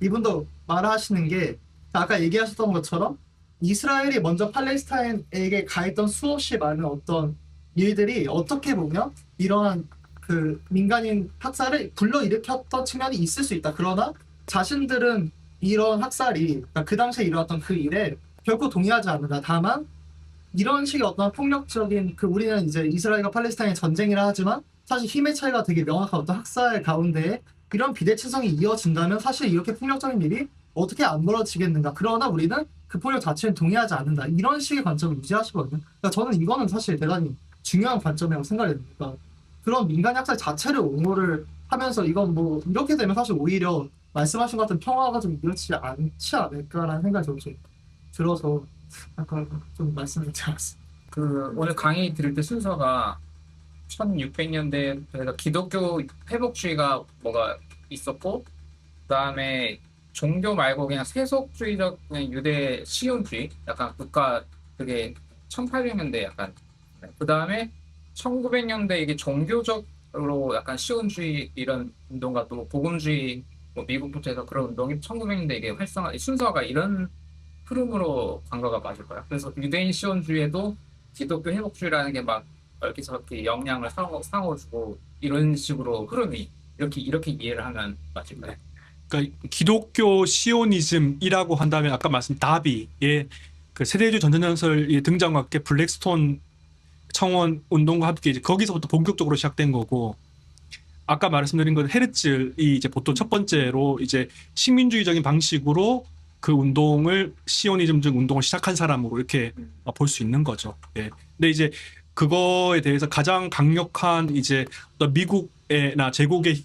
이분도 말하시는 게 아까 얘기하셨던 것처럼 이스라엘이 먼저 팔레스타인에게 가했던 수없이 많은 어떤 일들이 어떻게 보면 이러한 그 민간인 학살을 불러일으켰던 측면이 있을 수 있다. 그러나 자신들은 이런 학살이 그러니까 그 당시에 일어났던 그 일에 결코 동의하지 않는다. 다만 이런 식의 어떤 폭력적인 우리는 이제 이스라엘과 팔레스타인의 전쟁이라 하지만 사실 힘의 차이가 되게 명확한 어떤 학살 가운데 이런 비대칭성이 이어진다면 사실 이렇게 폭력적인 일이 어떻게 안 벌어지겠는가. 그러나 우리는 그 폭력 자체는 동의하지 않는다. 이런 식의 관점을 유지하시거든요. 그러니까 저는 이거는 사실 대단히 중요한 관점이라고 생각이 듭니다. 그런 민간 학살 자체를 옹호를 하면서 이건 뭐 이렇게 되면 사실 오히려 말씀하신 것 같은 평화가 좀 이렇지 않지 않을까라는 생각이 좀 들어서 아까 좀 말씀을 드렸습니다. 오늘 강의 들을 때 순서가 1600년대 그래서 기독교 회복주의가 뭐가 있었고 그다음에 종교 말고 그냥 세속주의적 그냥 유대 시온주의 약간 국가 그게 1800년대 약간 그다음에 1900년대 이게 종교적으로 약간 시온주의 이런 운동과 또 복음주의 뭐 미국부터 해서 그런 운동이 1900년대 이게 활성화 순서가 이런 흐름으로 간 거가 맞을 거야. 그래서 유대인 시온주의에도 기독교 회복주의라는 게 막 이렇게 영향을 상호주고 이런 식으로 흐름이 이렇게 이해를 하면 맞을 거야. 그러니까 기독교 시오니즘이라고 한다면 아까 말씀 다비의 그 세대주의 전전연설의 등장과 함께 블랙스톤 청원 운동과 함께 이제 거기서부터 본격적으로 시작된 거고 아까 말씀드린 건 헤르즐이 이제 보통 첫 번째로 이제 식민주의적인 방식으로 그 운동을 시오니즘적 운동을 시작한 사람으로 이렇게 볼 수 있는 거죠. 예. 근데 이제 그거에 대해서 가장 강력한 이제 어떤 미국이나 제국의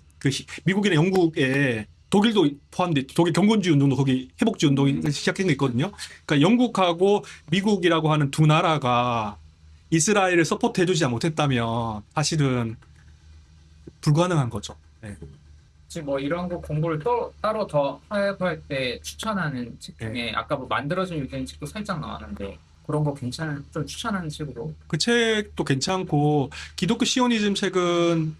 미국이나 영국의 독일도 포함돼 독일 경건주의 운동도 거기 회복주의 운동이 시작된 게 있거든요. 그러니까 영국하고 미국이라고 하는 두 나라가 이스라엘을 서포트해주지 못했다면 사실은 불가능한 거죠. 네. 지금 뭐 이런 거 공부를 따로 더 하할 때 추천하는 책 중에 아까 뭐 만들어진 유대인 책도 살짝 나왔는데 그런 거 좀 추천하는 책으로. 그 책도 괜찮고 기독교 시오니즘 책은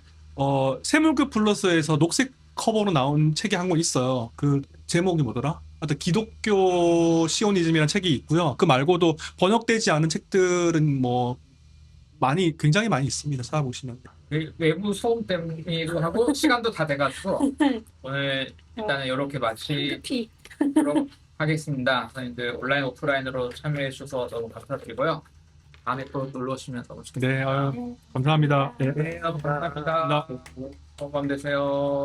세물급 플러스에서 녹색 커버로 나온 책이 한 권 있어요. 그 제목이 뭐더라? 하여튼 기독교 시오니즘이라는 책이 있고요. 그 말고도 번역되지 않은 책들은 뭐 굉장히 많이 있습니다. 찾아보시면. 외부 소음 때문이기도 하고 시간도 다 돼가지고 오늘 일단은 이렇게 급히. 마치도록 하겠습니다. 선생님들 온라인 오프라인으로 참여해 주셔서 너무 감사드리고요. 다음에 또 놀러 오시면 너무 좋겠습니다. 네, 감사합니다. 네. 네, 너무 감사합니다. 좋은 밤 되세요.